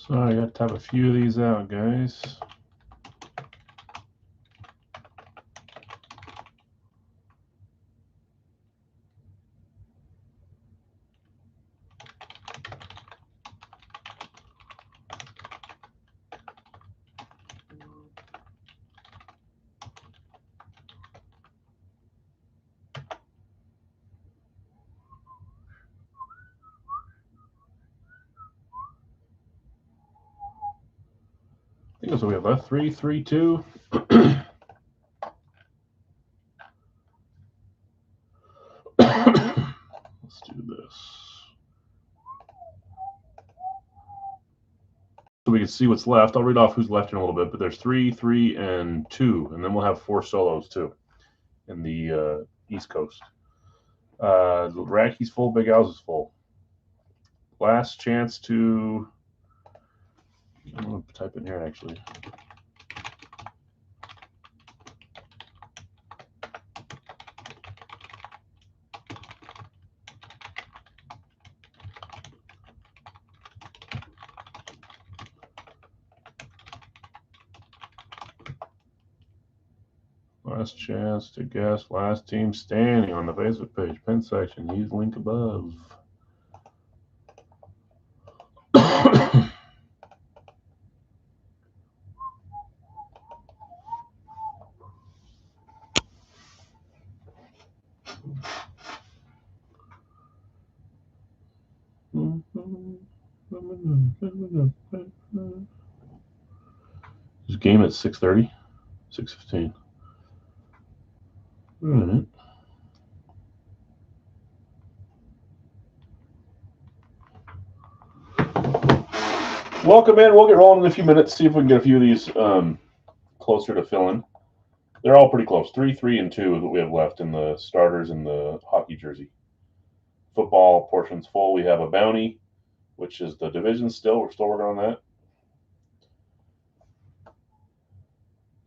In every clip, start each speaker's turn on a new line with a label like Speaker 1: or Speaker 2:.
Speaker 1: So I got to have a few of these out, guys. I think that's what we have left. 3, 3, 2. Let's do this. So we can see what's left. I'll read off who's left in a little bit, but there's 3, 3, and 2, and then we'll have 4 solos too in the East Coast. Racky's full, Big Al's is full. Last chance to. I'm going to type in here actually. Last chance to guess last team standing on the Facebook page, pin section. Use link above. This game at 6:30, 6:15. All right. Welcome in. We'll get rolling in a few minutes. See if we can get a few of these closer to filling. They're all pretty close. 3, 3, and 2 is what we have left in the starters and the hockey jersey. Football portion's full. We have a bounty, which is the division still. We're still working on that.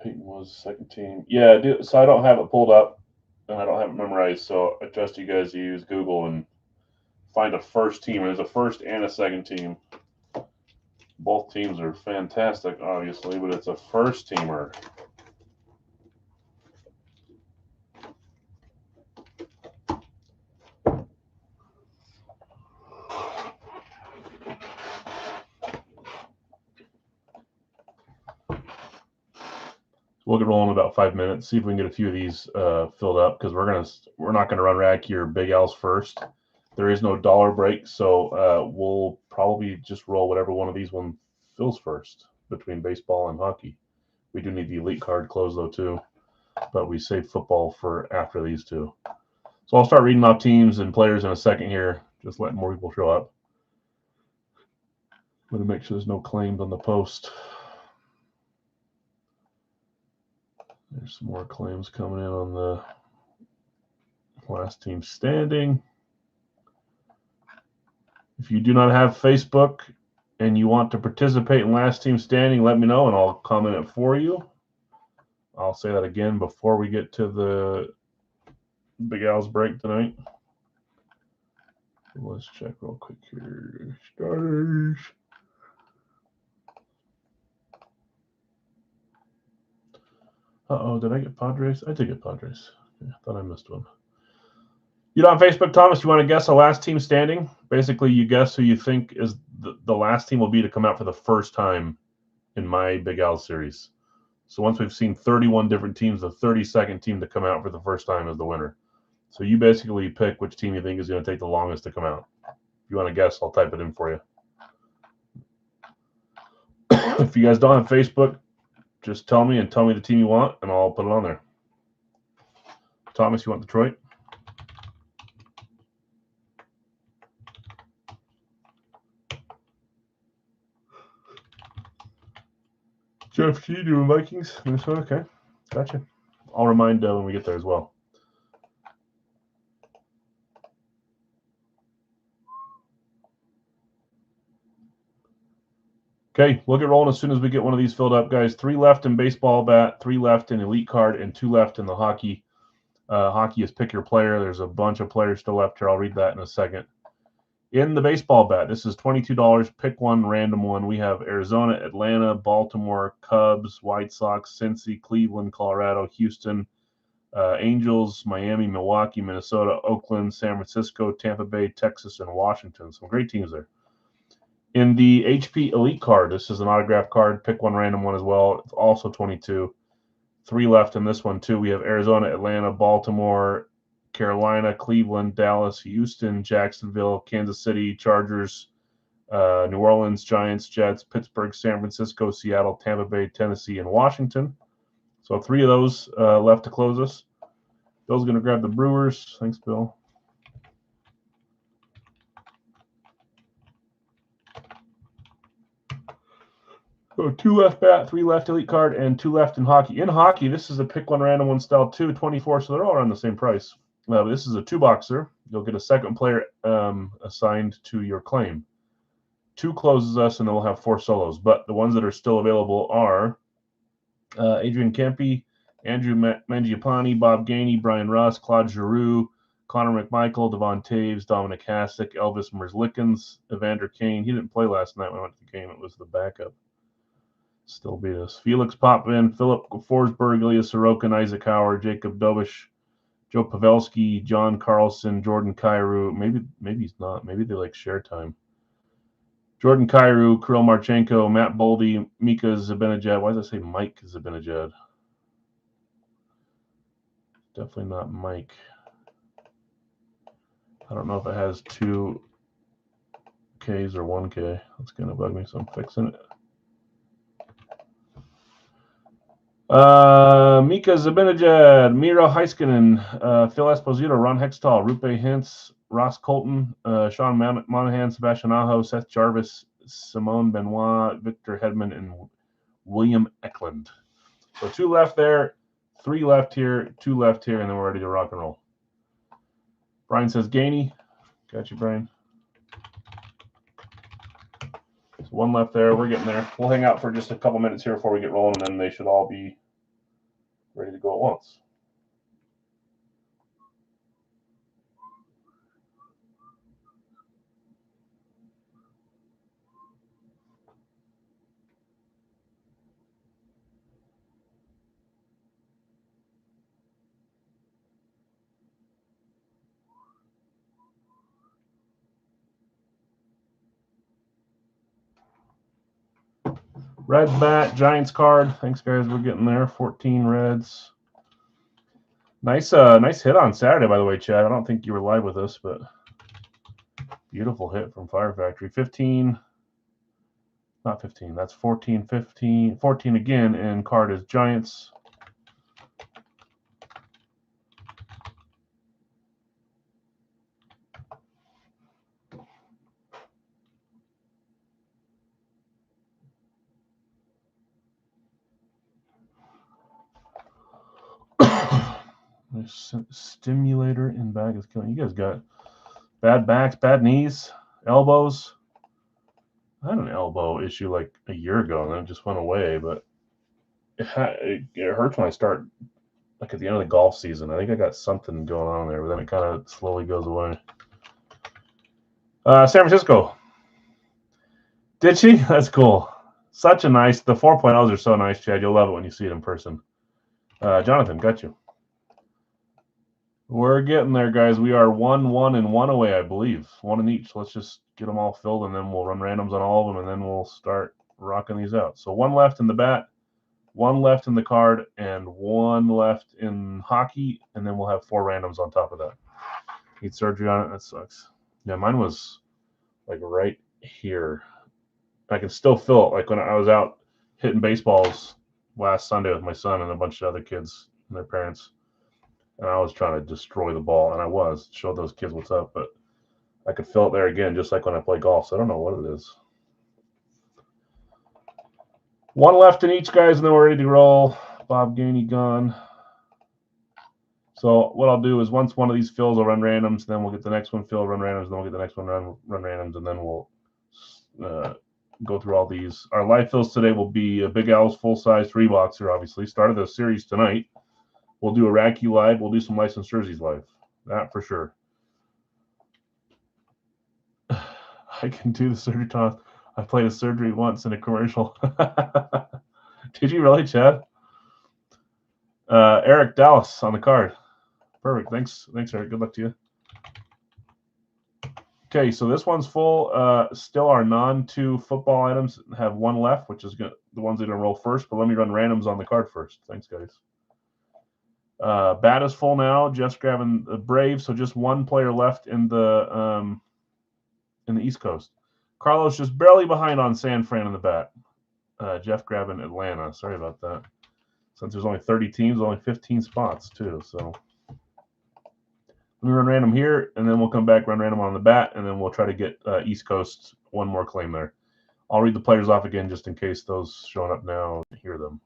Speaker 1: Peyton was second team. Yeah, so I don't have it pulled up and I don't have it memorized. So I trust you guys to use Google and find a first team. There's a first and a second team. Both teams are fantastic, obviously, but it's a first teamer. We'll get rolling in about 5 minutes. See if we can get a few of these filled up because we're not gonna run Racky or Big Al's first. There is no dollar break, so we'll probably just roll whatever one of these one fills first between baseball and hockey. We do need the elite card closed though too, but we save football for after these two. So I'll start reading off teams and players in a second here. Just letting more people show up. I'm gonna make sure there's no claims on the post. There's some more claims coming in on the last team standing. If you do not have Facebook and you want to participate in last team standing, let me know and I'll comment it for you. I'll say that again before we get to the Big Al's break tonight. Let's check real quick here. Starters. Uh-oh, did I get Padres? I did get Padres. Yeah, I thought I missed one. You know, on Facebook, Thomas, you want to guess a last team standing? Basically, you guess who you think is the last team will be to come out for the first time in my Big Al series. So once we've seen 31 different teams, the 32nd team to come out for the first time is the winner. So you basically pick which team you think is going to take the longest to come out. If you want to guess, I'll type it in for you. If you guys don't have Facebook, just tell me the team you want, and I'll put it on there. Thomas, you want Detroit? Jeff G doing Vikings, Minnesota. Okay, gotcha. I'll remind when we get there as well. Okay, we'll get rolling as soon as we get one of these filled up, guys. 3 left in baseball bat, 3 left in elite card, and 2 left in the hockey. Hockey is pick your player. There's a bunch of players still left here. I'll read that in a second. In the baseball bet, this is $22. Pick one, random one. We have Arizona, Atlanta, Baltimore, Cubs, White Sox, Cincy, Cleveland, Colorado, Houston, Angels, Miami, Milwaukee, Minnesota, Oakland, San Francisco, Tampa Bay, Texas, and Washington. Some great teams there. In the HP Elite card, this is an autograph card. Pick one, random one as well. It's also 22. 3 left in this one, too. We have Arizona, Atlanta, Baltimore, Carolina, Cleveland, Dallas, Houston, Jacksonville, Kansas City, Chargers, New Orleans, Giants, Jets, Pittsburgh, San Francisco, Seattle, Tampa Bay, Tennessee, and Washington. So 3 of those left to close us. Bill's going to grab the Brewers. Thanks, Bill. So 2 left bat, 3 left elite card, and 2 left in hockey. In hockey, this is a pick one random one style 2, 24, so they're all around the same price. This is a 2-boxer. You'll get a second player assigned to your claim. 2 closes us, and then we'll have 4 solos. But the ones that are still available are Adrian Kempe, Andrew Mangiapane, Bob Gainey, Brian Russ, Claude Giroux, Connor McMichael, Devon Taves, Dominic Hasek, Elvis Merzlikins, Evander Kane. He didn't play last night when I went to the game. It was the backup. Still beat us. Felix Potvin, Philip Forsberg, Ilya Sorokin, Isaac Howard, Jacob Dobish, Joe Pavelski, John Carlson, Jordan Kyrou. Maybe he's not. Maybe they like share time. Jordan Kyrou, Kirill Marchenko, Matt Boldy, Mika Zibanejad. Why does it say Mike Zibanejad? Definitely not Mike. I don't know if it has 2 Ks or 1 K. That's going to bug me, so I'm fixing it. Mika Zibanejad, Miro Heiskanen, Phil Esposito, Ron Hextall, Rupe Hintz, Ross Colton, Sean Monahan, Sebastian Aho, Seth Jarvis, Simone Benoit, Victor Hedman, and William Eklund. So 2 left there, 3 left here, 2 left here, and then we're ready to rock and roll. Brian says Gainey. Got you, Brian. So 1 left there. We're getting there. We'll hang out for just a couple minutes here before we get rolling, and then they should all be ready to go at once. Red bat, Giants card. Thanks, guys. We're getting there. 14 Reds. Nice hit on Saturday, by the way, Chad. I don't think you were live with us, but beautiful hit from Fire Factory. 15. Not 15. That's 14, 15. 14 again, and card is Giants. Stimulator in bag is killing. You guys got bad backs, bad knees, elbows. I had an elbow issue like a year ago, and then it just went away. But it hurts when I start, like at the end of the golf season. I think I got something going on there, but then it kind of slowly goes away. San Francisco. Did she? That's cool. Such a nice. The 4.0s are so nice, Chad. You'll love it when you see it in person. Jonathan, got you. We're getting there, guys. We are 1, 1, and 1 away, I believe. 1 in each. Let's just get them all filled, and then we'll run randoms on all of them, and then we'll start rocking these out. So 1 left in the bat, 1 left in the card, and 1 left in hockey, and then we'll have 4 randoms on top of that. Need surgery on it. That sucks. Yeah, mine was like right here. I can still feel it. Like when I was out hitting baseballs last Sunday with my son and a bunch of other kids and their parents. And I was trying to destroy the ball, and I was. Show those kids what's up, but I could feel it there again, just like when I play golf. So I don't know what it is. 1 left in each, guys, and then we're ready to roll. Bob Gainey gone. So what I'll do is once one of these fills, I'll run randoms, then we'll get the next one filled, run randoms, then we'll get the next one run randoms, and then we'll go through all these. Our live fills today will be a Big Al's full-size 3-boxer, obviously. Started the series tonight. We'll do a Racky live. We'll do some licensed jerseys live. That for sure. I can do the surgery, Tom. I played a surgery once in a commercial. Did you really, Chad? Eric Dallas on the card. Perfect. Thanks, Eric. Good luck to you. Okay, so this one's full. Still our non-2 football items have one left, which is the ones that are going to roll first. But let me run randoms on the card first. Thanks, guys. Bat is full now. Jeff's grabbing the Braves, so just one player left in the East Coast. Carlos just barely behind on San Fran in the bat. Jeff grabbing Atlanta. Sorry about that. Since there's only 30 teams, only 15 spots too. So let me run random here, and then we'll come back, run random on the bat, and then we'll try to get East Coast one more claim there. I'll read the players off again just in case those showing up now hear them.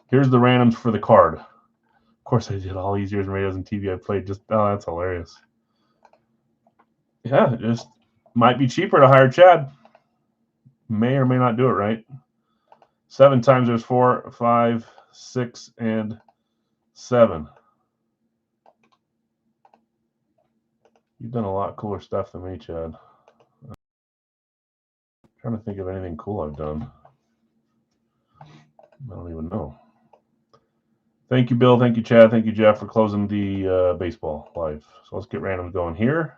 Speaker 1: Here's the randoms for the card. Of course, I did all these years in radios and TV. I played that's hilarious. Yeah, just might be cheaper to hire Chad. May or may not do it right. 7 times there's 4, 5, 6, and 7. You've done a lot cooler stuff than me, Chad. I'm trying to think of anything cool I've done. I don't even know. Thank you, Bill. Thank you, Chad. Thank you, Jeff, for closing the baseball live. So let's get randoms going here.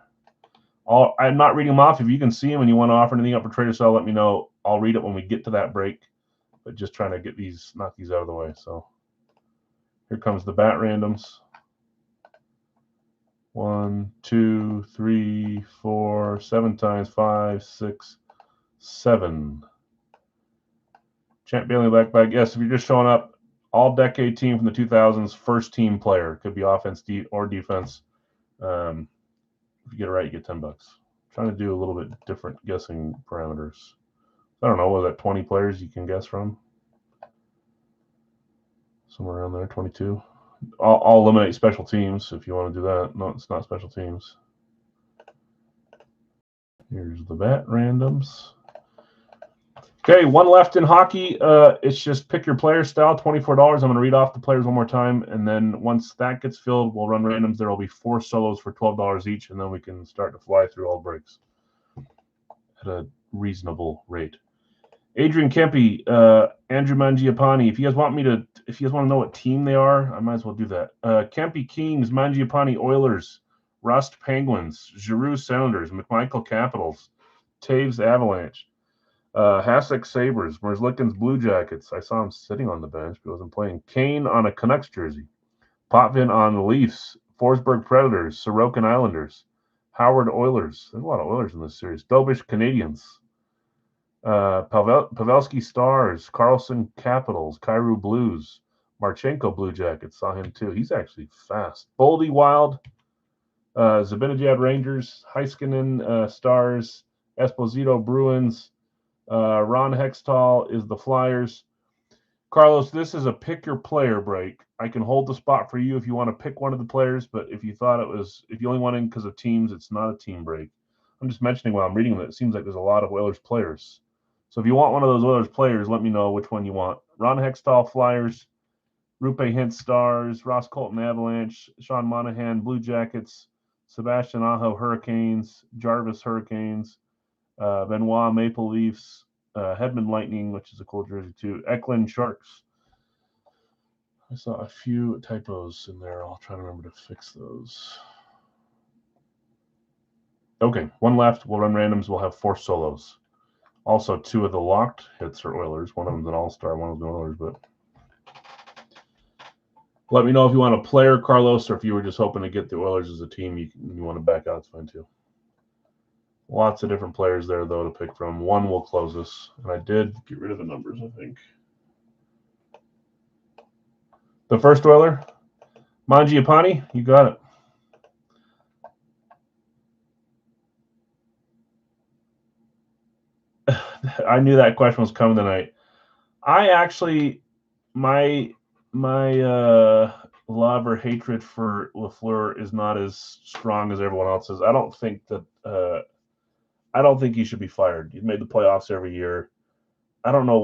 Speaker 1: I'm not reading them off. If you can see them and you want to offer anything up for Trader Sale, let me know. I'll read it when we get to that break. But just trying to knock these out of the way. So here comes the bat randoms. 1, 2, 3, 4, 7 times 5, 6, 7. Champ Bailey Black Bag. Yes, if you're just showing up, all-decade team from the 2000s, first-team player. Could be offense or defense. If you get it right, you get $10. Trying to do a little bit different guessing parameters. I don't know, was that 20 players you can guess from? Somewhere around there, 22. I'll eliminate special teams if you want to do that. No, it's not special teams. Here's the bat randoms. Okay, one left in hockey. It's just pick your player style, $24. I'm going to read off the players one more time, and then once that gets filled, we'll run randoms. There will be 4 solos for $12 each, and then we can start to fly through all breaks at a reasonable rate. Adrian Kempe, Andrew Mangiapane. If you guys want to know what team they are, I might as well do that. Kempe Kings, Mangiapane Oilers, Rust Penguins, Giroux Sounders, McMichael Capitals, Taves Avalanche. Hasek Sabres, Merzlikins Blue Jackets. I saw him sitting on the bench, but he wasn't playing. Kane on a Canucks jersey. Potvin on the Leafs. Forsberg Predators. Sorokin Islanders. Howard Oilers. There's a lot of Oilers in this series. Dobish Canadiens. Pavelski Stars. Carlson Capitals. Kyrou Blues. Marchenko Blue Jackets. Saw him too. He's actually fast. Boldy Wild. Zibanejad Rangers. Heiskanen Stars. Esposito Bruins. Ron Hextall is the Flyers. Carlos, this is a pick your player break. I can hold the spot for you if you want to pick one of the players, but if you only want in because of teams, it's not a team break. I'm just mentioning while I'm reading that it seems like there's a lot of Oilers players. So if you want one of those Oilers players, let me know which one you want. Ron Hextall, Flyers. Rupe Hintz, Stars. Ross Colton, Avalanche. Sean Monahan, Blue Jackets. Sebastian Aho, Hurricanes. Jarvis, Hurricanes. Benoit, Maple Leafs. Hedman, Lightning, which is a cool jersey too. Eklund, Sharks. I saw a few typos in there. I'll try to remember to fix those. Okay, one left. We'll run randoms. We'll have 4 solos. Also, 2 of the locked hits are Oilers. One of them's an all-star, one of them's Oilers. But let me know if you want a player, Carlos, or if you were just hoping to get the Oilers as a team. You want to back out, it's fine too. Lots of different players there, though, to pick from. One will close us. And I did get rid of the numbers, I think. The first Oiler, Mangiapane, you got it. I knew that question was coming tonight. I actually, my love or hatred for Lafleur is not as strong as everyone else's. I don't think he should be fired. He's made the playoffs every year. I don't know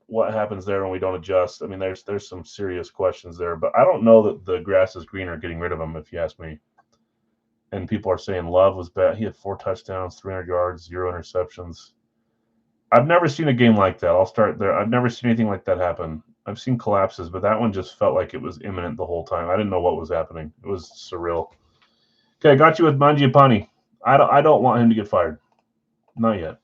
Speaker 1: what happens there when we don't adjust. I mean, there's some serious questions there, but I don't know that the grass is greener getting rid of him, if you ask me. and people are saying Love was bad. He had 4 touchdowns, 300 yards, 0 interceptions. I've never seen a game like that. I'll start there. I've never seen anything like that happen. I've seen collapses, but that one just felt like it was imminent the whole time. I didn't know what was happening. It was surreal. Okay, got you with Mangiapane. I don't want him to get fired. Not yet.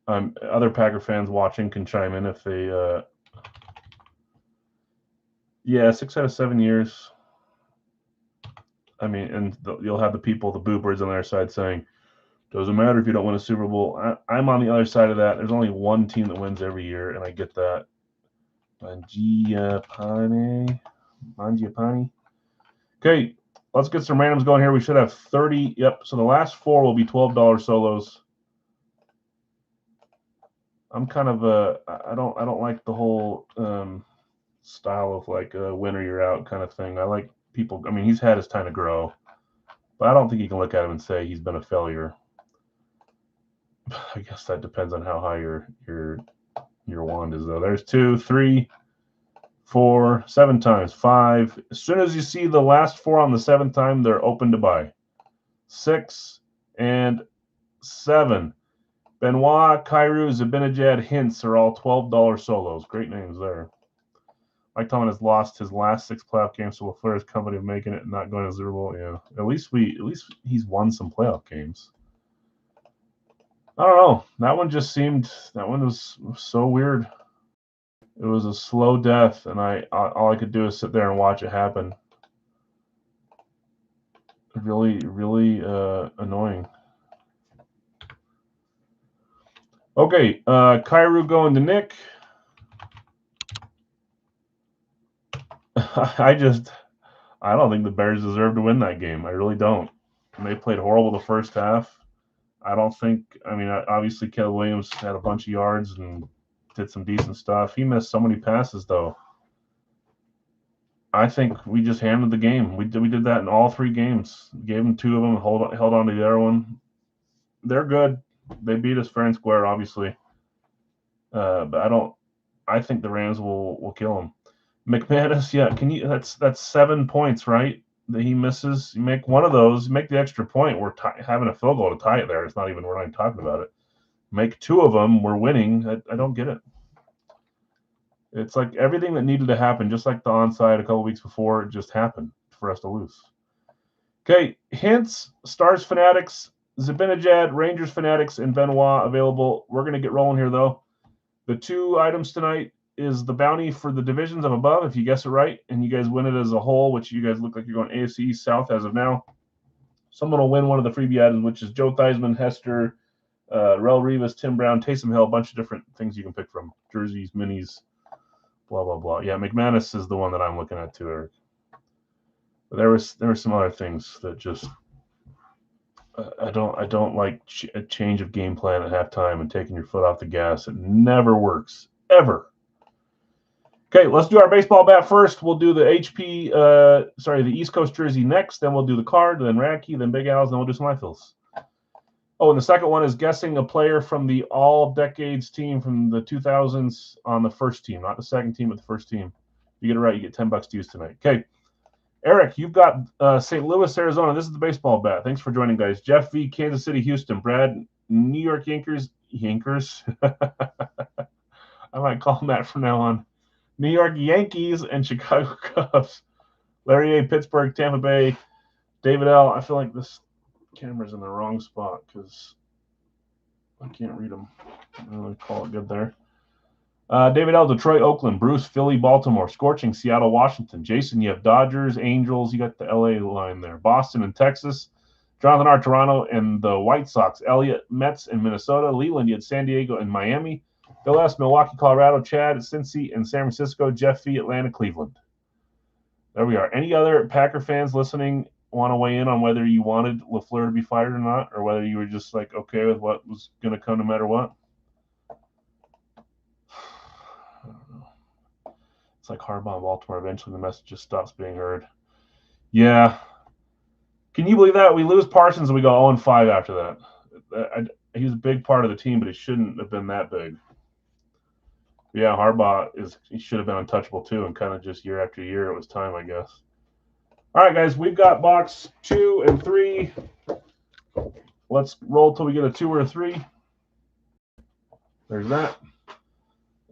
Speaker 1: Other Packer fans watching can chime in if they. Yeah, 6 out of 7 years. I mean, and you'll have the people, the boopers on their side saying, doesn't matter if you don't win a Super Bowl. I'm on the other side of that. There's only one team that wins every year, and I get that. Mangiapane. Okay, let's get some randoms going here. We should have 30. Yep, so the last 4 will be $12 solos. I'm kind of I don't like the whole style of like win or you're out kind of thing. I like people. I mean, he's had his time to grow, but I don't think you can look at him and say he's been a failure. I guess that depends on how high your wand is, though. There's 2, 3, 4, 7 times, 5. As soon as you see the last 4 on the 7th time, they're open to buy. 6 and 7. Benoit, Kairu, Zibanejad, Hintz are all $12 solos. Great names there. Mike Tomlin has lost his last 6 playoff games, so LaFleur's company of making it and not going to Super Bowl. Yeah, at least he's won some playoff games. I don't know. That one was so weird. It was a slow death, and all I could do is sit there and watch it happen. Really, really annoying. Okay, Kairu going to Nick. I don't think the Bears deserve to win that game. I really don't. And they played horrible the first half. I don't think. I mean, obviously, Caleb Williams had a bunch of yards and did some decent stuff. He missed so many passes, though. I think we just handled the game. We did that in all 3 games. Gave them 2 of them, held on to the other one. They're good. They beat us fair and square, obviously. But I think the Rams will kill them. McManus, yeah, that's 7 points, right? That he misses. You make one of those, you make the extra point. We're having a field goal to tie it there. We're not even talking about it. Make 2 of them, we're winning. I don't get it. It's like everything that needed to happen, just like the onside a couple weeks before, it just happened for us to lose. Okay, Hintz, Stars Fanatics, Zibanejad, Rangers Fanatics, and Benoit available. We're going to get rolling here, though. The 2 items tonight is the bounty for the divisions of above, if you guess it right, and you guys win it as a whole, which you guys look like you're going AFC East South as of now. Someone will win one of the freebie items, which is Joe Theismann, Hester, Rel Rivas, Tim Brown, Taysom Hill, a bunch of different things you can pick from. Jerseys, minis, blah, blah, blah. Yeah, McManus is the one that I'm looking at too, Eric. But there were some other things that just I don't like a change of game plan at halftime and taking your foot off the gas. It never works, ever. Okay, let's do our baseball bat first. We'll do the the East Coast jersey next. Then we'll do the card, then Radke, then Big Al's, then we'll do some refills. Oh, and the second one is guessing a player from the all-decades team from the 2000s on the first team, not the second team, but the first team. If you get it right, you get $10 to use tonight. Okay, Eric, you've got St. Louis, Arizona. This is the baseball bat. Thanks for joining, guys. Jeff V, Kansas City, Houston. Brad, New York Yankers. I might call them that from now on. New York Yankees and Chicago Cubs. Larry A, Pittsburgh, Tampa Bay. David L, I feel like this camera's in the wrong spot because I can't read them. I'm going to call it good there. David L, Detroit, Oakland. Bruce, Philly, Baltimore. Scorching, Seattle, Washington. Jason, you have Dodgers, Angels. You got the LA line there. Boston and Texas. Jonathan R, Toronto and the White Sox. Elliott, Mets and Minnesota. Leland, you had San Diego and Miami. Bill S, Milwaukee, Colorado. Chad, Cincy and San Francisco. Jeff V, Atlanta, Cleveland. There we are. Any other Packer fans listening want to weigh in on whether you wanted LaFleur to be fired or not, or whether you were just like okay with what was going to come no matter what? I don't know. It's like Harbaugh in Baltimore. Eventually, the message just stops being heard. Yeah. Can you believe that? We lose Parsons and we go 0-5 after that. He was a big part of the team, but he shouldn't have been that big. Yeah, Harbaugh he should have been untouchable too, and kind of just year after year, it was time, I guess. All right, guys, we've got box 2 and 3. Let's roll till we get a 2 or a 3. There's that.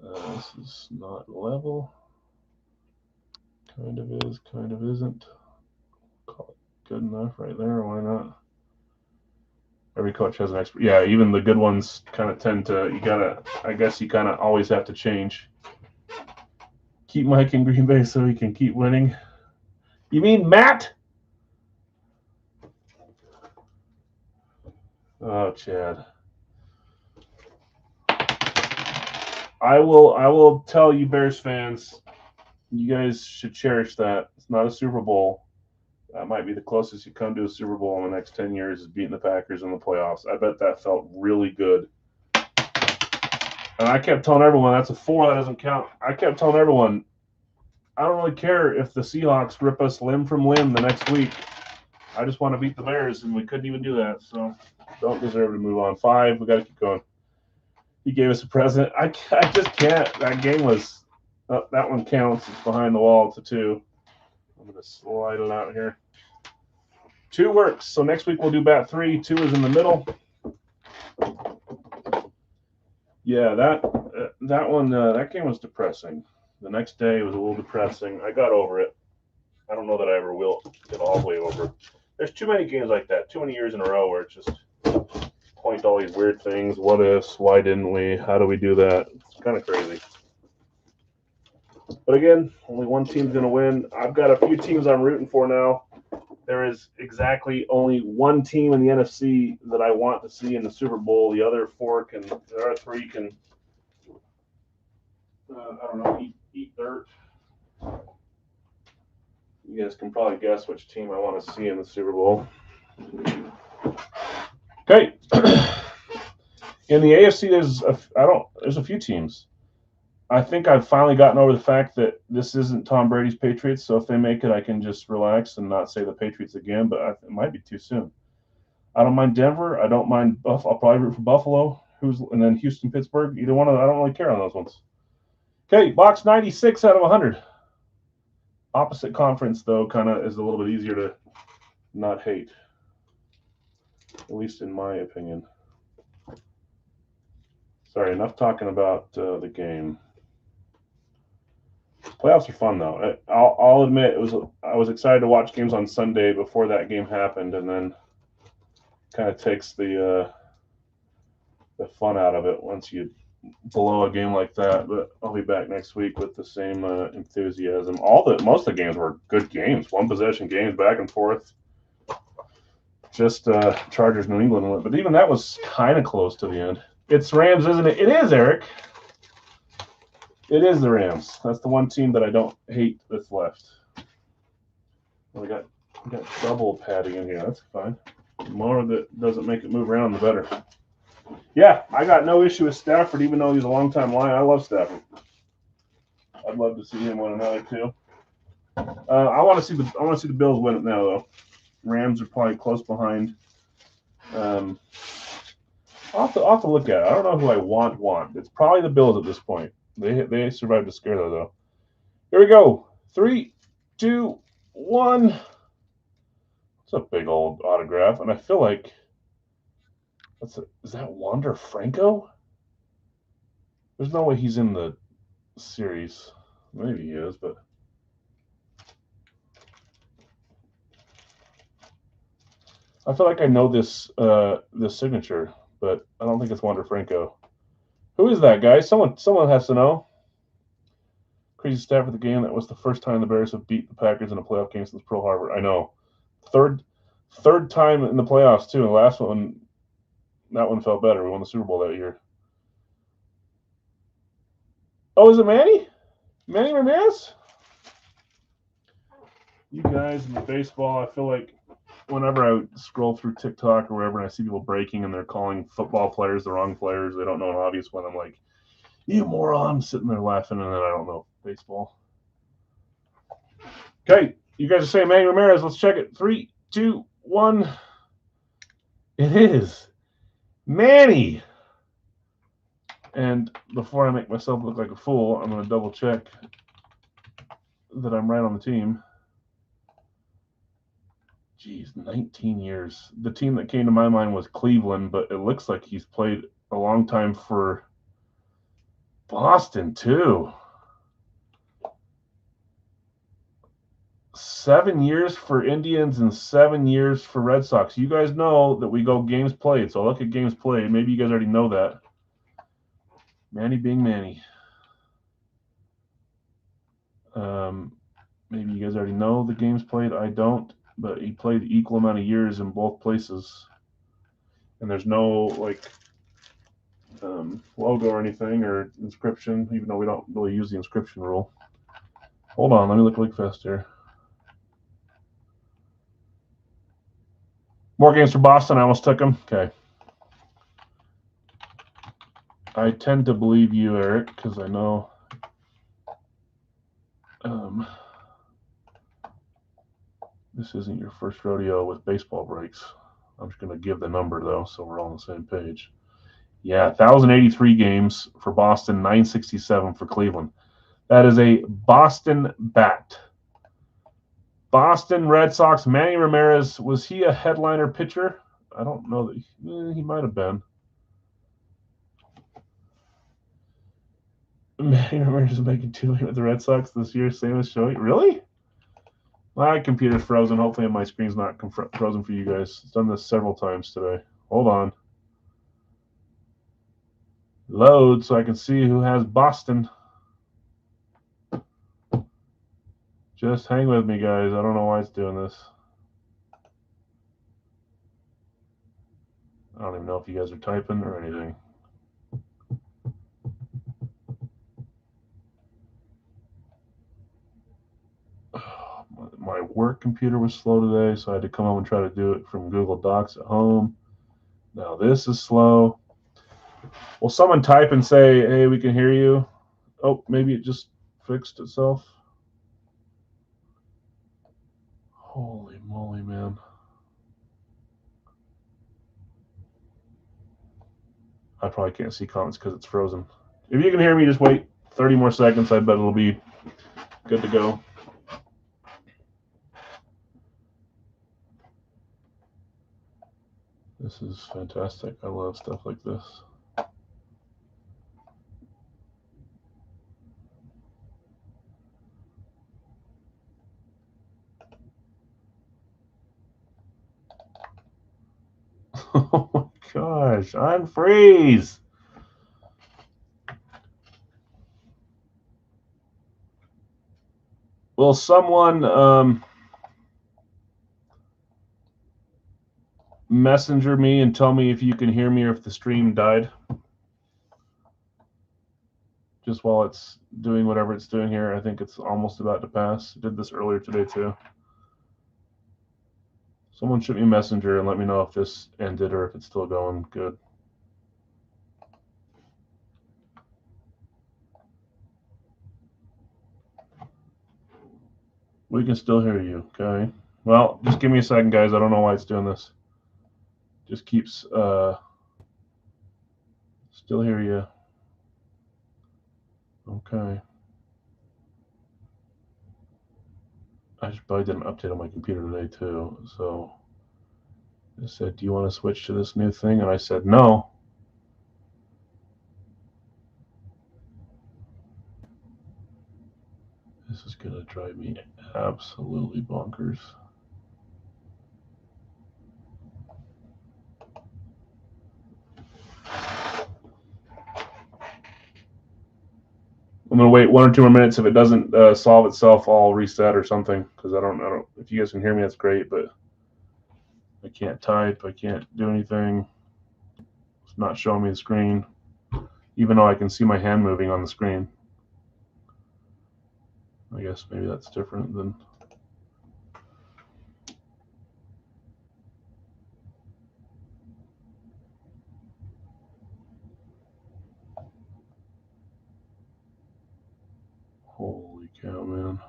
Speaker 1: This is not level. Kind of is, kind of isn't. Call it good enough right there. Why not? Every coach has an expert. Yeah, even the good ones kind of tend to. I guess you kind of always have to change. Keep Mike in Green Bay so he can keep winning. You mean Matt? Oh, Chad. I will tell you, Bears fans, you guys should cherish that. It's not a Super Bowl. That might be the closest you come to a Super Bowl in the next 10 years is beating the Packers in the playoffs. I bet that felt really good. And I kept telling everyone, that's a 4, that doesn't count. I kept telling everyone, I don't really care if the Seahawks rip us limb from limb the next week. I just want to beat the Bears, and we couldn't even do that. So don't deserve to move on. 5, we got to keep going. He gave us a present. I just can't. That game was, that one counts. It's behind the wall. It's a 2. I'm going to slide it out here. 2 works. So next week we'll do bat 3. 2 is in the middle. Yeah, that one, that game was depressing. The next day was a little depressing. I got over it. I don't know that I ever will get all the way over it. There's too many games like that. Too many years in a row where it's just point to all these weird things. What ifs? Why didn't we? How do we do that? It's kind of crazy. But again, only one team's going to win. I've got a few teams I'm rooting for now. There is exactly only one team in the NFC that I want to see in the Super Bowl. The other 3 can, I don't know, eat dirt. You guys can probably guess which team I want to see in the Super Bowl. Okay. In the AFC, there's a few teams. I think I've finally gotten over the fact that this isn't Tom Brady's Patriots, so if they make it, I can just relax and not say the Patriots again, but it might be too soon. I don't mind Denver. I don't mind Buffalo. I'll probably root for Buffalo, and then Houston, Pittsburgh. Either one of them, I don't really care on those ones. Okay, box 96 out of 100. Opposite conference, though, kind of is a little bit easier to not hate, at least in my opinion. Sorry, enough talking about the game. Playoffs are fun, though. I'll admit I was excited to watch games on Sunday before that game happened, and then kind of takes the fun out of it once you blow a game like that. But I'll be back next week with the same enthusiasm. Most of the games were good games, 1-possession games, back and forth. Just Chargers, New England, but even that was kind of close to the end. It's Rams, isn't it? It is, Eric. It is the Rams. That's the one team that I don't hate that's left. We got double padding in here. That's fine. The more that doesn't make it move around, the better. Yeah, I got no issue with Stafford, even though he's a long-time Lion. I love Stafford. I'd love to see him win another 2. I want to see the Bills win it now, though. Rams are probably close behind. I'll have to look at it. I don't know who I want. It's probably the Bills at this point. They survived the scare, though. Here we go. 3, 2, 1. It's a big old autograph, and I feel like is that Wander Franco? There's no way he's in the series. Maybe he is, but I feel like I know this signature, but I don't think it's Wander Franco. Who is that guy? Someone has to know. Crazy stat for the game. That was the first time the Bears have beat the Packers in a playoff game since Pearl Harbor. I know. Third time in the playoffs, too. And the last one, that one felt better. We won the Super Bowl that year. Oh, is it Manny? Manny Ramirez? You guys in the baseball, I feel like whenever I scroll through TikTok or wherever and I see people breaking and they're calling football players the wrong players, they don't know an obvious one. I'm like, you moron. I'm sitting there laughing, and then I don't know baseball. Okay, you guys are saying Manny Ramirez. Let's check it. 3, 2, 1. It is Manny. And before I make myself look like a fool, I'm going to double check that I'm right on the team. Geez, 19 years. The team that came to my mind was Cleveland, but it looks like he's played a long time for Boston, too. 7 years for Indians and 7 years for Red Sox. You guys know that we go games played, so look at games played. Maybe you guys already know that. Manny being Manny. Maybe you guys already know the games played. I don't, but he played equal amount of years in both places. And there's no, like, logo or anything or inscription, even though we don't really use the inscription rule. Hold on, let me look really fast here. More games for Boston. I almost took him. Okay. I tend to believe you, Eric, because I know this isn't your first rodeo with baseball breaks. I'm just going to give the number, though, so we're all on the same page. Yeah, 1,083 games for Boston, 967 for Cleveland. That is a Boston bat. Boston Red Sox, Manny Ramirez, was he a headliner pitcher? I don't know that he might have been. Manny Ramirez is making $2 million with the Red Sox this year, same as Shohei. Really? My computer's frozen. Hopefully my screen's not frozen for you guys. It's done this several times today. Hold on. Load so I can see who has Boston. Just hang with me, guys. I don't know why it's doing this. I don't even know if you guys are typing or anything. My work computer was slow today, so I had to come home and try to do it from Google Docs at home. Now this is slow. Will someone type and say, hey, we can hear you? Oh, maybe it just fixed itself. Holy moly, man. I probably can't see comments because it's frozen. If you can hear me, just wait 30 more seconds. I bet it'll be good to go. This is fantastic. I love stuff like this. Oh my gosh, unfreeze. Will someone messenger me and tell me if you can hear me or if the stream died? Just while it's doing whatever it's doing here. I think it's almost about to pass. I did this earlier today too. Someone shoot me a messenger and let me know if this ended or if it's still going good. We can still hear you, okay? Well, just give me a second, guys. I don't know why it's doing this. Just keeps still hear you. Okay. I probably did an update on my computer today too. So I said, do you want to switch to this new thing? And I said, no. This is going to drive me absolutely bonkers. I'm going to wait 1 or 2 more minutes. If it doesn't solve itself, I'll reset or something. Because I don't, if you guys can hear me, that's great. But I can't type. I can't do anything. It's not showing me the screen. Even though I can see my hand moving on the screen. I guess maybe that's different than... Holy cow, man.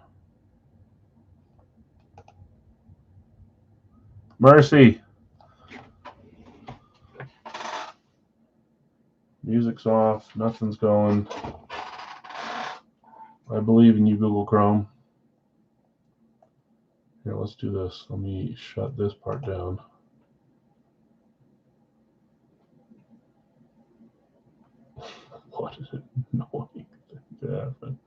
Speaker 1: Mercy. Music's off. Nothing's going. I believe in you, Google Chrome. Here, let's do this. Let me shut this part down. What is it? Annoying thing to happen.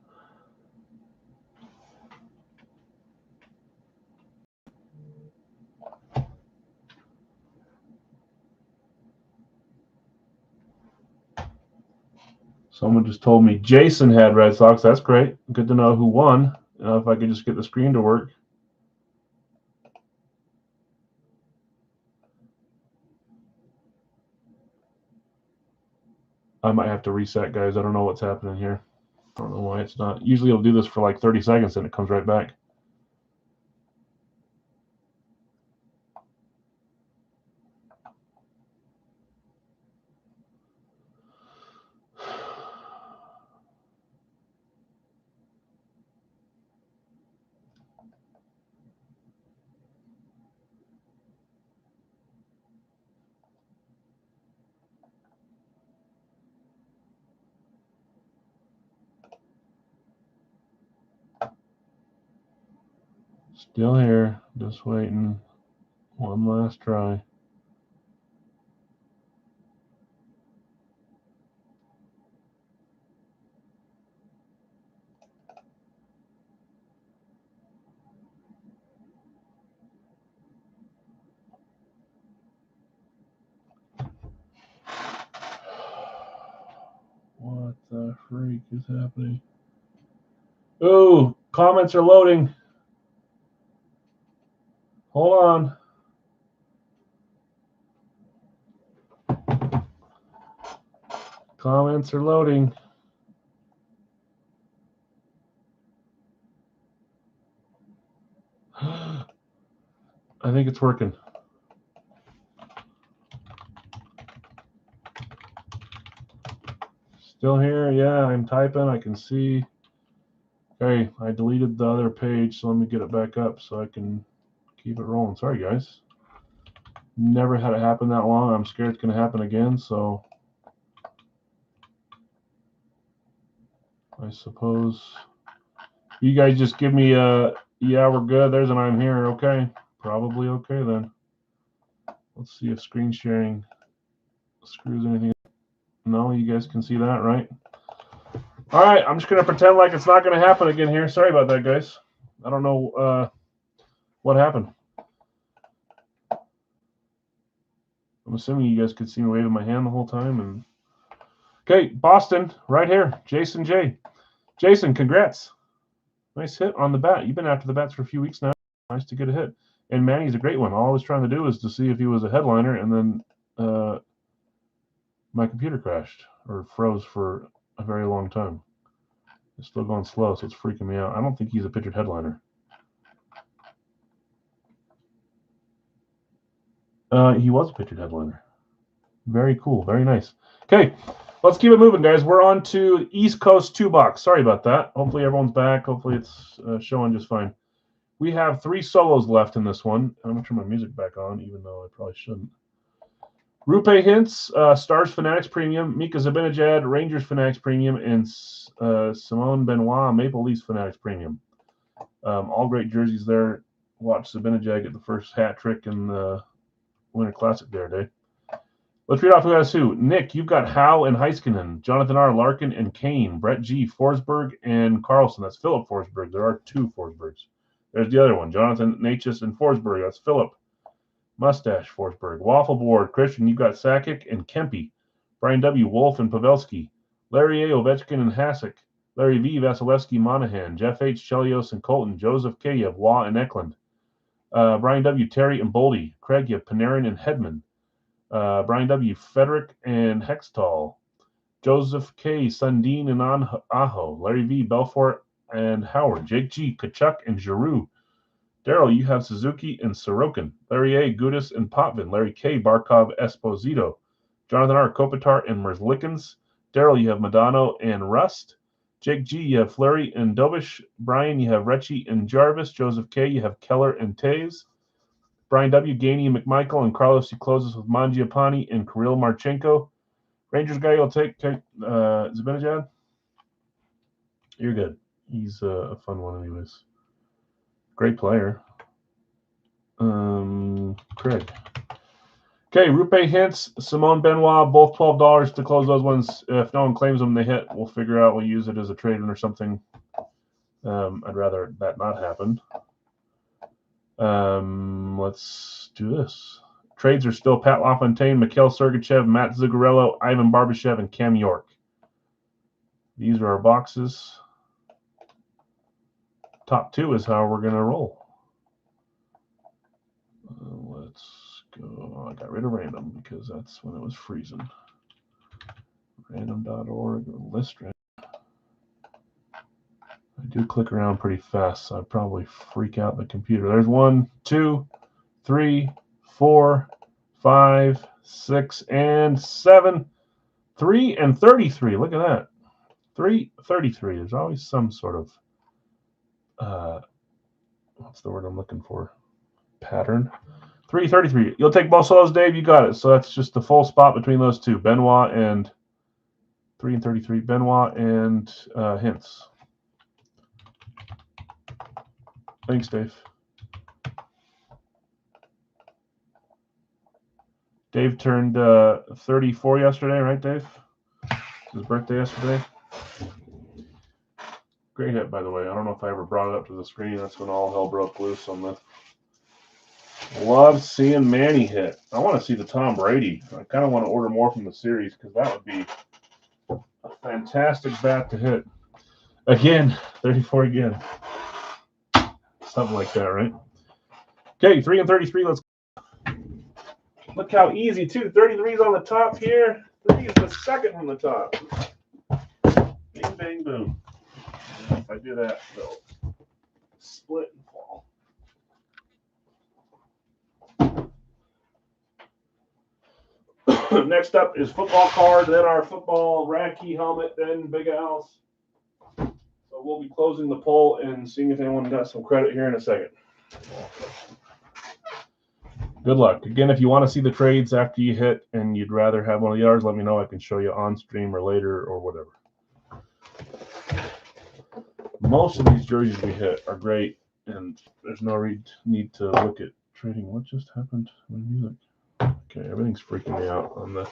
Speaker 1: Someone just told me Jason had Red Sox. That's great. Good to know who won. If I could just get the screen to work. I might have to reset, guys. I don't know what's happening here. I don't know why it's not. Usually it'll do this for like 30 seconds and it comes right back. Still here, just waiting. One last try. What the freak is happening? Oh, comments are loading. Hold on. Comments are loading. I think it's working. Still here? Yeah, I'm typing. I can see. Okay, I deleted the other page, so let me get it back up so I can keep it rolling. Sorry, guys. Never had it happen that long. I'm scared it's going to happen again, so I suppose you guys just give me a, yeah, we're good. There's an I'm here. Okay, probably okay then. Let's see if screen sharing screws anything. No, you guys can see that, right? All right, I'm just going to pretend like it's not going to happen again here. Sorry about that, guys. I don't know what happened. I'm assuming you guys could see me waving my hand the whole time. And okay, Boston, right here. Jason J. Jason, congrats. Nice hit on the bat. You've been after the bats for a few weeks now. Nice to get a hit. And Manny's a great one. All I was trying to do is to see if he was a headliner, and then my computer crashed or froze for a very long time. It's still going slow, so it's freaking me out. I don't think he's a pitcher headliner. He was a pitcher headliner. Very cool. Very nice. Okay, let's keep it moving, guys. We're on to East Coast 2-box. Sorry about that. Hopefully everyone's back. Hopefully it's showing just fine. We have 3 solos left in this one. I'm going to turn my music back on, even though I probably shouldn't. Rupe Hintz, Stars Fanatics Premium, Mika Zibanejad, Rangers Fanatics Premium, and Simone Benoit, Maple Leafs Fanatics Premium. All great jerseys there. Watch Zibanejad get the first hat trick in the Winter Classic there, Dave. Let's read off who has who. Nick, you've got Howe and Heiskanen, Jonathan R. Larkin and Kane, Brett G. Forsberg and Carlson. That's Philip Forsberg. There are 2 Forsbergs. There's the other one, Jonathan Natchez and Forsberg. That's Philip. Mustache Forsberg. Waffle Board, Christian, you've got Sakic and Kempe. Brian W. Wolf and Pavelski. Larry A. Ovechkin and Hasek. Larry V. Vasilevsky, Monahan. Jeff H. Chelios and Colton. Joseph K. You have Waugh and Eklund. Brian W. Terry and Boldy. Craig, you have Panarin and Hedman. Brian W. Frederick and Hextall. Joseph K. Sundin and Aho. Larry V. Belfort and Howard. Jake G. Kachuk and Giroux. Daryl, you have Suzuki and Sorokin. Larry A. Gudis and Potvin. Larry K. Barkov Esposito. Jonathan R. Kopitar and Merzlikins. Daryl, you have Madano and Rust. Jake G. You have Fleury and Dobish. Brian, you have Recchi and Jarvis. Joseph K. You have Keller and Tays. Brian W. Gainey and McMichael, and Carlos, he closes with Mangiapane and Kirill Marchenko. Rangers guy, you'll take Zibanejad? You're good. He's a fun one anyways. Great player. Craig. Okay, Rupe Hintz, Simone Benoit, both $12 to close those ones. If no one claims them, they hit. We'll figure out. We'll use it as a trade-in or something. I'd rather that not happen. Let's do this. Trades are still Pat LaFontaine, Mikhail Sergachev, Matt Zuccarello, Ivan Barbashev, and Cam York. These are our boxes. Top 2 is how we're going to roll. Let's go. I got rid of random because that's when it was freezing. Random.org list random. I do click around pretty fast, so I'd probably freak out the computer. There's 1, 2, 3, 4, 5, 6, and 7. 3 and 33. Look at that. 333. There's always some sort of what's the word I'm looking for? Pattern. 333. You'll take both of those, Dave. You got it. So that's just the full spot between those two. Benoit and 3 and 33. Benoit and Hintz. Thanks, Dave. Dave turned 34 yesterday, right, Dave? His birthday yesterday. Great hit, by the way. I don't know if I ever brought it up to the screen. That's when all hell broke loose on the. Love seeing Manny hit. I want to see the Tom Brady. I kind of want to order more from the series because that would be a fantastic bat to hit. Again, 34 again. Something like that, right? Okay, 3 and 33. Let's look how easy, too. 33 is on the top here. 3 is the second from the top. Bing, bang, boom. And if I do that, they'll split and fall. Next up is football card, then our football rad key helmet, then Big Al's. So we'll be closing the poll and seeing if anyone got some credit here in a second. Good luck. Again, if you want to see the trades after you hit and you'd rather have one of the others, let me know. I can show you on stream or later or whatever. Most of these jerseys we hit are great, and there's no need to look at trading. What just happened to my music? Okay, everything's freaking me out on the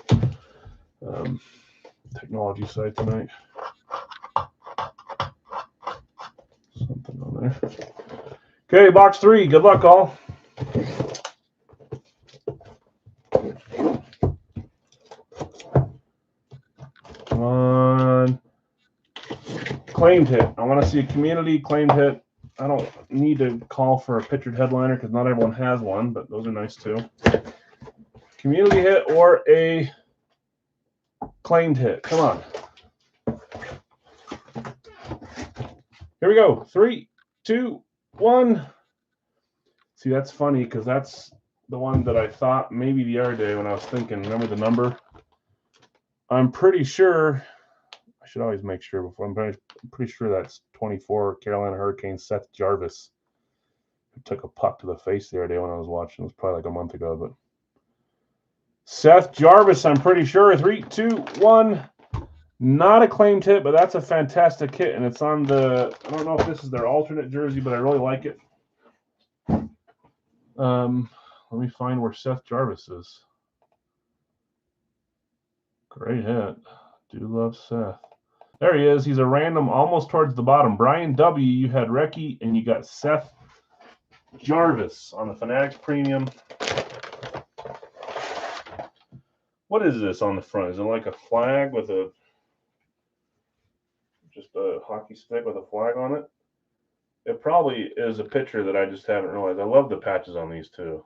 Speaker 1: technology side tonight. Something on there. Okay, box 3. Good luck, all. Come on. Claimed hit. I want to see a community claimed hit. I don't need to call for a pictured headliner because not everyone has one, but those are nice too. Community hit or a claimed hit. Come on. Here we go. 3, 2, 1. See, that's funny because that's the one that I thought maybe the other day when I was thinking, remember the number? I'm pretty sure, I should always make sure before, I'm pretty sure that's 24 Carolina Hurricanes Seth Jarvis, who took a puck to the face the other day when I was watching. It was probably like a month ago, but Seth Jarvis, I'm pretty sure. 3, 2, 1. Not a claimed hit, but that's a fantastic hit, and it's on the, I don't know if this is their alternate jersey, but I really like it. Let me find where Seth Jarvis is. Great hit. Do love Seth. There he is. He's a random almost towards the bottom. Brian W., you had Recchi, and you got Seth Jarvis on the Fanatics Premium. What is this on the front? Is it like a flag with just a hockey stick with a flag on it? It probably is a picture that I just haven't realized. I love the patches on these too.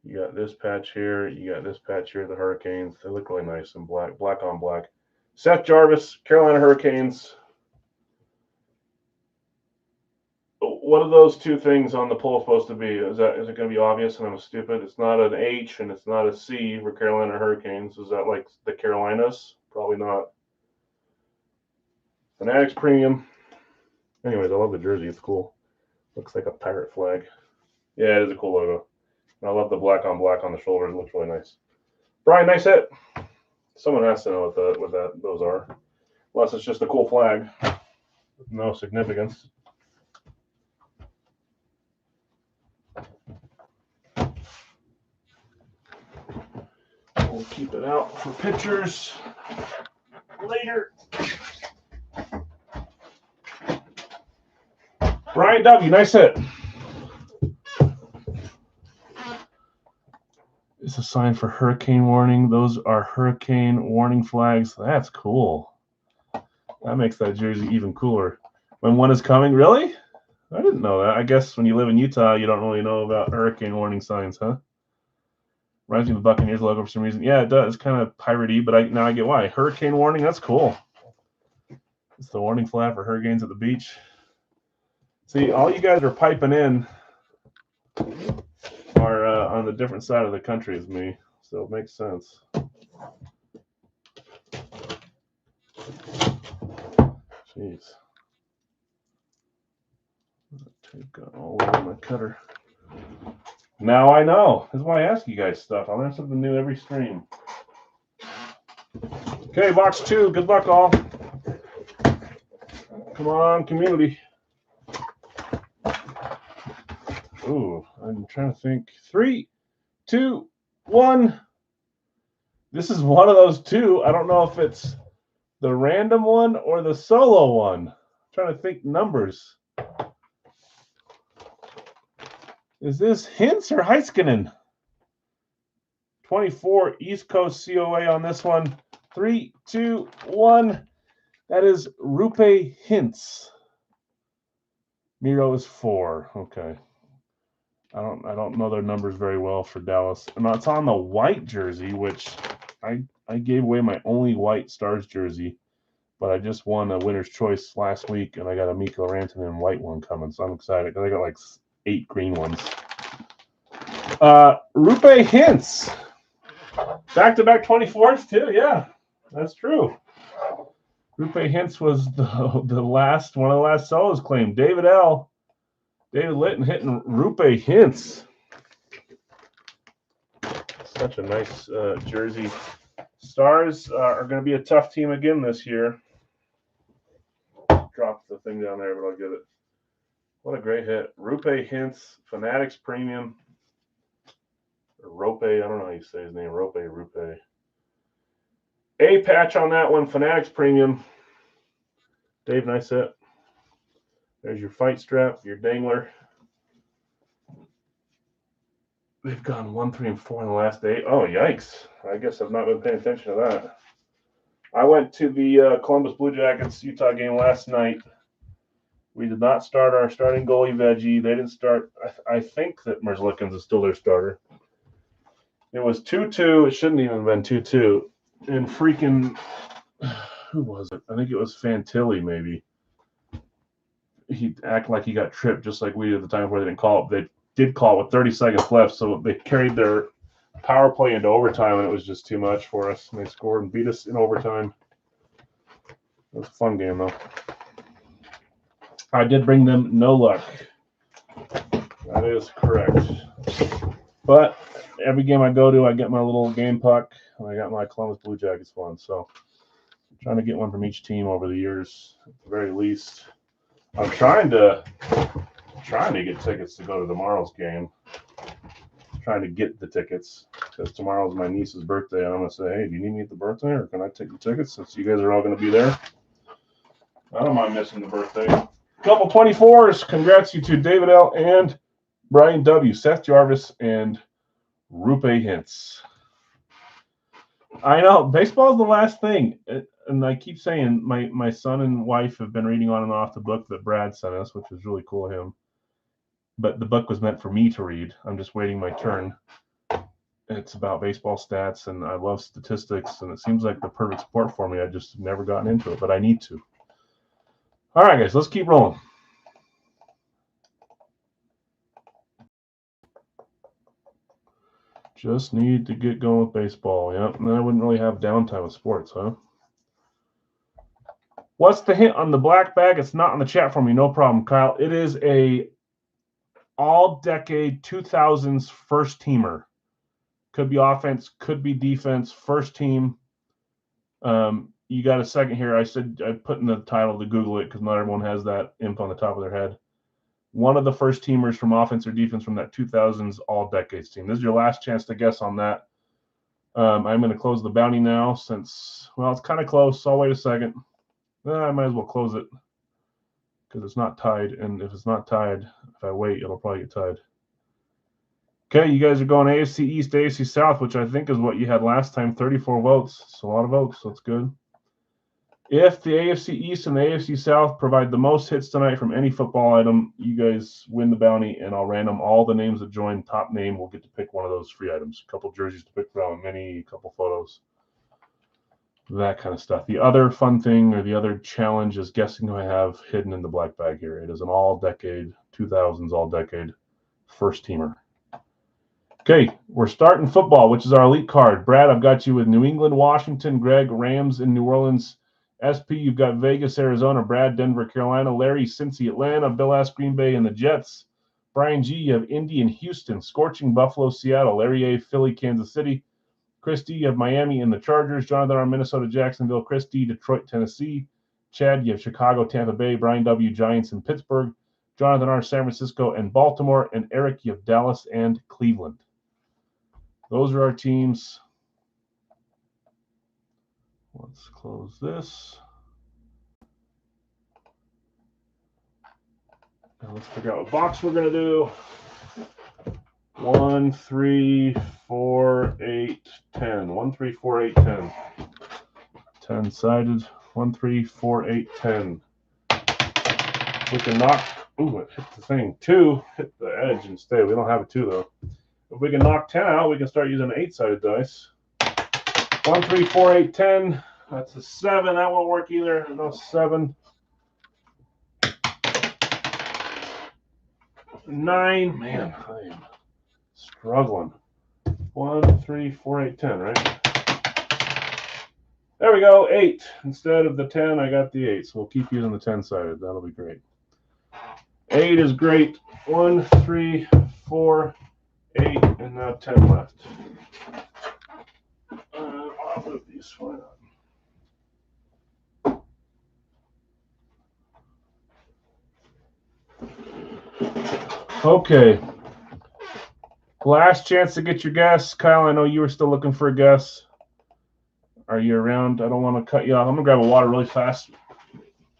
Speaker 1: You got this patch here. You got this patch here, the Hurricanes. They look really nice in black on black. Seth Jarvis, Carolina Hurricanes. What are those two things on the poll supposed to be? Is it going to be obvious and I'm stupid? It's not an H and it's not a C for Carolina Hurricanes. Is that like the Carolinas? Probably not. Fanatics Premium. Anyways, I love the jersey. It's cool. Looks like a pirate flag. Yeah, it is a cool logo. I love the black on black on the shoulders. It looks really nice. Brian, nice hit. Someone has to know what those are. Unless it's just a cool flag with no significance. We'll keep it out for pictures later. Brian W., nice hit. It's a sign for hurricane warning. Those are hurricane warning flags. That's cool. That makes that jersey even cooler. When one is coming, really? I didn't know that. I guess when you live in Utah, you don't really know about hurricane warning signs, huh? Reminds me of the Buccaneers logo for some reason. Yeah, it does. It's kind of piratey, but now I get why. Hurricane warning, that's cool. It's the warning flag for hurricanes at the beach. See, all you guys are piping in are on the different side of the country as me, so it makes sense. Jeez. Tape got all over my cutter. Now I know. This is why I ask you guys stuff. I learn something new every stream. Okay, box 2. Good luck, all. Come on, community. Ooh, I'm trying to think. 3, 2, 1. This is one of those two. I don't know if it's the random one or the solo one. I'm trying to think numbers. Is this Hintz or Heiskanen? 24 East Coast COA on this one. 3, 2, 1. That is Roope Hintz. Miro is 4. Okay. I don't know their numbers very well for Dallas. And it's on the white jersey, which I gave away my only white Stars jersey, but I just won a winner's choice last week, and I got a Mikko Rantanen white one coming, so I'm excited because I got like 8 green ones. Roope Hintz. Back-to-back 24s too, yeah. That's true. Roope Hintz was the last one of the last solos claimed. David Litton hitting Roope Hintz. Such a nice jersey. Stars are going to be a tough team again this year. Drop the thing down there, but I'll get it. What a great hit. Roope Hintz, Fanatics Premium. Or Rope, I don't know how you say his name. Roope. A patch on that one, Fanatics Premium. Dave, nice hit. There's your fight strap, your dangler. They've gone 1, 3, and 4 in the last 8. Oh, yikes. I guess I've not been paying attention to that. I went to the Columbus Blue Jackets Utah game last night. We did not start our starting goalie, Veggie. They didn't start. I think that Merzlikins is still their starter. It was 2-2. It shouldn't even have been 2-2. And freaking, who was it? I think it was Fantilli, maybe. He acted like he got tripped, just like we did at the time where they didn't call it. They did call it with 30 seconds left, so they carried their power play into overtime, and it was just too much for us. And they scored and beat us in overtime. It was a fun game, though. I did bring them no luck. That is correct. But every game I go to, I get my little game puck, and I got my Columbus Blue Jackets one. So I'm trying to get one from each team over the years, at the very least. I'm trying to get tickets to go to tomorrow's game. Trying to get the tickets because tomorrow's my niece's birthday, and I'm gonna say, hey, do you need me at the birthday, or can I take the tickets since you guys are all gonna be there? I don't mind missing the birthday. Couple 24s. Congrats you to David L. and Brian W., Seth Jarvis, and Roope Hintz. I know baseball is the last thing, and I keep saying my son and wife have been reading on and off the book that Brad sent us, which was really cool of him. But the book was meant for me to read. I'm just waiting my turn. It's about baseball stats, and I love statistics, and it seems like the perfect sport for me. I just never gotten into it, but I need to. All right, guys, let's keep rolling. Just need to get going with baseball. Yep, and then I wouldn't really have downtime with sports, huh? What's the hint on the black bag? It's not on the chat for me. No problem, Kyle. It is a all-decade 2000s first teamer. Could be offense, could be defense, first team. You got a second here. I said I put in the title to Google it because not everyone has that info on the top of their head. One of the first teamers from offense or defense from that 2000s all-decades team. This is your last chance to guess on that. I'm going to close the bounty now since, well, it's kind of close. So I'll wait a second. I might as well close it because it's not tied. And if it's not tied, if I wait, it'll probably get tied. Okay, you guys are going AFC East, AFC South, which I think is what you had last time, 34 votes. It's a lot of votes, so it's good. If the AFC East and the AFC South provide the most hits tonight from any football item, you guys win the bounty, and I'll random all the names that join. Top name will get to pick one of those free items. A couple jerseys to pick from, a couple photos, that kind of stuff. The other fun thing, or the other challenge, is guessing who I have hidden in the black bag here. It is an all-decade, 2000s all-decade first-teamer. Okay, we're starting football, which is our elite card. Brad, I've got you with New England, Washington. Greg, Rams in New Orleans. SP, you've got Vegas, Arizona. Brad, Denver, Carolina. Larry, Cincy, Atlanta. Bill S, Green Bay, and the Jets. Brian G, you have Indy and Houston. Scorching, Buffalo, Seattle. Larry A, Philly, Kansas City. Christy, you have Miami and the Chargers. Jonathan R, Minnesota, Jacksonville. Christy, Detroit, Tennessee. Chad, you have Chicago, Tampa Bay. Brian W, Giants and Pittsburgh. Jonathan R, San Francisco and Baltimore. And Eric, you have Dallas and Cleveland. Those are our teams. Let's close this. Now let's figure out what box we're going to do. 1, 3, 4, 8, 10. 1, 3, 4, 8, 10. 10 sided. 1, 3, 4, 8, 10. We can knock. Ooh, it hit the thing. 2 hit the edge and stay. We don't have a 2 though. If we can knock 10 out, we can start using 8-sided dice. 1, 3, 4, 8, 10. That's a 7. That won't work either. No 7. 9. Man, I am struggling. 1, 3, 4, 8, 10, right? There we go. 8. Instead of the 10, I got the 8. So we'll keep using the 10-sided. That'll be great. 8 is great. 1, 3, 4, 8, and now 10 left. I'll move these. Why not? Okay. Last chance to get your guess. Kyle, I know you were still looking for a guess. Are you around? I don't want to cut you off. I'm going to grab a water really fast.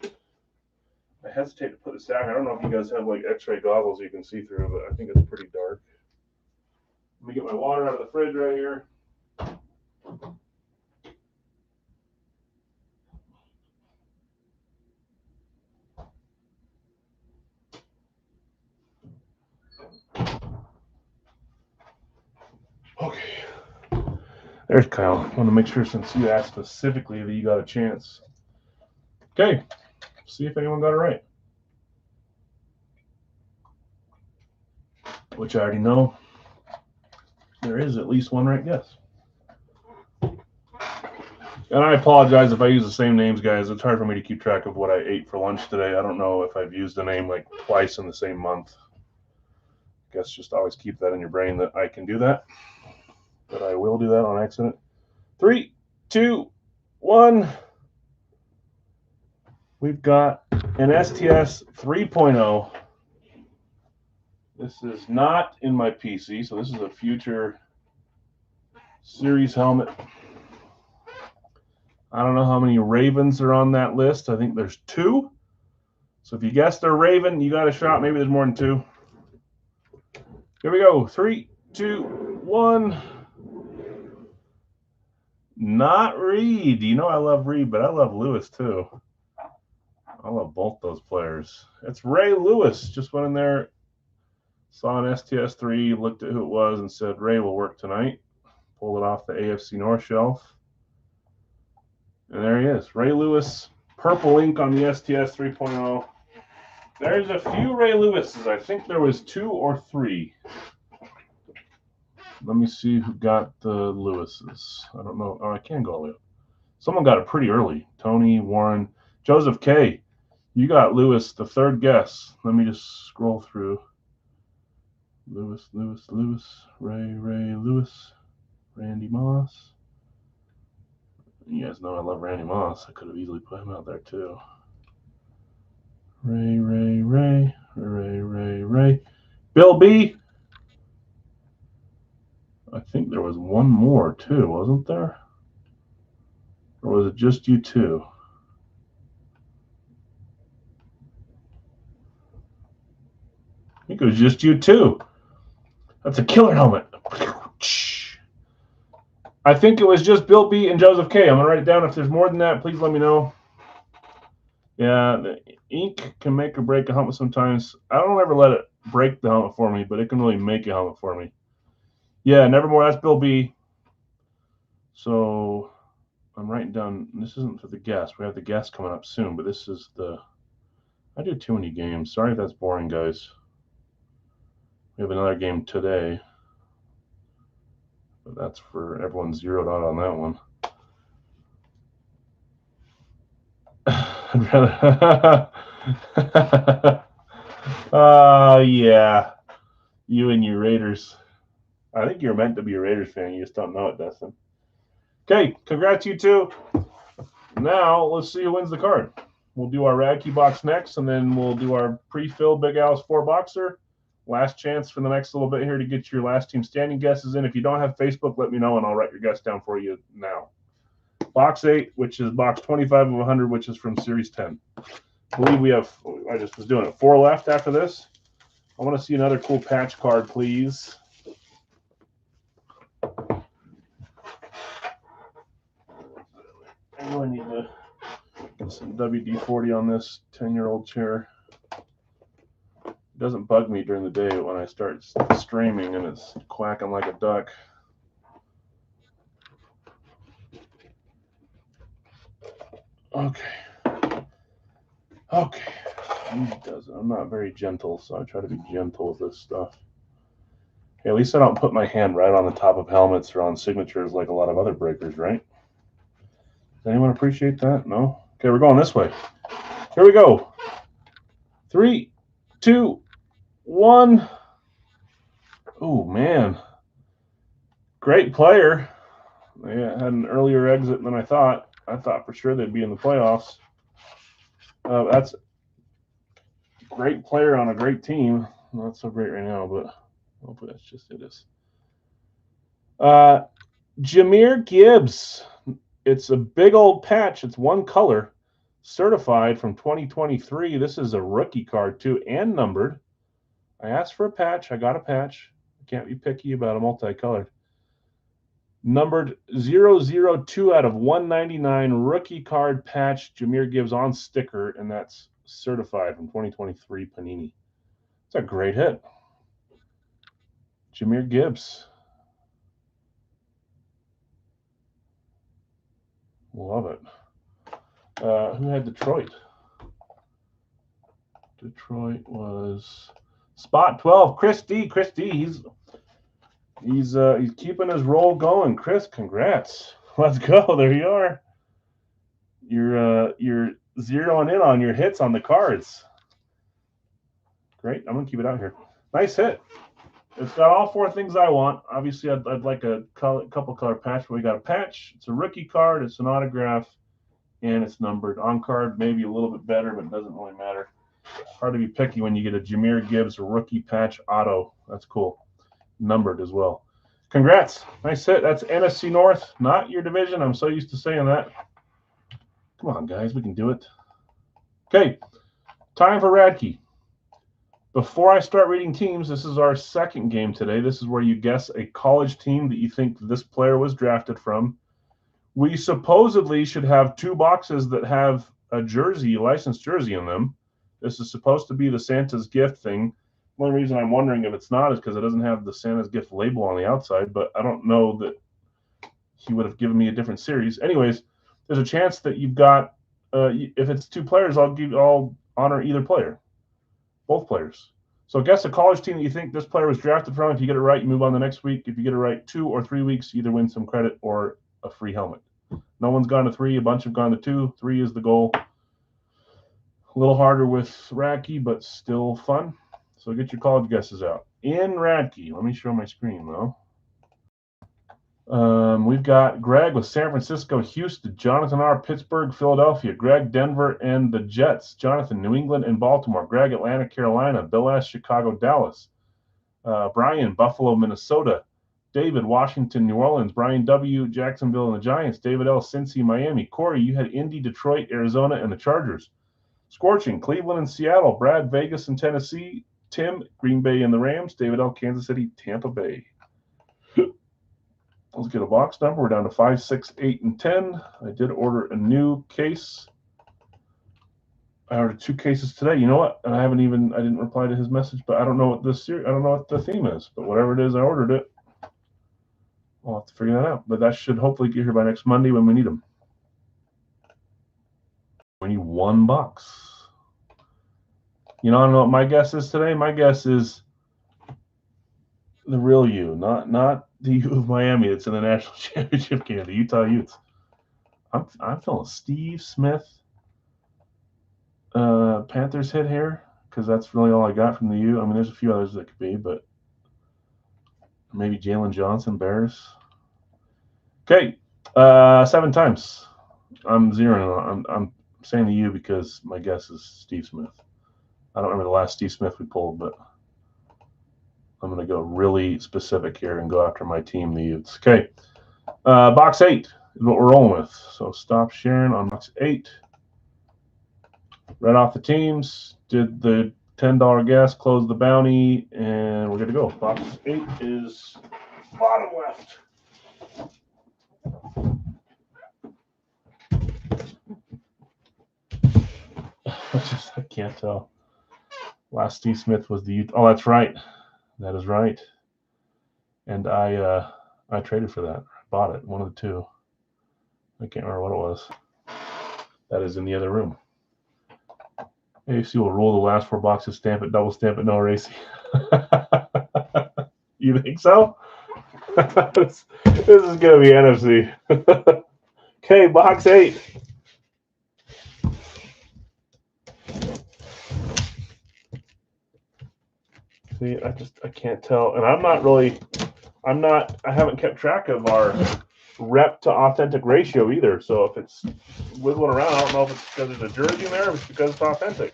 Speaker 1: I hesitate to put this down. I don't know if you guys have like x-ray goggles you can see through, but I think it's pretty dark. Let me get my water out of the fridge right here. Okay. There's Kyle. I want to make sure, since you asked specifically, that you got a chance. Okay. See if anyone got it right. Which I already know. There is at least one right guess. And I apologize if I use the same names, guys. It's hard for me to keep track of what I ate for lunch today. I don't know if I've used a name like twice in the same month. I guess just always keep that in your brain that I can do that. But I will do that on accident. 3, 2, 1. We've got an STS 3.0. This is not in my PC, so this is a future series helmet. I don't know how many Ravens are on that list. I think there's 2. So if you guessed they're Raven, you got a shot. Maybe there's more than 2. Here we go. 3, 2, 1. Not Reed. You know I love Reed, but I love Lewis too. I love both those players. It's Ray Lewis. Just went in there, saw an STS3, looked at who it was, and said, Ray will work tonight. Pulled it off the AFC North shelf. And there he is. Ray Lewis, purple ink on the STS 3.0. There's a few Ray Lewises. I think there was 2 or 3. Let me see who got the Lewises. I don't know. Oh, I can go all the way up. Someone got it pretty early. Tony, Warren, Joseph K. You got Lewis, the third guess. Let me just scroll through. Lewis, Ray, Lewis, Randy Moss. You guys know I love Randy Moss. I could have easily put him out there too. Ray. Bill B. I think there was one more too, wasn't there? Or was it just you two? I think it was just you two. That's a killer helmet. I think it was just Bill B and Joseph K. I'm going to write it down. If there's more than that, please let me know. Yeah, the ink can make or break a helmet sometimes. I don't ever let it break the helmet for me, but it can really make a helmet for me. Yeah, Nevermore, that's Bill B. So I'm writing down, this isn't for the guest. We have the guest coming up soon, but this is the, I do too many games. Sorry if that's boring, guys. We have another game today, but that's for everyone zeroed out on that one. I'd rather. Yeah. You and your Raiders. I think you're meant to be a Raiders fan. You just don't know it, Dustin. Okay, congrats, you two. Now, let's see who wins the card. We'll do our Radkey box next, and then we'll do our pre-fill Big Al's 4-boxer. Last chance for the next little bit here to get your last team standing guesses in. If you don't have Facebook, let me know, and I'll write your guess down for you now. Box 8, which is box 25 of 100, which is from Series 10. I believe we have, I just was doing it, 4 left after this. I want to see another cool patch card, please. I really need to get some WD-40 on this 10-year-old chair. It doesn't bug me during the day when I start streaming and it's quacking like a duck. Okay. Okay. It doesn't. I'm not very gentle, so I try to be gentle with this stuff. Okay, at least I don't put my hand right on the top of helmets or on signatures like a lot of other breakers, right? Does anyone appreciate that? No? Okay, we're going this way. Here we go. 3, 2, 1. Oh, man. Great player. They had an earlier exit than I thought. I thought for sure they'd be in the playoffs. That's a great player on a great team. Not so great right now, but hopefully that's just it is. Jahmyr Gibbs. It's a big old patch. It's one color. Certified from 2023. This is a rookie card, too, and numbered. I asked for a patch. I got a patch. I can't be picky about a multicolored. Numbered 002 out of 199 rookie card patch. Jahmyr Gibbs on sticker, and that's certified from 2023 Panini. It's a great hit. Jahmyr Gibbs. Love it. Who had Detroit? Detroit was spot 12. Chris D. Chris D. He's keeping his roll going. Chris, congrats. Let's go. There you are. You're zeroing in on your hits on the cards. Great. I'm gonna keep it out here. Nice hit. It's got all 4 things I want. Obviously, I'd like a couple color patch, but we got a patch. It's a rookie card. It's an autograph, and it's numbered. On card, maybe a little bit better, but it doesn't really matter. Hard to be picky when you get a Jahmyr Gibbs rookie patch auto. That's cool. Numbered as well. Congrats. Nice hit. That's NFC North, not your division. I'm so used to saying that. Come on, guys. We can do it. Okay. Time for Radkey. Before I start reading teams, this is our second game today. This is where you guess a college team that you think this player was drafted from. We supposedly should have 2 boxes that have a jersey, licensed jersey in them. This is supposed to be the Santa's gift thing. The only reason I'm wondering if it's not is because it doesn't have the Santa's gift label on the outside, but I don't know that he would have given me a different series. Anyways, there's a chance that you've got, if it's 2 players, I'll honor either player. Both players. So guess a college team that you think this player was drafted from. If you get it right, you move on the next week. If you get it right 2 or 3 weeks, you either win some credit or a free helmet. No one's gone to 3. A bunch have gone to 2. 3 is the goal. A little harder with Radkey, but still fun. So get your college guesses out. In Radkey, let me show my screen, though. We've got Greg with San Francisco, Houston, Jonathan R., Pittsburgh, Philadelphia, Greg, Denver, and the Jets, Jonathan, New England, and Baltimore, Greg, Atlanta, Carolina, Bill S., Chicago, Dallas, Brian, Buffalo, Minnesota, David, Washington, New Orleans. Brian W., Jacksonville and the Giants. David L., Cincy, Miami. Corey, you had Indy, Detroit, Arizona, and the Chargers. Scorching, Cleveland and Seattle. Brad, Vegas and Tennessee. Tim, Green Bay and the Rams. David L., Kansas City, Tampa Bay. Let's get a box number. We're down to 5, 6, 8, and 10. I did order a new case. I ordered 2 cases today. You know what? And I didn't reply to his message, but I don't know what I don't know what the theme is. But whatever it is, I ordered it. I'll have to figure that out. But that should hopefully get here by next Monday when we need them. We need 1 box. You know, I don't know what my guess is today. My guess is the real U, not the U of Miami that's in the national championship game, the Utah Utes. I'm feeling Steve Smith Panthers hit here because that's really all I got from the U. I mean, there's a few others that could be, but maybe Jalen Johnson, Bears. Okay, 7 times. I'm zeroing. I'm saying the U because my guess is Steve Smith. I don't remember the last Steve Smith we pulled, but I'm going to go really specific here and go after my team, the Utes. Okay, box 8 is what we're rolling with. So stop sharing on box 8. Read off the teams, did the $10 guess, closed the bounty, and we're good to go. Box 8 is bottom left. I can't tell. Last Steve Smith was the Ute. Oh, that's right. That is right. And I traded for that. Bought it. One of the 2. I can't remember what it was. That is in the other room. AFC will roll the last 4 boxes, stamp it, double stamp it, no racing. You think so? This is going to be NFC. Okay, box 8. See, I can't tell. And I haven't kept track of our rep to authentic ratio either. So if it's wiggling around, I don't know if it's because there's a jersey in there or if it's because it's authentic.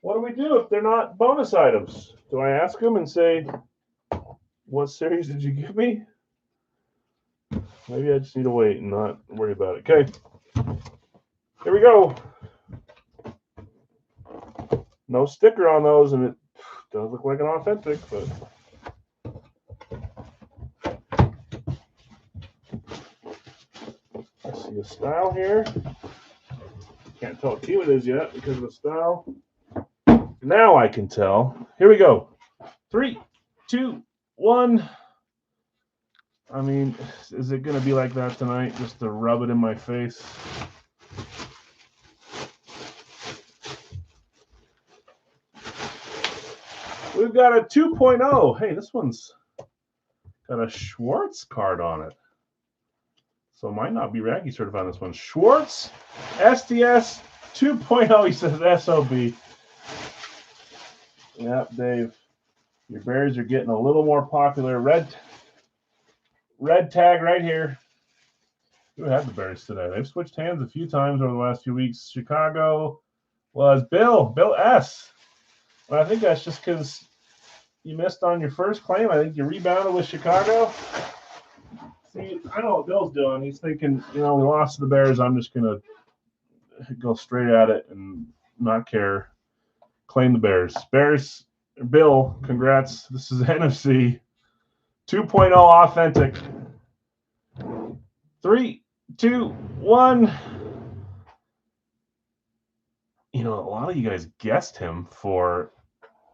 Speaker 1: What do we do if they're not bonus items? Do I ask them and say, what series did you give me? Maybe I just need to wait and not worry about it. Okay, here we go. No sticker on those, and it does look like an authentic, but I see a style here. Can't tell what team it is yet because of the style. Now I can tell. Here we go. 3, 2, 1. I mean, is it going to be like that tonight just to rub it in my face? We've got a 2.0. Hey, this one's got a Schwartz card on it. So it might not be Raggy certified on this one. Schwartz, SDS 2.0. He says SOB. Yep, Dave. Your Bears are getting a little more popular. Red tag right here. Who had the Bears today? They've switched hands a few times over the last few weeks. Chicago was Bill S. Well, I think that's just because you missed on your first claim. I think you rebounded with Chicago. See, I know what Bill's doing. He's thinking, we lost to the Bears. I'm just going to go straight at it and not care. Claim the Bears. Bears, Bill, congrats. This is NFC 2.0 authentic. 3, 2, 1. A lot of you guys guessed him for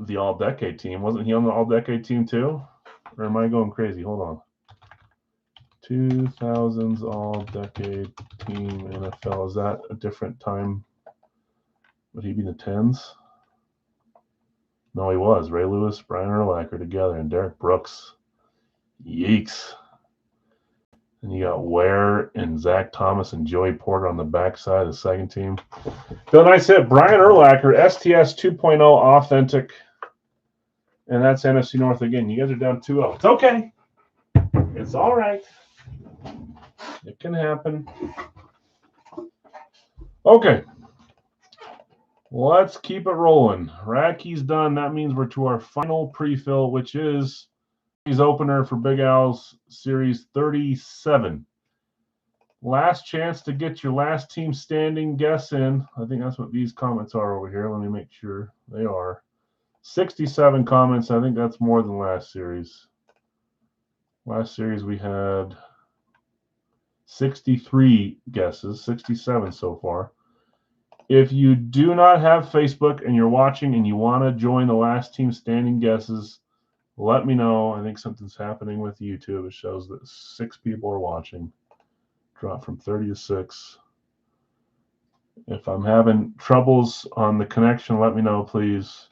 Speaker 1: the all-decade team. Wasn't he on the all-decade team too? Or am I going crazy? Hold on. 2000s all-decade team NFL. Is that a different time? Would he be in the 10s? No, he was. Ray Lewis, Brian Urlacher together, and Derek Brooks. Yeeks. And you got Ware and Zach Thomas and Joey Porter on the backside of the second team. Bill, nice hit. Brian Urlacher, STS 2.0 authentic. And that's NFC North again. You guys are down 2-0. It's okay. It's all right. It can happen. Okay. Let's keep it rolling. Racky's done. That means we're to our final pre-fill, which is his opener for Big Al's Series 37. Last chance to get your last team standing guess in. I think that's what these comments are over here. Let me make sure they are. 67 comments. I think that's more than last series. Last series we had 63 guesses, 67 so far. If you do not have Facebook and you're watching and you want to join the last team standing guesses, let me know. I think something's happening with YouTube. It shows that 6 people are watching. Drop from 30 to 6. If I'm having troubles on the connection, let me know, please.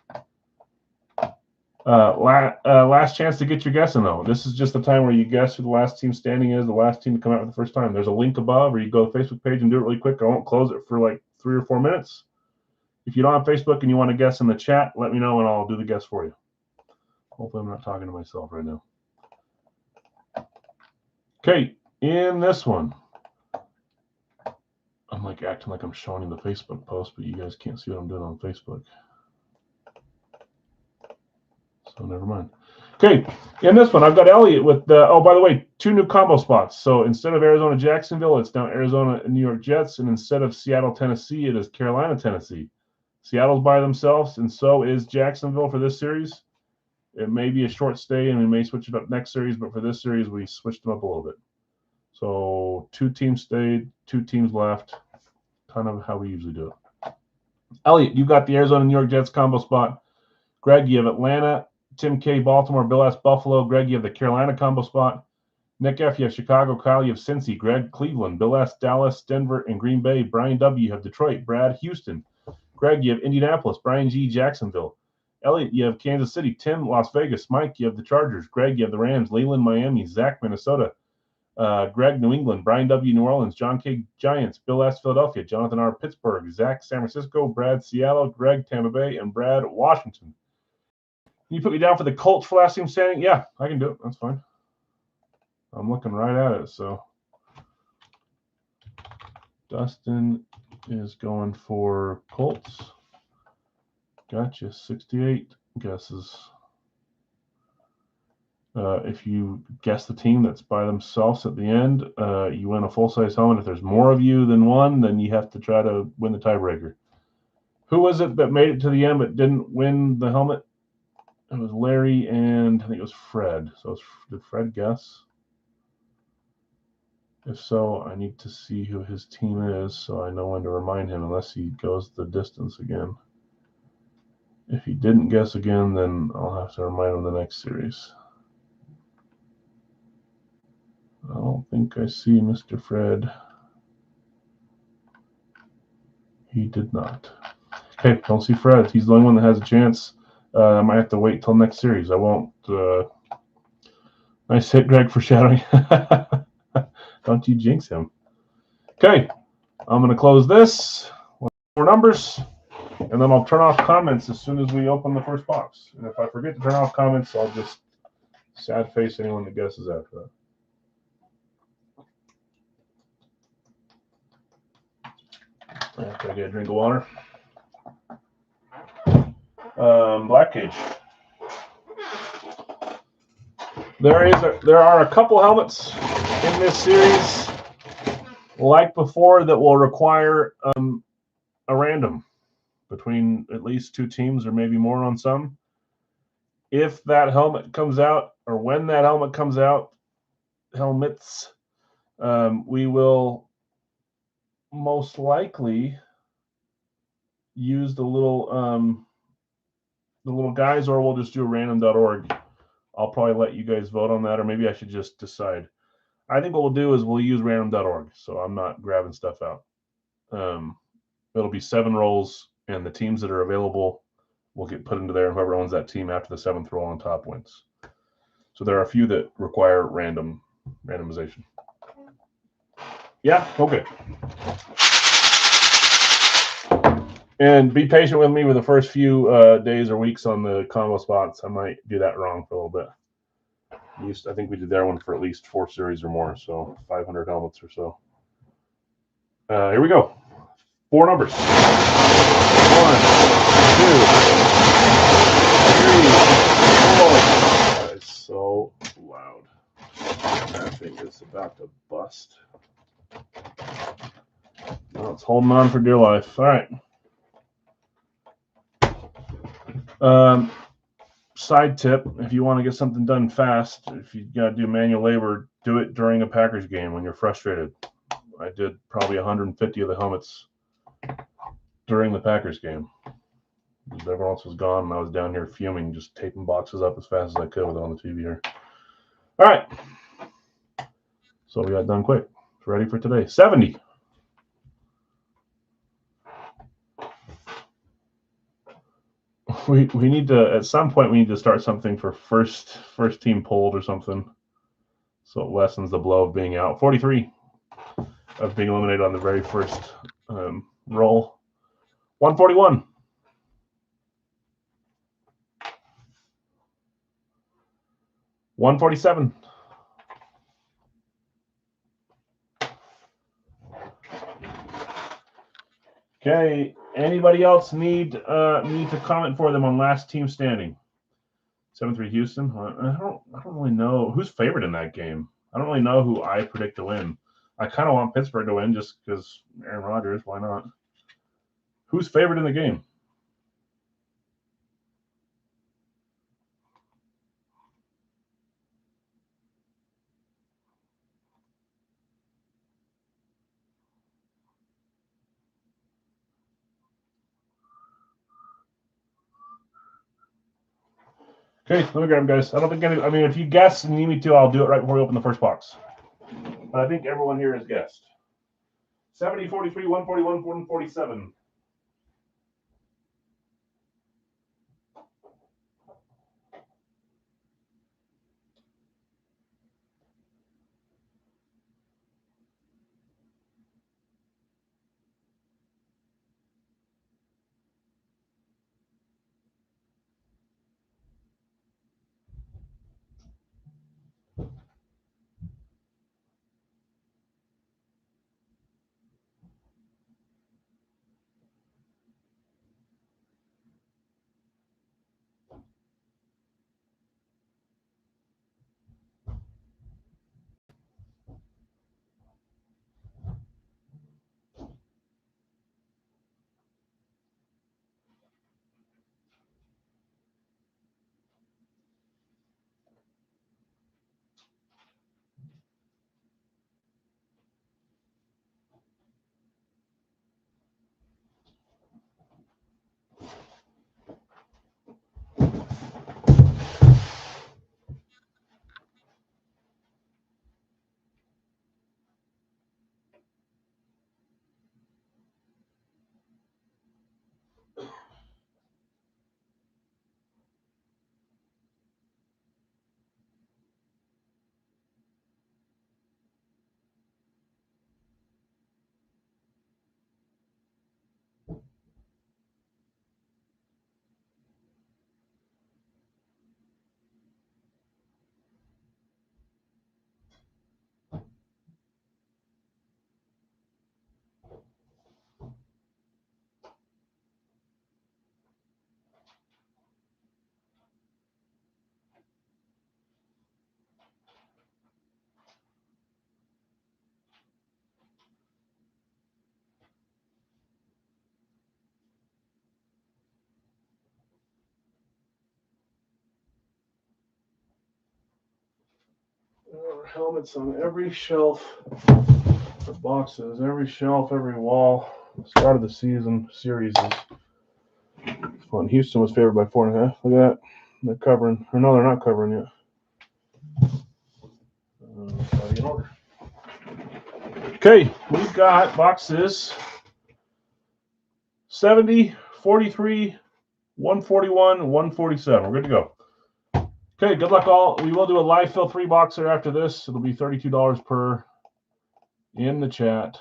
Speaker 1: Last chance to get your guess in, though. This is just the time where you guess who the last team standing is, the last team to come out for the first time. There's a link above, or you go to the Facebook page and do it really quick. I won't close it for like 3 or 4 minutes. If you don't have Facebook and you want to guess in the chat, let me know and I'll do the guess for you. Hopefully I'm not talking to myself right now. Okay, in this one, I'm like acting like I'm showing you the Facebook post, but you guys can't see what I'm doing on Facebook. So never mind. Okay, in this one, I've got Elliot with the, oh, by the way, 2 new combo spots. So instead of Arizona Jacksonville, it's now Arizona and New York Jets. And instead of Seattle, Tennessee, it is Carolina, Tennessee. Seattle's by themselves, and so is Jacksonville for this series. It may be a short stay, and we may switch it up next series, but for this series, we switched them up a little bit. So 2 teams stayed, 2 teams left, kind of how we usually do it. Elliot, you got the Arizona, New York Jets combo spot. Greg, you have Atlanta. Tim K, Baltimore. Bill S, Buffalo. Greg, you have the Carolina combo spot. Nick F, you have Chicago. Kyle, you have Cincy. Greg, Cleveland. Bill S, Dallas, Denver, and Green Bay. Brian W, you have Detroit. Brad, Houston. Greg, you have Indianapolis. Brian G, Jacksonville. Elliot, you have Kansas City. Tim, Las Vegas. Mike, you have the Chargers. Greg, you have the Rams. Leland, Miami. Zach, Minnesota. Greg, New England. Brian W, New Orleans. John K, Giants. Bill S, Philadelphia. Jonathan R, Pittsburgh. Zach, San Francisco. Brad, Seattle. Greg, Tampa Bay. And Brad, Washington. Can you put me down for the Colts for last team standing? Yeah, I can do it. That's fine. I'm looking right at it. So Dustin is going for Colts. Gotcha. 68 guesses. If you guess the team that's by themselves at the end, you win a full-size helmet. If there's more of you than one, then you have to try to win the tiebreaker. Who was it that made it to the end but didn't win the helmet? It was Larry and I think it was Fred. So did Fred guess? If so, I need to see who his team is so I know when to remind him unless he goes the distance again. If he didn't guess again, then I'll have to remind him the next series. I don't think I see Mr. Fred. He did not. Okay, don't see Fred. He's the only one that has a chance. I might have to wait till next series. I won't. Nice hit, Greg, for shadowing. Don't you jinx him. Okay, I'm going to close this. More numbers, and then I'll turn off comments as soon as we open the first box. And if I forget to turn off comments, I'll just sad face anyone that guesses after that. After I get a drink of water. Black Cage. There are a couple helmets in this series, like before, that will require a random between at least 2 teams or maybe more on some. If that helmet comes out, or when that helmet comes out, helmets, we will most likely use the little guys, or we'll just do a random.org. I'll probably let you guys vote on that, or maybe I should just decide. I think what we'll do is we'll use random.org, so I'm not grabbing stuff out. It'll be 7 rolls, and the teams that are available will get put into there, and whoever owns that team after the 7th roll on top wins. So there are a few that require randomization. Yeah, okay. And be patient with me with the first few days or weeks on the combo spots. I might do that wrong for a little bit. I think we did that one for at least 4 series or more, so 500 helmets or so. Here we go. 4 numbers. 1, 2, 3, 4. That is so loud. That thing is about to bust. Oh, it's holding on for dear life. All right. Side tip, if you want to get something done fast, if you got to do manual labor, do it during a Packers game when you're frustrated. I did probably 150 of the helmets during the Packers game. Everyone else was gone, and I was down here fuming, just taping boxes up as fast as I could with it on the TV here. All right. So we got done quick. It's ready for today. 70. We need to, at some point, we need to start something for first team pulled or something. So it lessens the blow of being out. 43 of being eliminated on the very first roll. 141. 147. Okay. Anybody else need to comment for them on last team standing? 7-3 Houston. I don't really know who's favored in that game. I don't really know who I predict to win. I kind of want Pittsburgh to win just because Aaron Rodgers. Why not? Who's favored in the game? Okay, let me grab them, guys. I don't think I mean, if you guess and need me to, I'll do it right before we open the first box. But I think everyone here has guessed. 70, 43, 141, 147. There are helmets on every shelf. The boxes, every shelf, every wall. The start of the season series is fun. Houston was favored by 4.5. Look at that. They're covering. Or no, they're not covering yet. Gotta get order. Okay, we've got boxes 70, 43, 141, 147. We're good to go. Okay, good luck all. We will do a live fill 3 boxer after this. It'll be $32 per in the chat.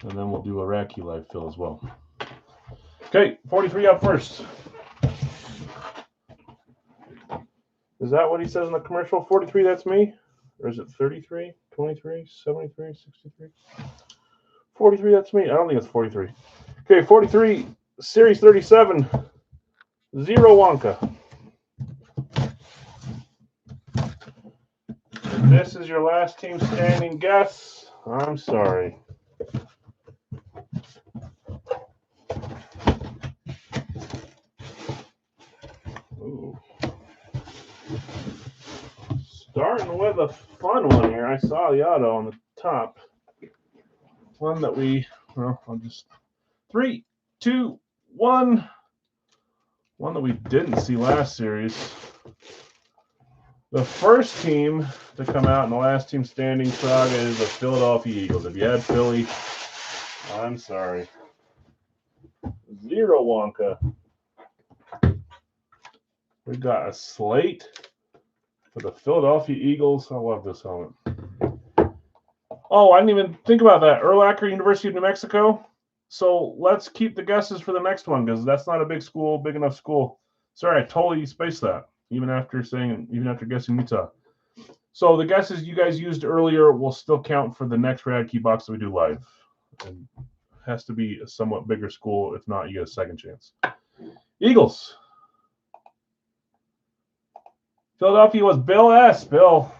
Speaker 1: And then we'll do a Racky live fill as well. Okay, 43 up first. Is that what he says in the commercial? 43, that's me? Or is it 33, 23, 73, 63? 43, that's me. I don't think it's 43. Okay, 43, Series 37, Zero Wonka. If this is your last team standing guess, I'm sorry. Ooh. Starting with a fun one here. I saw the auto on the top. One that I'll just 3, 2, 1. One that we didn't see last series. The first team to come out in the last team standing saga is the Philadelphia Eagles. If you had Philly, I'm sorry. Zero Wonka. We got a slate for the Philadelphia Eagles. I love this helmet. Oh, I didn't even think about that. Urlacher, University of New Mexico. So let's keep the guesses for the next one because that's not a big enough school. Sorry, I totally spaced that, even after guessing Utah. So the guesses you guys used earlier will still count for the next Rad Key box that we do live. And it has to be a somewhat bigger school. If not, you get a second chance. Eagles. Philadelphia was Bill S. Bill,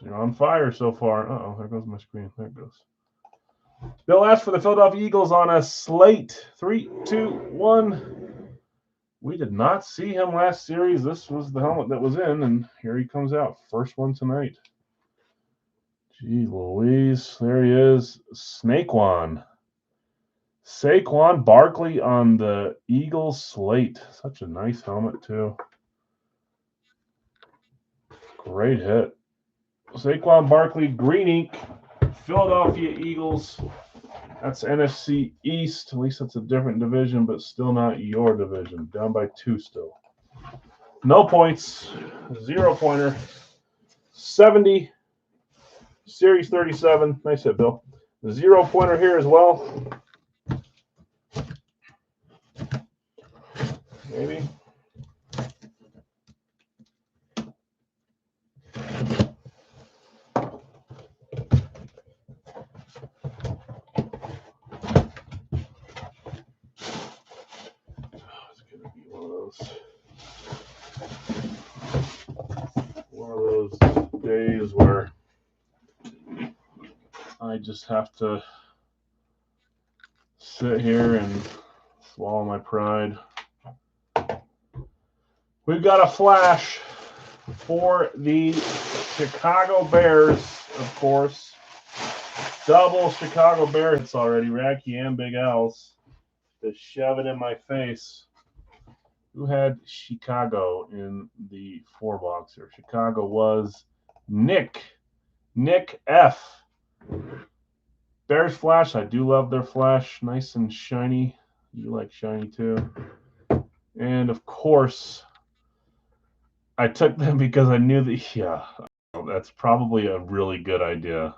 Speaker 1: you're on fire so far. Uh-oh, there goes my screen. There it goes. Bill S. for the Philadelphia Eagles on a slate. 3, 2, 1. We did not see him last series. This was the helmet that was in, and here he comes out. First one tonight. Gee Louise. There he is. Saquon Barkley on the Eagles slate. Such a nice helmet, too. Great hit. Saquon Barkley, green ink, Philadelphia Eagles. That's NFC East. At least it's a different division, but still not your division. Down by 2 still. No points. 0-pointer. 70. Series 37. Nice hit, Bill. 0-pointer here as well. Maybe. One of those days where I just have to sit here and swallow my pride. We've got a flash for the Chicago Bears, of course. Double Chicago Bear hits already. Racky and Big L's to shove it in my face. Who had Chicago in the 4-box here? Chicago was Nick F. Bears flash. I do love their flash. Nice and shiny. You like shiny too. And of course, I took them because I knew that, that's probably a really good idea.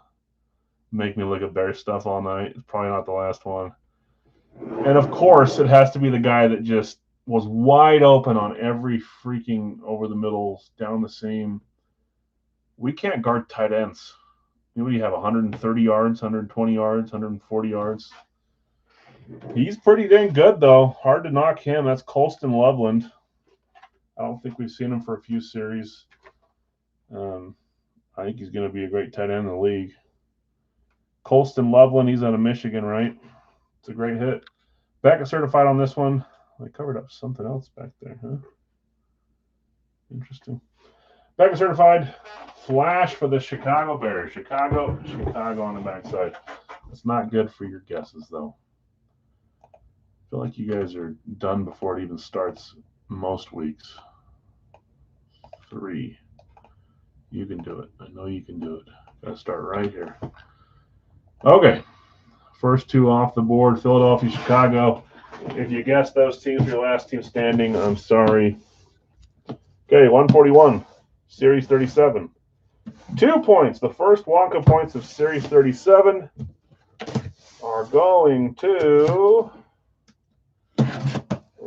Speaker 1: Make me look at Bear stuff all night. It's probably not the last one. And of course, it has to be the guy that just was wide open on every freaking over the middle, down the seam. We can't guard tight ends. What do you have, 130 yards, 120 yards, 140 yards? He's pretty dang good, though. Hard to knock him. That's Colston Loveland. I don't think we've seen him for a few series. I think he's going to be a great tight end in the league. Colston Loveland, he's out of Michigan, right? It's a great hit. Beckett certified on this one. I covered up something else back there, huh? Interesting. Beckett certified. Flash for the Chicago Bears. Chicago on the backside. It's not good for your guesses, though. I feel like you guys are done before it even starts most weeks. 3. You can do it. I know you can do it. Gotta start right here. Okay. First 2 off the board. Philadelphia, Chicago. If you guessed those teams for your last team standing, I'm sorry. Okay, 141. Series 37. 2 points. The first Wonka points of Series 37 are going to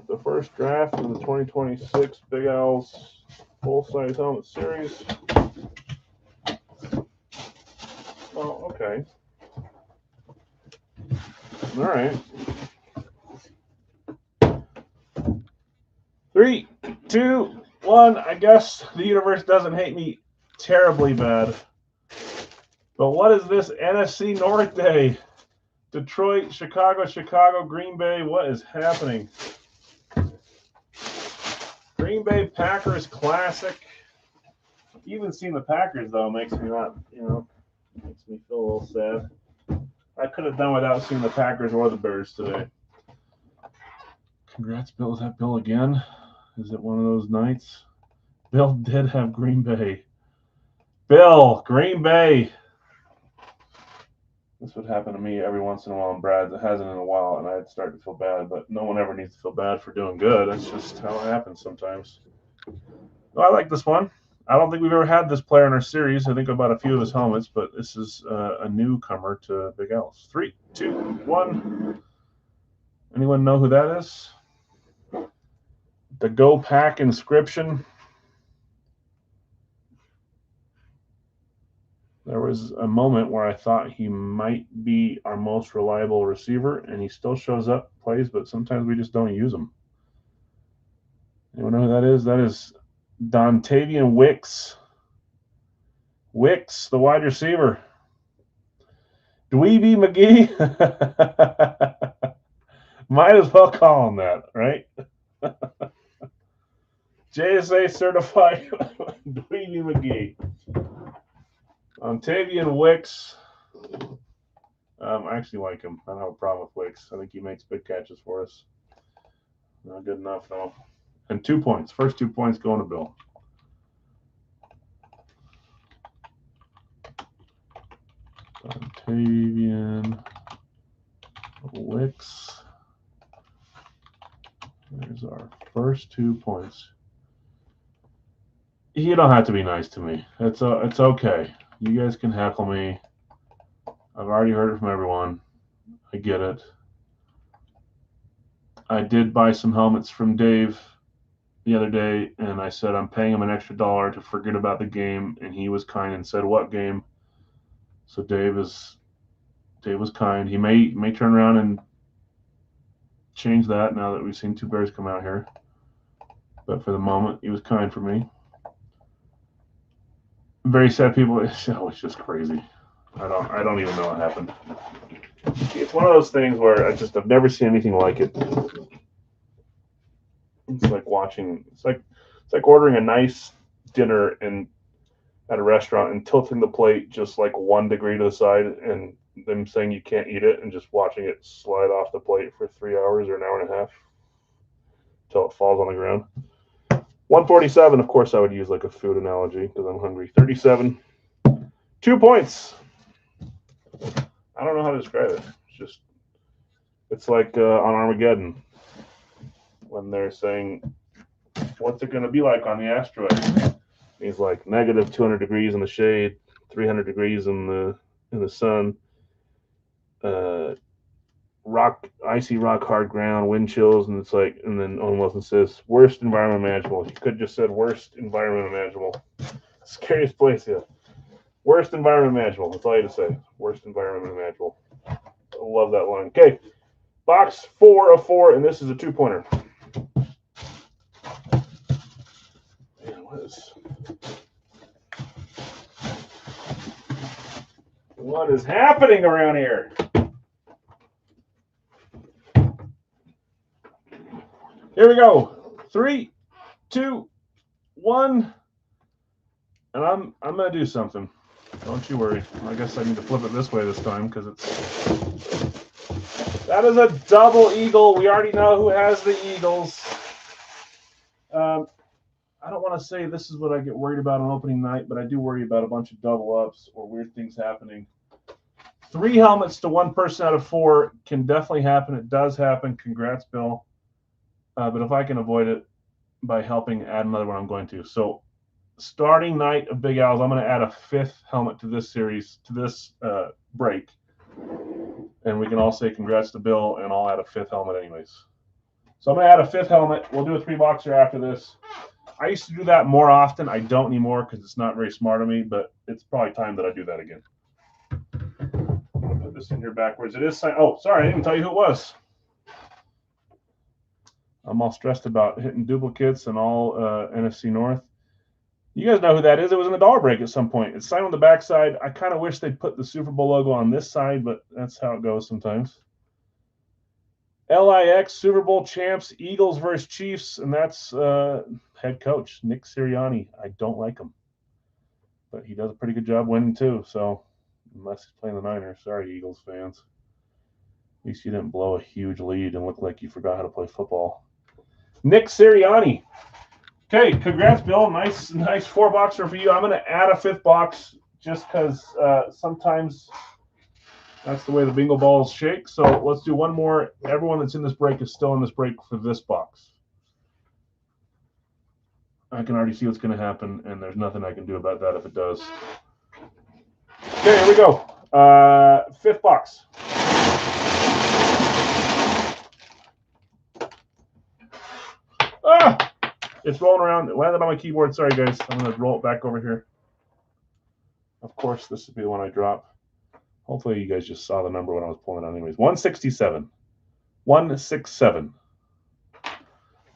Speaker 1: the first draft of the 2026 Big L's full-size helmet series. Oh, okay. All right. 3, 2, 1. I guess the universe doesn't hate me terribly bad. But what is this NFC North Day? Detroit, Chicago, Green Bay. What is happening? Green Bay Packers Classic. Even seeing the Packers, though, makes me not, makes me feel a little sad. I could have done without seeing the Packers or the Bears today. Congrats, Bill. Is that Bill again? Is it one of those nights? Bill did have Green Bay. Bill, Green Bay. This would happen to me every once in a while, and Brad. It hasn't in a while, and I'd start to feel bad, but no one ever needs to feel bad for doing good. That's just how it happens sometimes. Well, I like this one. I don't think we've ever had this player in our series. I think about a few of his helmets, but this is a newcomer to Big Al's. 3, 2, 1. Anyone know who that is? The Go Pack inscription. There was a moment where I thought he might be our most reliable receiver, and he still shows up, plays, but sometimes we just don't use him. Anyone know who that is? That is Dontavian Wicks. Wicks, the wide receiver. Dweeby McGee. Might as well call him that, right? JSA certified Dweeby McGee. Dontavian Wicks. I actually like him. I don't have a problem with Wicks. I think he makes big catches for us. Not good enough, though. And 2 points. First 2 points going to Bill. Dontavian Wicks. There's our first 2 points. You don't have to be nice to me. It's okay. You guys can heckle me. I've already heard it from everyone. I get it. I did buy some helmets from Dave the other day, and I said I'm paying him an extra $1 to forget about the game, and he was kind and said, "What game?" So Dave was kind. He may turn around and change that now that we've seen 2 Bears come out here. But for the moment, he was kind for me. Very sad people. It's just crazy. I don't even know what happened. It's one of those things where I've never seen anything like it. It's like watching. It's like ordering a nice dinner at a restaurant and tilting the plate just like 1 degree to the side, and them saying you can't eat it, and just watching it slide off the plate for 3 hours or an hour and a half until it falls on the ground. 147. Of course, I would use like a food analogy because I'm hungry. 37. 2 points. I don't know how to describe it. It's like on Armageddon when they're saying, what's it going to be like on the asteroid? He's like negative 200 degrees in the shade, 300 degrees in the sun, icy rock, hard ground, wind chills, and it's like, and then Owen Wilson says, worst environment imaginable. You could have just said worst environment imaginable. Scariest place, yeah. Worst environment imaginable. That's all you had to say. Worst environment imaginable. I love that line. Okay, box 4 of 4, and this is a 2-pointer. Man, what is happening around here? Here we go. 3, 2, 1. And I'm gonna do something. Don't you worry. I guess I need to flip it this way this time because that is a double eagle. We already know who has the Eagles. I don't want to say this is what I get worried about on opening night, but I do worry about a bunch of double ups or weird things happening. 3 helmets to 1 person out of 4 can definitely happen. It does happen. Congrats, Bill. But if I can avoid it by helping add another one, I'm going to. So starting night of Big Al's, I'm going to add a 5th helmet to this series, to this break. And we can all say congrats to Bill, and I'll add a 5th helmet anyways. So I'm going to add a 5th helmet. We'll do a 3-boxer after this. I used to do that more often. I don't anymore because it's not very smart of me, but it's probably time that I do that again. I'm going to put this in here backwards. It is signed. Oh, sorry, I didn't tell you who it was. I'm all stressed about hitting duplicates and all NFC North. You guys know who that is. It was in the dollar break at some point. It's signed on the backside. I kind of wish they'd put the Super Bowl logo on this side, but that's how it goes sometimes. LIX, Super Bowl champs, Eagles versus Chiefs, and that's head coach, Nick Sirianni. I don't like him, but he does a pretty good job winning too, so unless he's playing the Niners. Sorry, Eagles fans. At least you didn't blow a huge lead and look like you forgot how to play football. Nick Sirianni. Okay, congrats, Bill. Nice $4 for you. I'm going to add a 5th box just because sometimes that's the way the bingo balls shake. So let's do one more. Everyone that's in this break is still in this break for this box. I can already see what's going to happen, and there's nothing I can do about that if it does. Okay, here we go. 5th box. Ah! It's rolling around. It landed on my keyboard. Sorry, guys. I'm going to roll it back over here. Of course, this would be the one I drop. Hopefully, you guys just saw the number when I was pulling it out anyways. 167. 167.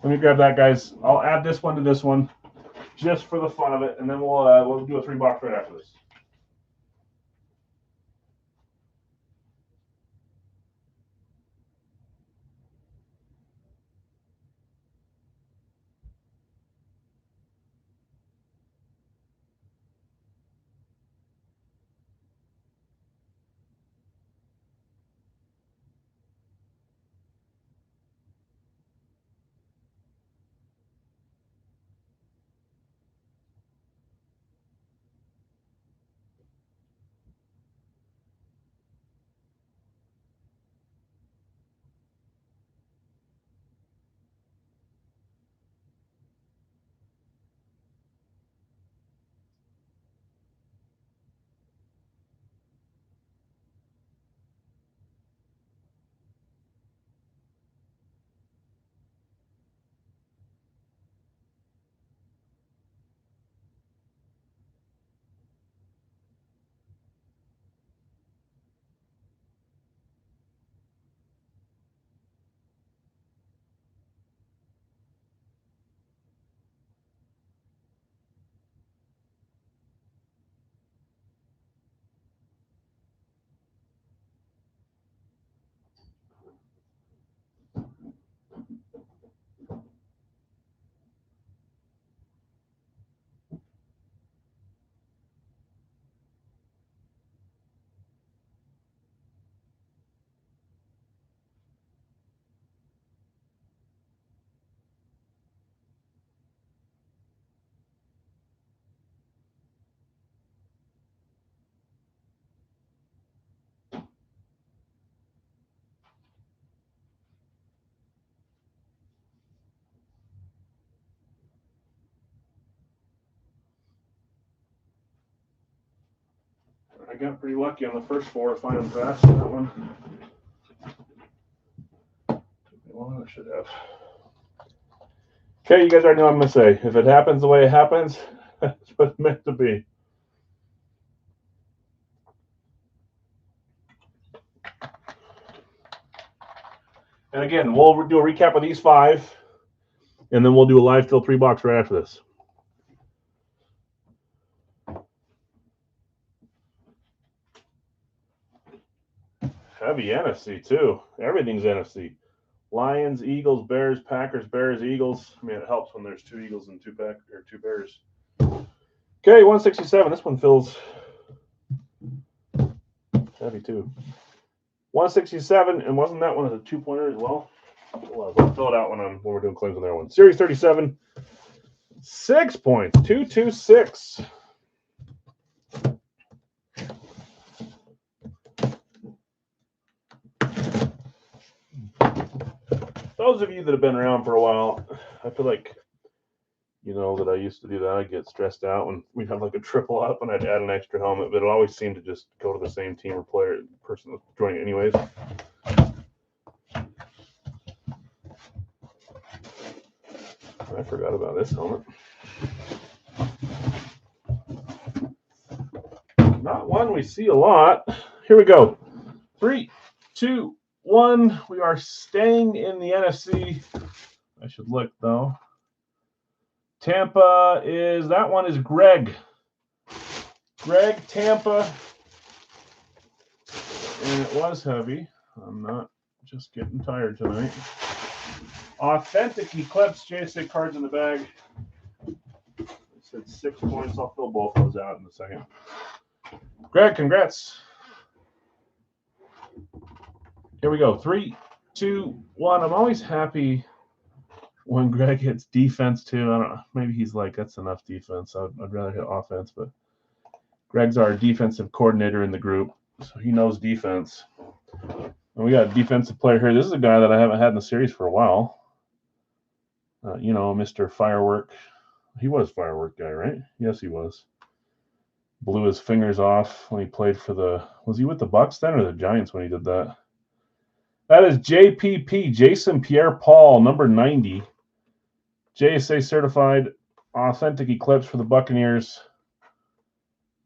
Speaker 1: Let me grab that, guys. I'll add this one to this one just for the fun of it, and then we'll do a 3-box right after this. I got pretty lucky on the first 4 to find them fast in that one. Well, I should have. Okay, you guys already know what I'm going to say. If it happens the way it happens, that's what it's meant to be. And again, we'll do a recap of these 5, and then we'll do a live fill 3-box right after this. Heavy NFC too. Everything's NFC. Lions, Eagles, Bears, Packers, Bears, Eagles. I mean, it helps when there's 2 Eagles and 2 Bears. Okay, 167. This one feels heavy too. 167, and wasn't that one a 2-pointer as well? We'll fill it out when we're doing claims on that one. Series 37, 6 points, 226. Those of you that have been around for a while, I feel like you know that I used to do that. I'd get stressed out when we'd have like a triple up and I'd add an extra helmet, but it always seemed to just go to the same team or person that's joining anyways. I forgot about this helmet. Not one we see a lot. Here we go. 3, 2, 1. We are staying in the NFC. I should look, though. Tampa is, that one is Greg. Greg, Tampa. And it was heavy. I'm not just getting tired tonight. Authentic Eclipse JSA cards in the bag. I said 6 points. I'll fill both those out in a second. Greg, congrats. Here we go. 3, 2, 1. I'm always happy when Greg hits defense too. I don't know. Maybe he's like, that's enough defense. I'd rather hit offense, but Greg's our defensive coordinator in the group, so he knows defense. And we got a defensive player here. This is a guy that I haven't had in the series for a while. You know, Mr. Firework. He was Firework guy, right? Yes, he was. Blew his fingers off when he played for the, was he with the Bucks then or the Giants when he did that? That is JPP, Jason Pierre-Paul, number 90. JSA certified authentic Eclipse for the Buccaneers.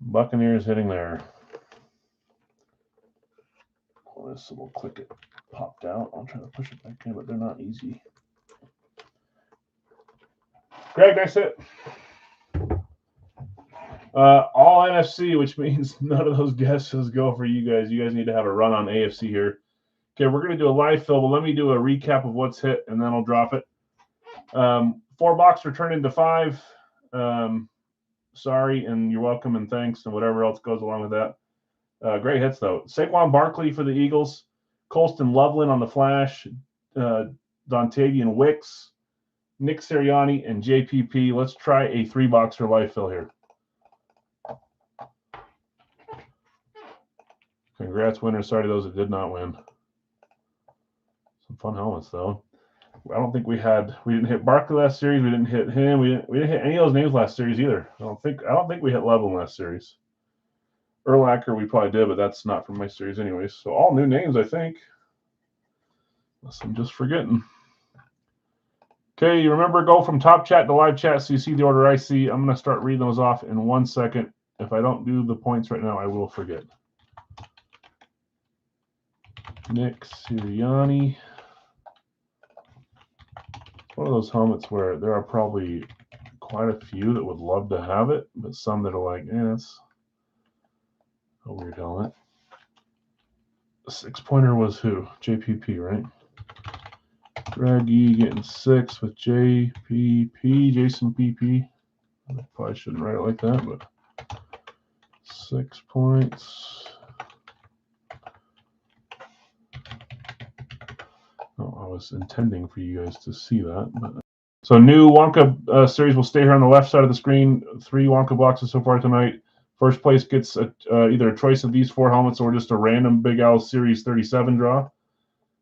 Speaker 1: Buccaneers hitting there. Oh, this little click it popped out. I'll try to push it back in, but they're not easy. Greg, nice hit. All NFC, which means none of those guesses go for you guys. You guys need to have a run on AFC here. Okay, we're going to do a live fill, but let me do a recap of what's hit, and then I'll drop it. 4 box returned into 5. Sorry, and you're welcome, and thanks, and whatever else goes along with that. Great hits, though. Saquon Barkley for the Eagles. Colston Loveland on the Flash. Dontavian Wicks. Nick Sirianni, and JPP. Let's try a 3-boxer live fill here. Congrats, winners. Sorry to those that did not win. Some fun helmets, though. I don't think we didn't hit Barkley last series. We didn't hit him. We didn't hit any of those names last series either. I don't think we hit Loveland last series. Urlacher we probably did, but that's not from my series anyways. So all new names, I think. Unless I'm just forgetting. Okay, you remember, go from top chat to live chat so you see the order I see. I'm going to start reading those off in 1 second. If I don't do the points right now, I will forget. Nick Sirianni. One of those helmets where there are probably quite a few that would love to have it, but some that are like, that's a weird helmet. The 6-pointer was who? JPP, right? Greggy getting 6 with JPP, Jason PP. I probably shouldn't write it like that, but 6 points. Oh, I was intending for you guys to see that. But. So new Wonka series will stay here on the left side of the screen. 3 Wonka boxes so far tonight. First place gets either a choice of these 4 helmets or just a random Big Al Series 37 draw.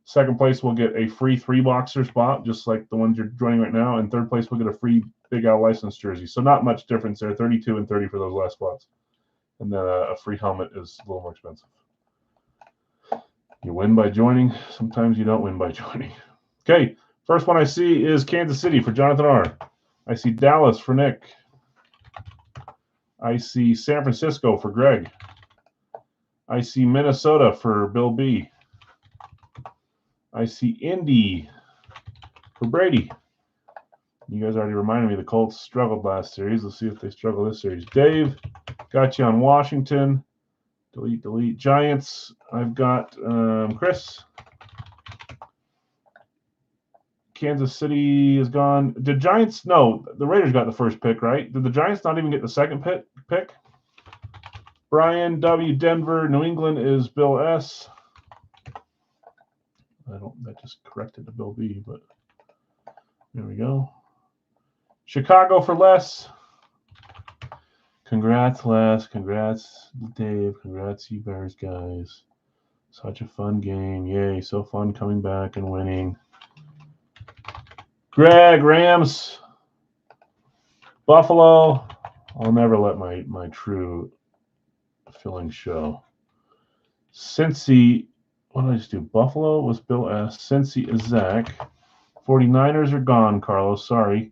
Speaker 1: Second place will get a free 3-boxer spot, just like the ones you're joining right now. And third place will get a free Big Al license jersey. So not much difference there, 32 and 30 for those last spots. And then a free helmet is a little more expensive. You win by joining. Sometimes you don't win by joining. Okay, first one I see is Kansas City for Jonathan R. I see Dallas for Nick. I see San Francisco for Greg. I see Minnesota for Bill B. I see Indy for Brady. You guys already reminded me the Colts struggled last series. Let's see if they struggle this series. Dave, got you on Washington. Delete. Giants, I've got Chris. Kansas City is gone. Did Giants? No, the Raiders got the first pick, right? Did the Giants not even get the second pick? Brian W. Denver. New England is Bill S. That just corrected to Bill B, but there we go. Chicago for Les. Congrats, Les. Congrats, Dave. Congrats, you Bears guys. Such a fun game. Yay, so fun coming back and winning. Greg, Rams. Buffalo. I'll never let my true feeling show. Cincy. What did I just do? Buffalo was Bill S. Cincy is Zach. 49ers are gone, Carlos. Sorry.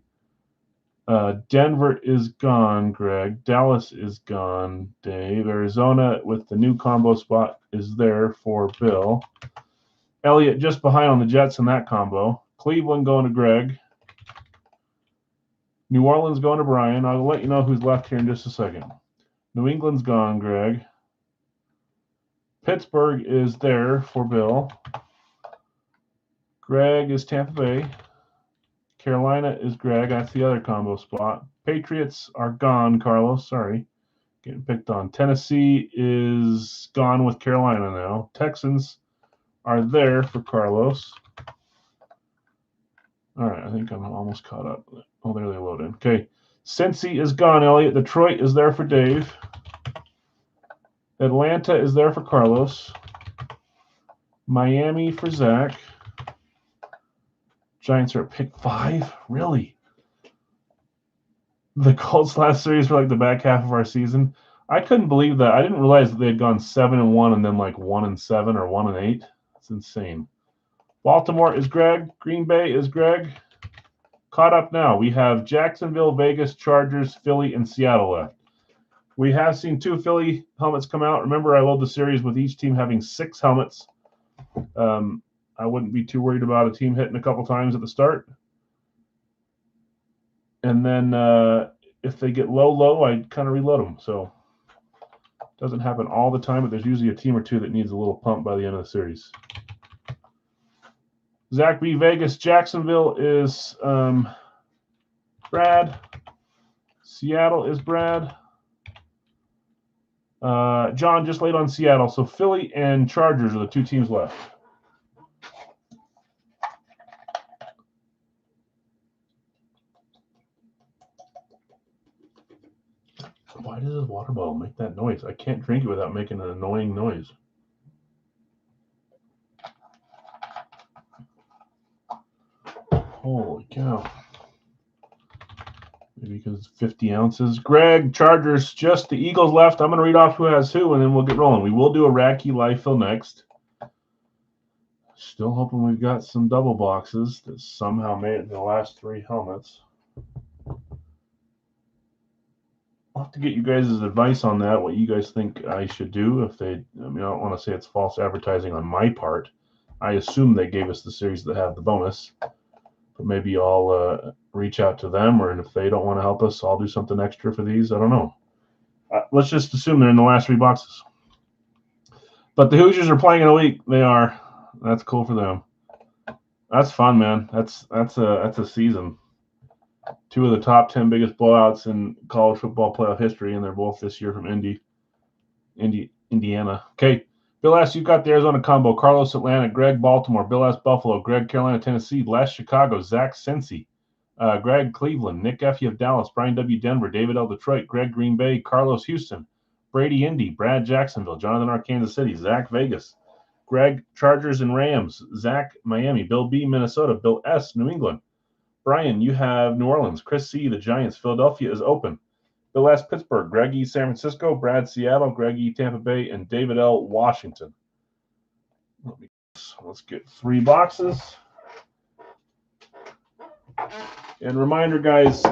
Speaker 1: Denver is gone, Greg. Dallas is gone, Dave. Arizona with the new combo spot is there for Bill. Elliot just behind on the Jets in that combo. Cleveland going to Greg. New Orleans going to Brian. I'll let you know who's left here in just a second. New England's gone, Greg. Pittsburgh is there for Bill. Greg is Tampa Bay. Carolina is Greg. That's the other combo spot. Patriots are gone, Carlos. Sorry. Getting picked on. Tennessee is gone with Carolina now. Texans are there for Carlos. All right, I think I'm almost caught up. Oh, there they load in. Okay. Cincy is gone, Elliot. Detroit is there for Dave. Atlanta is there for Carlos. Miami for Zach. Giants are at pick 5? Really? The Colts last series were like the back half of our season. I couldn't believe that. I didn't realize that they had gone 7-1 and then like 1-7 or 1-8. It's insane. Baltimore is Greg. Green Bay is Greg. Caught up now. We have Jacksonville, Vegas, Chargers, Philly, and Seattle left. We have seen 2 Philly helmets come out. Remember, I load the series with each team having 6 helmets. I wouldn't be too worried about a team hitting a couple times at the start. And then if they get low, I kind of reload them. So it doesn't happen all the time, but there's usually a team or 2 that needs a little pump by the end of the series. Zach B. Vegas. Jacksonville is Brad. Seattle is Brad. John just laid on Seattle. So Philly and Chargers are the 2 teams left. Why does this water bottle make that noise? I can't drink it without making an annoying noise. Holy cow. Maybe because it's 50 ounces. Greg, Chargers, just the Eagles left. I'm going to read off who has who, and then we'll get rolling. We will do a Racky live fill next. Still hoping we've got some double boxes that somehow made it in the last 3 helmets. I'll have to get you guys' advice on that, what you guys think I should do. I don't want to say it's false advertising on my part. I assume they gave us the series that have the bonus. But maybe I'll reach out to them, or if they don't want to help us, I'll do something extra for these. I don't know. Let's just assume they're in the last 3 boxes. But the Hoosiers are playing in a week. They are. That's cool for them. That's fun, man. That's a season. 2 of the top 10 biggest blowouts in college football playoff history, and they're both this year from Indiana. Okay, Bill S., you've got the Arizona combo. Carlos, Atlanta. Greg, Baltimore. Bill S., Buffalo. Greg, Carolina, Tennessee. Les, Chicago. Zach, Cincy. Greg, Cleveland. Nick F., you have Dallas. Brian W., Denver. David L., Detroit. Greg, Green Bay. Carlos, Houston. Brady, Indy. Brad, Jacksonville. Jonathan R., Kansas City. Zach, Vegas. Greg, Chargers and Rams. Zach, Miami. Bill B., Minnesota. Bill S., New England. Brian, you have New Orleans. Chris C., the Giants. Philadelphia is open. Bill S., Pittsburgh. Greg E., San Francisco. Brad, Seattle. Greg E., Tampa Bay. And David L., Washington. Let's get 3 boxes. And reminder, guys,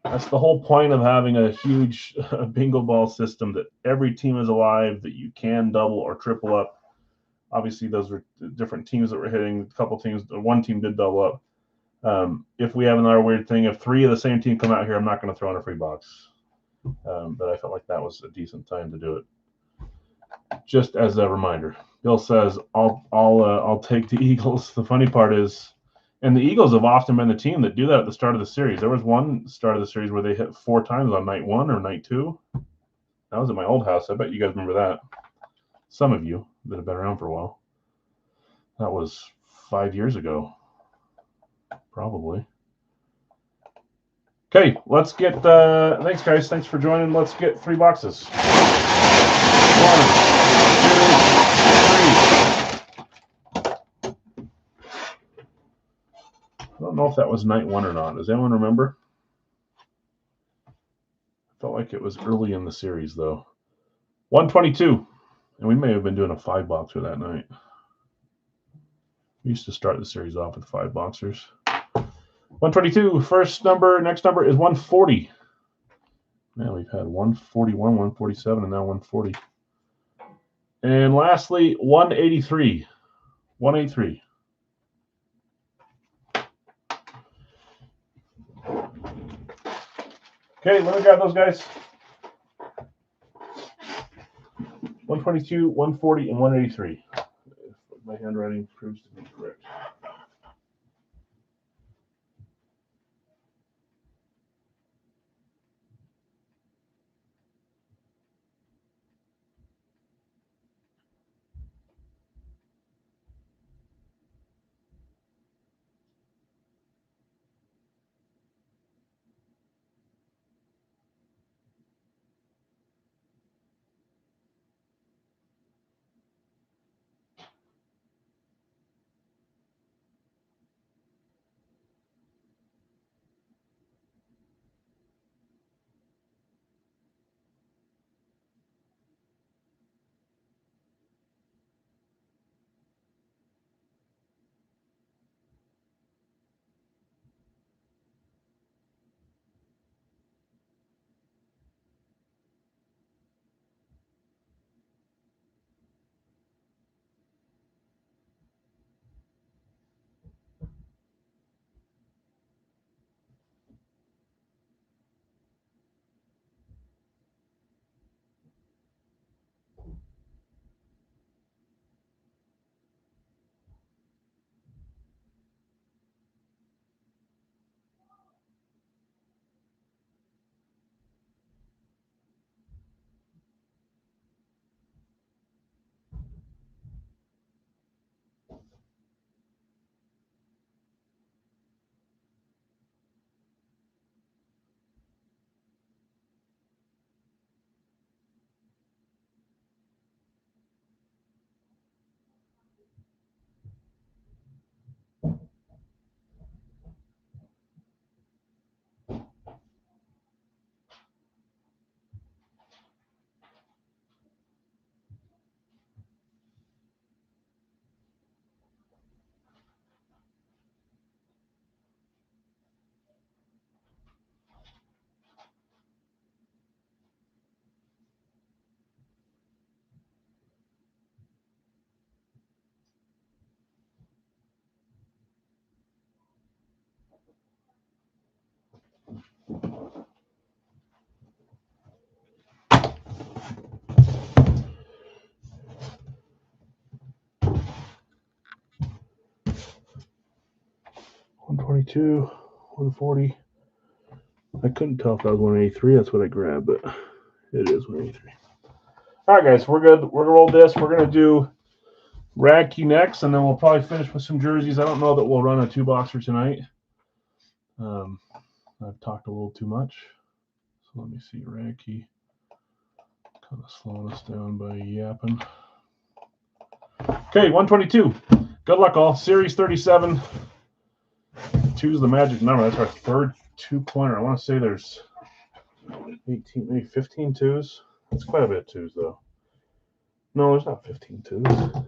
Speaker 1: that's the whole point of having a huge bingo ball system, that every team is alive, that you can double or triple up. Obviously, those were different teams that were hitting. A couple teams, one team did double up. If we have another weird thing, if 3 of the same team come out here, I'm not going to throw in a free box. But I felt like that was a decent time to do it. Just as a reminder, Bill says, I'll take the Eagles. The funny part is, and the Eagles have often been the team that do that at the start of the series. There was one start of the series where they hit 4 times on night 1 or night 2. That was at my old house. I bet you guys remember that. Some of you that have been around for a while. That was 5 years ago. Probably. Okay, let's get, thanks guys, thanks for joining. Let's get 3 boxes. 1, 2, 3. I don't know if that was night 1 or not. Does anyone remember? I felt like it was early in the series though. 122, and we may have been doing a 5-boxer that night. We used to start the series off with 5 boxers. 122. First number, next number is 140. Man, we've had 141, 147, and now 140. And lastly, 183. 183. Okay, let me grab those guys. 122, 140, and 183. If my handwriting proves to be correct. $122, $140. I couldn't tell if that was $183. That's what I grabbed, but it is $183. All right, guys, we're good. We're gonna roll this. We're gonna do Radke next, and then we'll probably finish with some jerseys. I don't know that we'll run a 2-boxer tonight. I've talked a little too much. So let me see. Radke kind of slowing us down by yapping. Okay, 122. Good luck, all. Series 37. 2 is the magic number. That's our third 2-pointer. I want to say there's 18, maybe 15 2s. That's quite a bit of 2s, though. No, there's not 15 2s.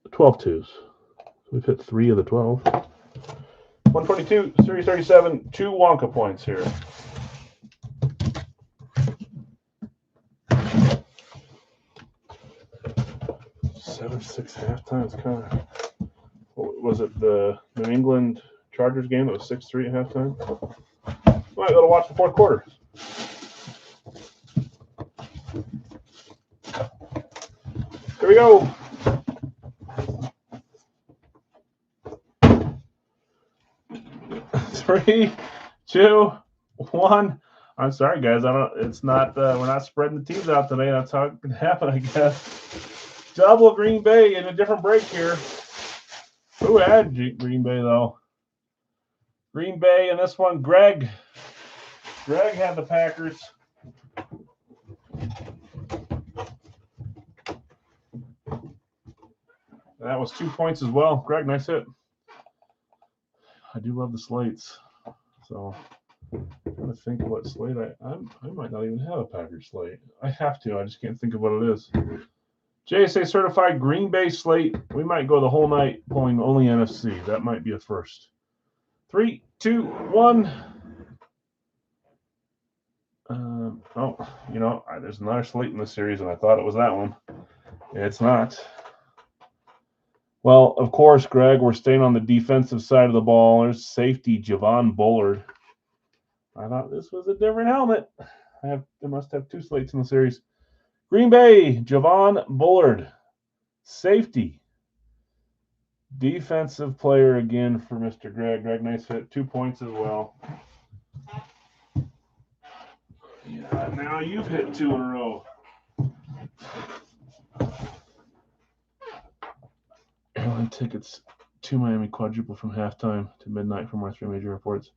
Speaker 1: The 12 2s. So we've hit 3 of the 12. 122, Series 37, 2 Wonka points here. Seven, 6 halftime. It's kind of. Was it the New England Chargers game that was 6-3 at halftime? Might go to watch the fourth quarter. Here we go. 3, 2, 1. I'm sorry, guys. It's not. We're not spreading the teams out today. That's how it can happen, I guess. Double Green Bay in a different break here. Who had Green Bay though? Green Bay and this one, Greg. Greg had the Packers. That was 2 points as well. Greg, nice hit. I do love the slates. So I'm trying to think of what slate I might not even have a Packers slate. I have to. I just can't think of what it is. JSA certified Green Bay slate. We might go the whole night pulling only NFC. That might be a first. 3, 2, 1. Oh, you know, there's another slate in the series, and I thought it was that one. It's not. Well, of course, Greg, we're staying on the defensive side of the ball. There's safety Javon Bullard. I thought this was a different helmet. They must have 2 slates in the series. Green Bay, Javon Bullard. Safety. Defensive player again for Mr. Greg. Greg, nice hit. 2 points as well. Yeah, now you've hit 2 in a row. Airline tickets to Miami quadruple from halftime to midnight from our 3 major airports.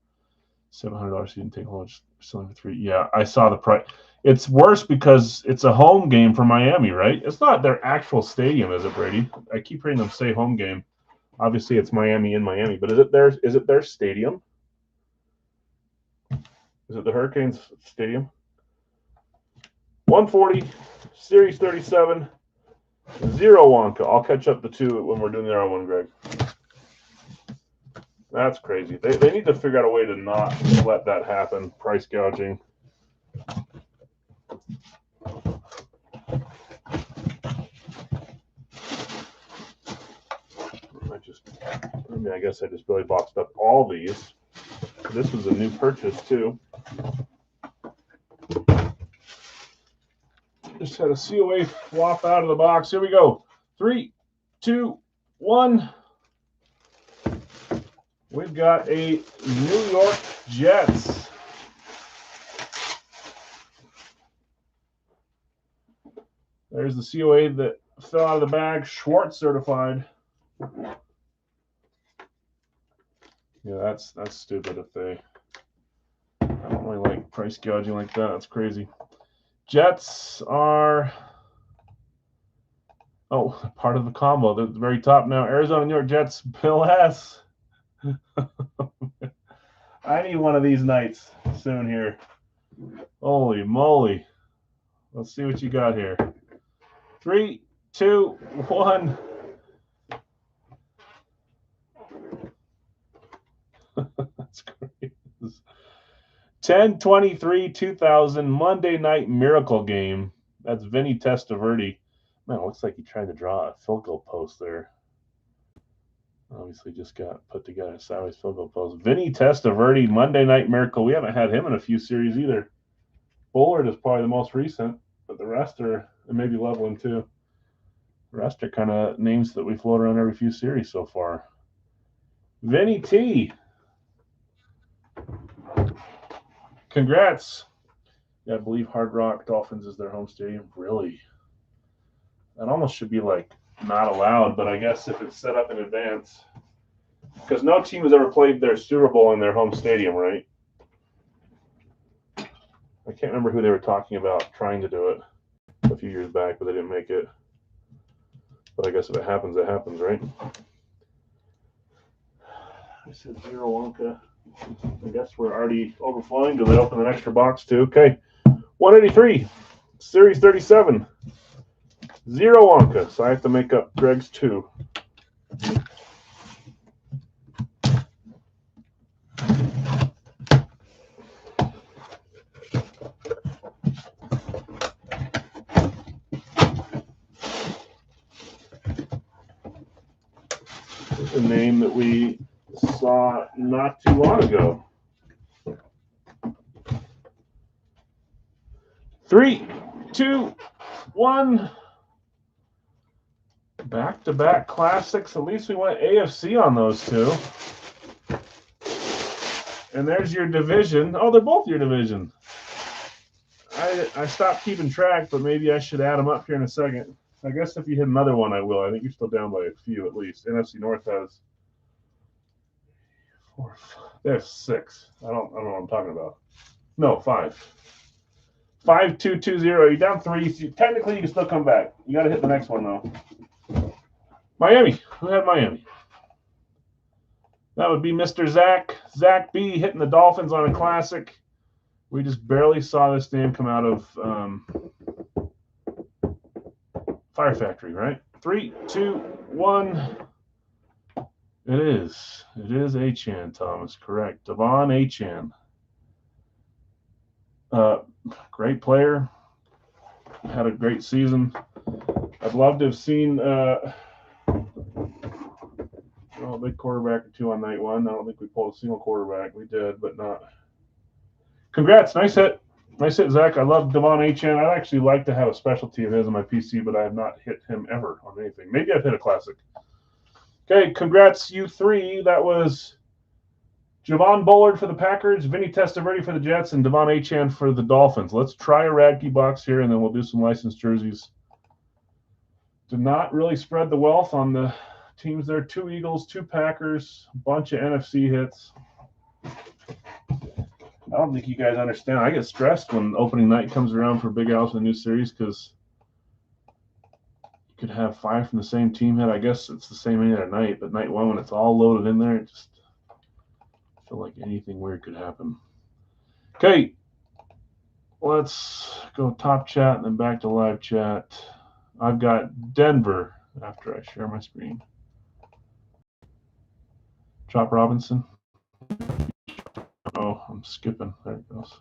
Speaker 1: $700 season ticket holders selling for 3. Yeah, I saw the price. It's worse because it's a home game for Miami, right? It's not their actual stadium, is it, Brady? I keep hearing them say home game. Obviously, it's Miami in Miami, but is it their stadium? Is it the Hurricanes stadium? 140, Series 37, 0 Wonka. I'll catch up the 2 when we're doing the other one, Greg. That's crazy. They need to figure out a way to not let that happen. Price gouging. I guess I just really boxed up all these. This was a new purchase too. Just had a COA flop out of the box. Here we go. 3, 2, 1. We've got a New York Jets. There's the COA that fell out of the bag. Schwartz certified. Yeah, that's stupid if they. I don't really like price gouging like that. That's crazy. Jets are part of the combo. They're at the very top now. Arizona, New York Jets, Bill S. I need one of these nights soon here. Holy moly. Let's see what you got here. 3, 2, 1. That's great. 10/23/2000 Monday Night Miracle game. That's Vinny Testaverde. Man, it looks like he tried to draw a field goal post there. Obviously just got put together a sideways field goal post. Vinny Testaverde, Monday Night Miracle. We haven't had him in a few series either. Bullard is probably the most recent, but the rest are maybe leveling too. The rest are kind of names that we float around every few series so far. Vinny T. Congrats. Yeah, I believe Hard Rock Dolphins is their home stadium. Really? That almost should be like not allowed, but I guess if it's set up in advance. Because no team has ever played their Super Bowl in their home stadium, right? I can't remember who they were talking about trying to do it a few years back, but they didn't make it. But I guess if it happens, it happens, right? I said 0 Wonka. I guess we're already overflowing. Do they open an extra box too? Okay. 183. Series 37. 0 Wonka. So I have to make up Greg's 2. A name that we saw not too long ago. 3, 2, 1. Back-to-back classics. At least we went AFC on those 2. And there's your division. Oh, they're both your division. I stopped keeping track, but maybe I should add them up here in a second. I guess if you hit another one, I will. I think you're still down by a few at least. NFC North has 4. They have 6. I don't know what I'm talking about. No, 5. 5-2-2-0. You're down 3. So technically, you can still come back. You got to hit the next one though. Miami. Who had Miami? That would be Mr. Zach. Zach B hitting the Dolphins on a classic. We just barely saw this name come out of Fire Factory, right? 3, 2, 1. It is. It is Achane, Thomas. Correct. Devon Achane. Great player. Had a great season. I'd love to have seen a big quarterback or two on night one. I don't think we pulled a single quarterback. We did, but not. Congrats. Nice hit. Nice hit, Zach. I love Devon Achane. I'd actually like to have a specialty of his on my PC, but I have not hit him ever on anything. Maybe I've hit a classic. Okay, congrats, you three. That was Javon Bullard for the Packers, Vinny Testaverde for the Jets, and Devon Achane for the Dolphins. Let's try a Radke box here, and then we'll do some licensed jerseys. Did not really spread the wealth on the teams there. 2 Eagles, 2 Packers, a bunch of NFC hits. I don't think you guys understand. I get stressed when opening night comes around for Big Al's in a new series because you could have 5 from the same team hit. I guess it's the same any other night, but night one when it's all loaded in there, it just feel like anything weird could happen. Okay, let's go top chat and then back to live chat. I've got Denver after I share my screen. Chop Robinson. Oh, I'm skipping. There it goes.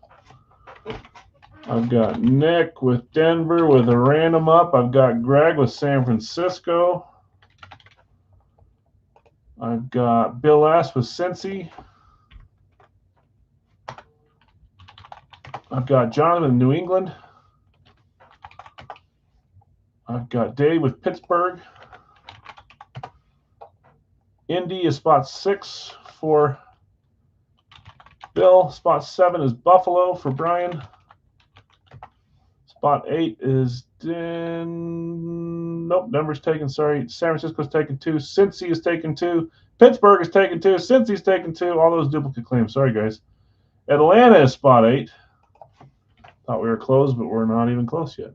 Speaker 1: I've got Nick with Denver with a random up. I've got Greg with San Francisco. I've got Bill S. with Cincy. I've got Jonathan in New England. I've got Dave with Pittsburgh. Indy is spot 6 for Bill. Spot 7 is Buffalo for Brian. Spot 8 is Denver's taken. Sorry, San Francisco's taken 2. Cincy is taken 2. Pittsburgh is taken 2. Cincy's taken 2. All those duplicate claims. Sorry, guys. Atlanta is spot 8. Thought we were close, but we're not even close yet.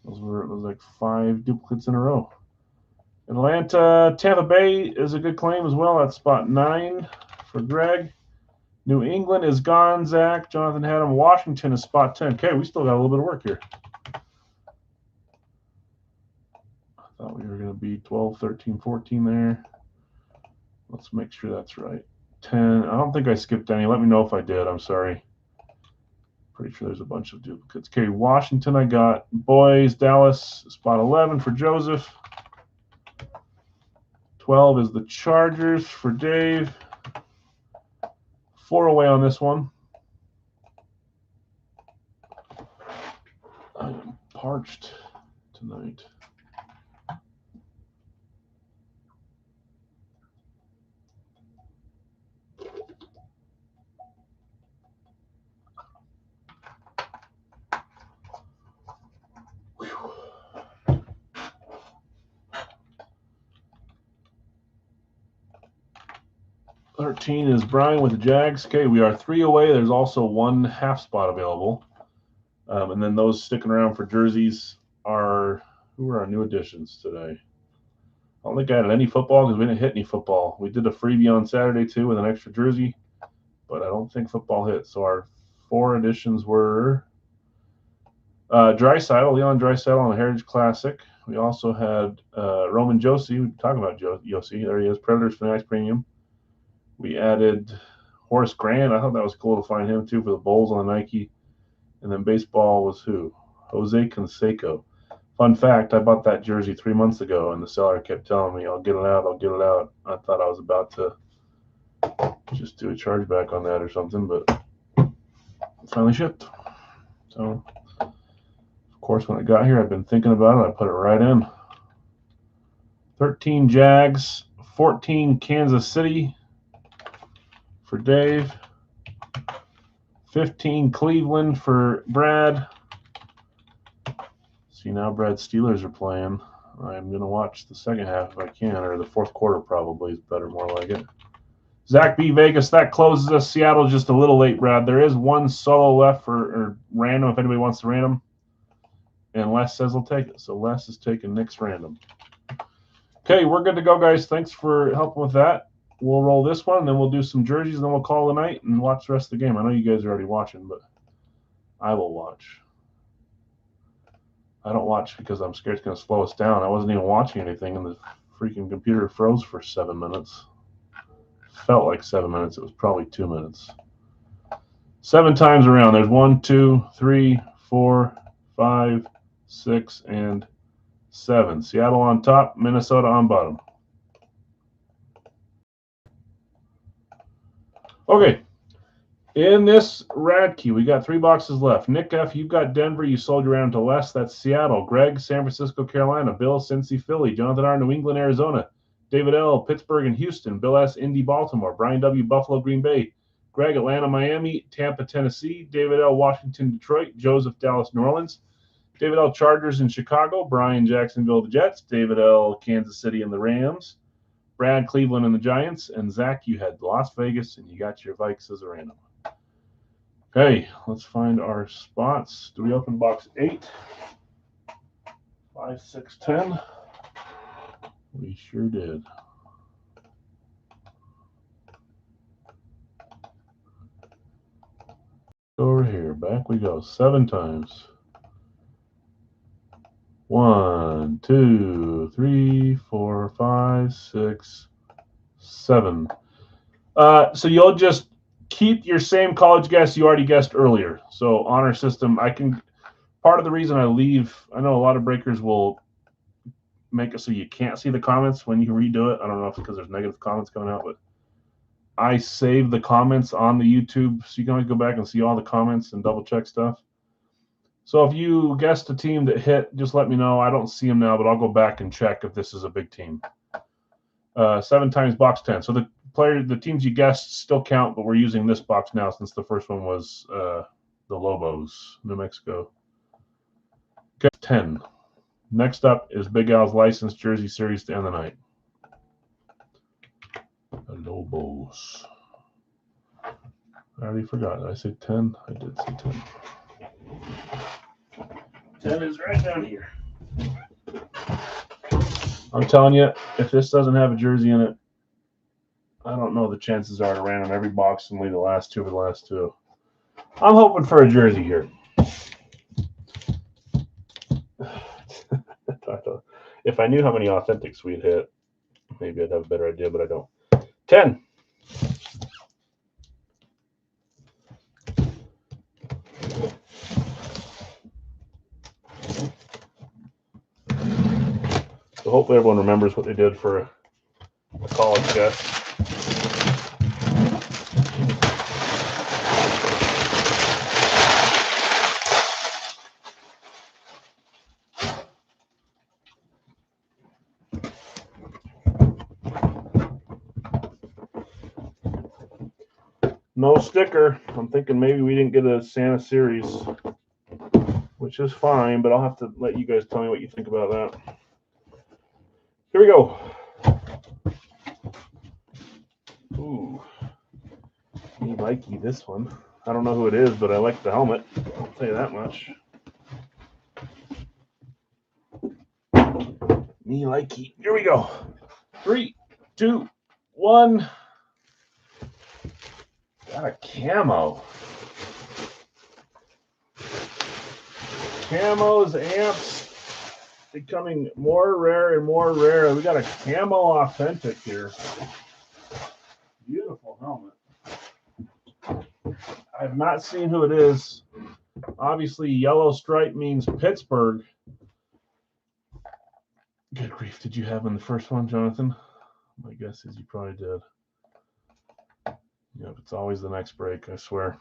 Speaker 1: Those were like 5 duplicates in a row. Atlanta, Tampa Bay is a good claim as well. That's spot 9 for Greg. New England is gone, Zach. Jonathan had him. Washington is spot 10. Okay, we still got a little bit of work here. I thought we were going to be 12, 13, 14 there. Let's make sure that's right. 10. I don't think I skipped any. Let me know if I did. I'm sorry. Pretty sure there's a bunch of duplicates. Okay, Washington I got. Boys, Dallas, spot 11 for Joseph. 12 is the Chargers for Dave. 4 away on this one. I am parched tonight. Whew. 13 is Brian with the Jags. Okay, we are 3 away. There's also 1 half spot available. And then those sticking around for jerseys are, who are our new additions today? I don't think I had any football because we didn't hit any football. We did a freebie on Saturday too with an extra jersey, but I don't think football hit. So our 4 additions were Draisaitl, Leon Draisaitl on the Heritage Classic. We also had Roman Josi. We're talking about Josi. There he is. Predators for the Ice Premium. We added Horace Grant. I thought that was cool to find him too for the Bulls on the Nike. And then baseball was who? Jose Canseco. Fun fact, I bought that jersey 3 months ago, and the seller kept telling me, I'll get it out, I'll get it out. I thought I was about to just do a chargeback on that or something, but it finally shipped. So, of course, when it got here, I've been thinking about it. I put it right in. 13 Jags, 14 Kansas City for Dave. 15 Cleveland for Brad. See, now Brad's Steelers are playing. I'm going to watch the second half if I can, or the fourth quarter probably is better, more like it. Zach B. Vegas, that closes us. Seattle's just a little late, Brad. There is 1 solo left for random if anybody wants to random. And Les says he'll take it. So Les is taking Nick's random. Okay, we're good to go, guys. Thanks for helping with that. We'll roll this one, and then we'll do some jerseys, and then we'll call the night and watch the rest of the game. I know you guys are already watching, but I will watch. I don't watch because I'm scared it's going to slow us down. I wasn't even watching anything, and the freaking computer froze for 7 minutes. Felt like 7 minutes. It was probably 2 minutes. 7 times around. There's 1, 2, 3, 4, 5, 6, and 7. Seattle on top, Minnesota on bottom. Okay. In this Radkey, we got 3 boxes left. Nick F., you've got Denver. You sold your round to Les. That's Seattle. Greg, San Francisco, Carolina. Bill, Cincy, Philly. Jonathan R., New England, Arizona. David L., Pittsburgh and Houston. Bill S., Indy, Baltimore. Brian W., Buffalo, Green Bay. Greg, Atlanta, Miami. Tampa, Tennessee. David L., Washington, Detroit. Joseph, Dallas, New Orleans. David L., Chargers in Chicago. Brian, Jacksonville, the Jets. David L., Kansas City and the Rams. Brad, Cleveland and the Giants. And Zach, you had Las Vegas, and you got your Vikes as a random. Okay, let's find our spots. Do we open box 8? 5, 6, 10? We sure did. Over here, back we go. 7 times. 1, 2, 3, 4, 5, 6, 7. So you'll just keep your same college guess you already guessed earlier. So honor system, part of the reason I leave, I know a lot of breakers will make it so you can't see the comments when you redo it. I don't know if it's because there's negative comments coming out, but I save the comments on the YouTube, so you can always go back and see all the comments and double check stuff. So if you guessed a team that hit, just let me know. I don't see them now, but I'll go back and check if this is a big team. 7 times box 10. So the teams you guessed still count, but we're using this box now since the first one was the Lobos, New Mexico. Okay, 10. Next up is Big Al's licensed jersey series to end the night. The Lobos. I already forgot. Did I say 10? I did say 10. 10 is right down here. I'm telling you, if this doesn't have a jersey in it, I don't know the chances are to random every box and leave the last 2 for the last 2. I'm hoping for a jersey here. If I knew how many authentics we'd hit, maybe I'd have a better idea, but I don't. 10. So hopefully everyone remembers what they did for a college guess. No sticker. I'm thinking maybe we didn't get a Santa series, which is fine, but I'll have to let you guys tell me what you think about that. Here we go. Ooh. Me likey this one. I don't know who it is, but I like the helmet. I'll tell you that much. Me likey. Here we go. 3, 2, 1. Got a camo. Camos, amps, becoming more rare and more rare. We got a camo authentic here. Beautiful helmet. I've not seen who it is. Obviously, yellow stripe means Pittsburgh. Good grief. Did you have in the first one, Jonathan? My guess is you probably did. Yep, it's always the next break, I swear.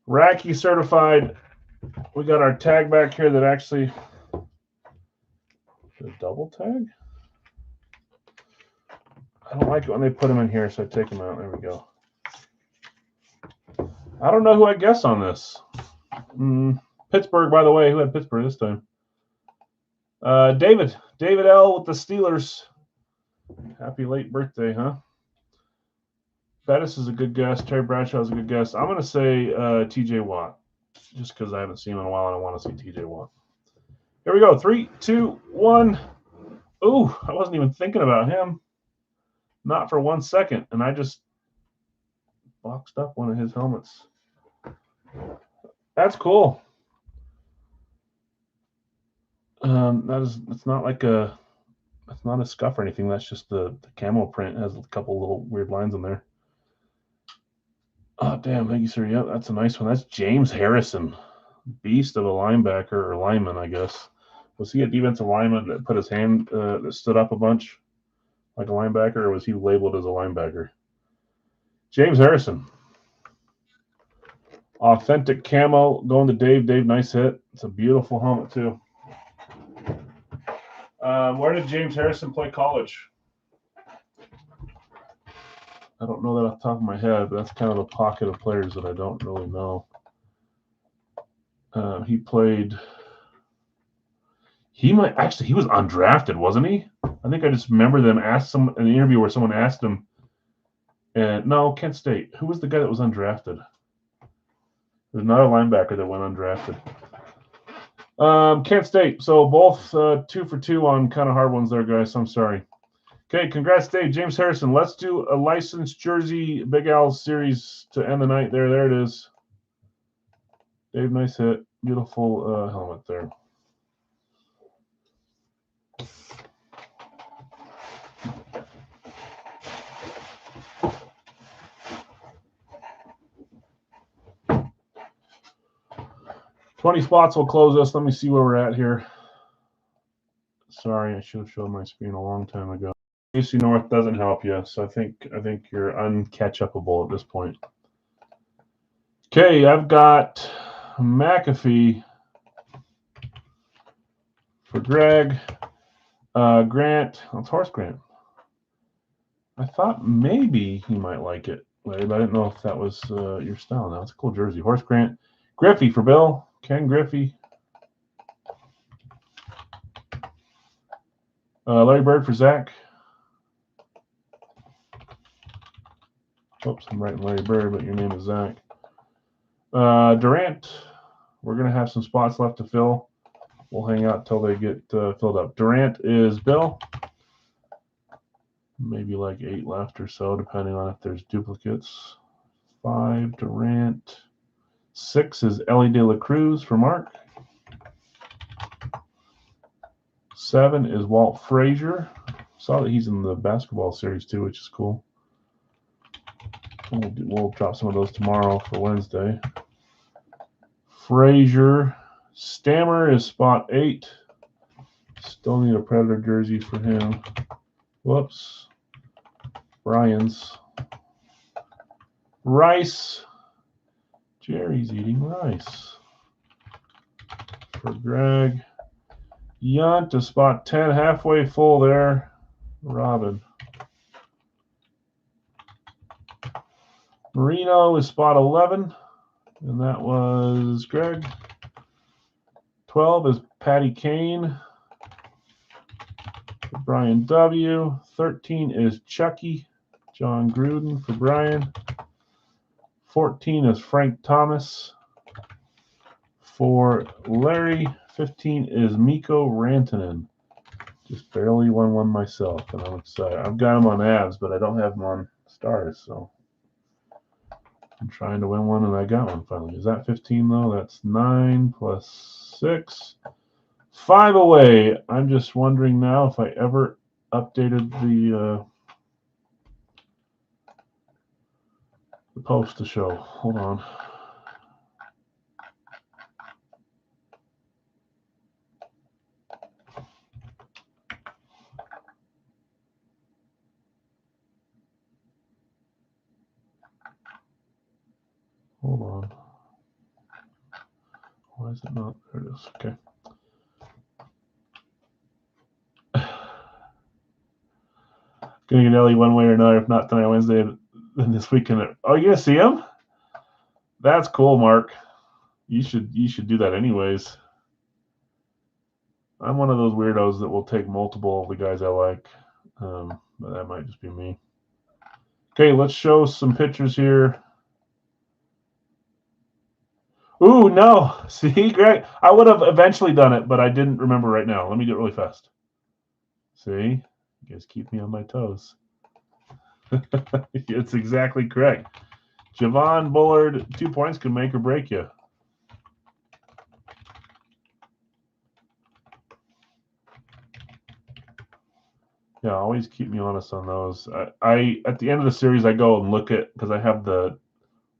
Speaker 1: Radkey certified. We got our tag back here that actually... A double tag? I don't like it when they put them in here, so I take them out. There we go. I don't know who I guess on this. Pittsburgh, by the way. Who had Pittsburgh this time? David L. with the Steelers. Happy late birthday, huh? Bettis is a good guess. Terry Bradshaw is a good guess. I'm going to say T.J. Watt, just because I haven't seen him in a while and I want to see T.J. Watt. Here we go. 3, 2, 1. Ooh, I wasn't even thinking about him. Not for 1 second, and I just boxed up one of his helmets. That's cool. It's not like it's not a scuff or anything. That's just the camo print. It has a couple little weird lines in there. Oh, damn. Thank you, sir. Yep, that's a nice one. That's James Harrison. Beast of a linebacker or lineman, I guess. Was he a defensive lineman that put his hand, that stood up a bunch like a linebacker, or was he labeled as a linebacker? James Harrison. Authentic camo going to Dave. Dave, nice hit. It's a beautiful helmet, too. Where did James Harrison play college? I don't know that off the top of my head, but that's kind of a pocket of players that I don't really know. He played. He was undrafted, wasn't he? I think I just remember them asked an interview where someone asked him, and no, Kent State. Who was the guy that was undrafted? There's not a linebacker that went undrafted. Kent State. So both 2 for 2 on kind of hard ones there, guys. I'm sorry. Okay, congrats, Dave. James Harrison. Let's do a licensed jersey Big Al series to end the night there. There it is. Dave, nice hit. Beautiful helmet there. $20 spots will close us. Let me see where we're at here. Sorry, I should have showed my screen a long time ago. AC North doesn't help you, so I think you're uncatch-upable at this point. Okay, I've got McAfee for Greg. Grant, it's Horace Grant. I thought maybe he might like it, Larry, but I didn't know if that was your style now. It's a cool jersey. Horace Grant. Griffey for Bill. Ken Griffey. Larry Bird for Zach. Oops, I'm writing Larry Bird, but your name is Zach. Durant. We're going to have some spots left to fill. We'll hang out till they get filled up. Durant is Bill. Maybe like 8 left or so, depending on if there's duplicates. 5, Durant. 6 is Ellie De La Cruz for Mark. 7 is Walt Frazier. Saw that he's in the basketball series too, which is cool. We'll drop some of those tomorrow for Wednesday. Frazier. Stammer is spot 8. Still need a Predator jersey for him. Whoops. Brian's. Rice. Jerry's eating rice. For Greg. Yunt to spot 10, halfway full there. Robin. Marino is spot 11, and that was Greg. 12 is Patty Kane. For Brian W. 13 is Chucky. John Gruden for Brian. 14 is Frank Thomas. For Larry, 15 is Mikko Rantanen. Just barely won one myself, and I'm excited. I've got him on abs, but I don't have him on stars, so I'm trying to win one, and I got one finally. Is that 15, though? That's 9 plus 6. 5 away. I'm just wondering now if I ever updated the post to show. Hold on. Hold on. Why is it not? There it is. Okay. Gonna get Ellie one way or another. If not tonight, Wednesday, then this weekend. Oh, you gonna see him? That's cool, Mark. You should do that anyways. I'm one of those weirdos that will take multiple of the guys I like, but that might just be me. Okay, let's show some pictures here. Ooh, no. See, Greg, I would have eventually done it, but I didn't remember right now. Let me do it really fast. See? You guys keep me on my toes. It's exactly correct. Javon Bullard, 2 points could make or break you. Yeah, always keep me honest on those. I at the end of the series, I go and look at, because I have the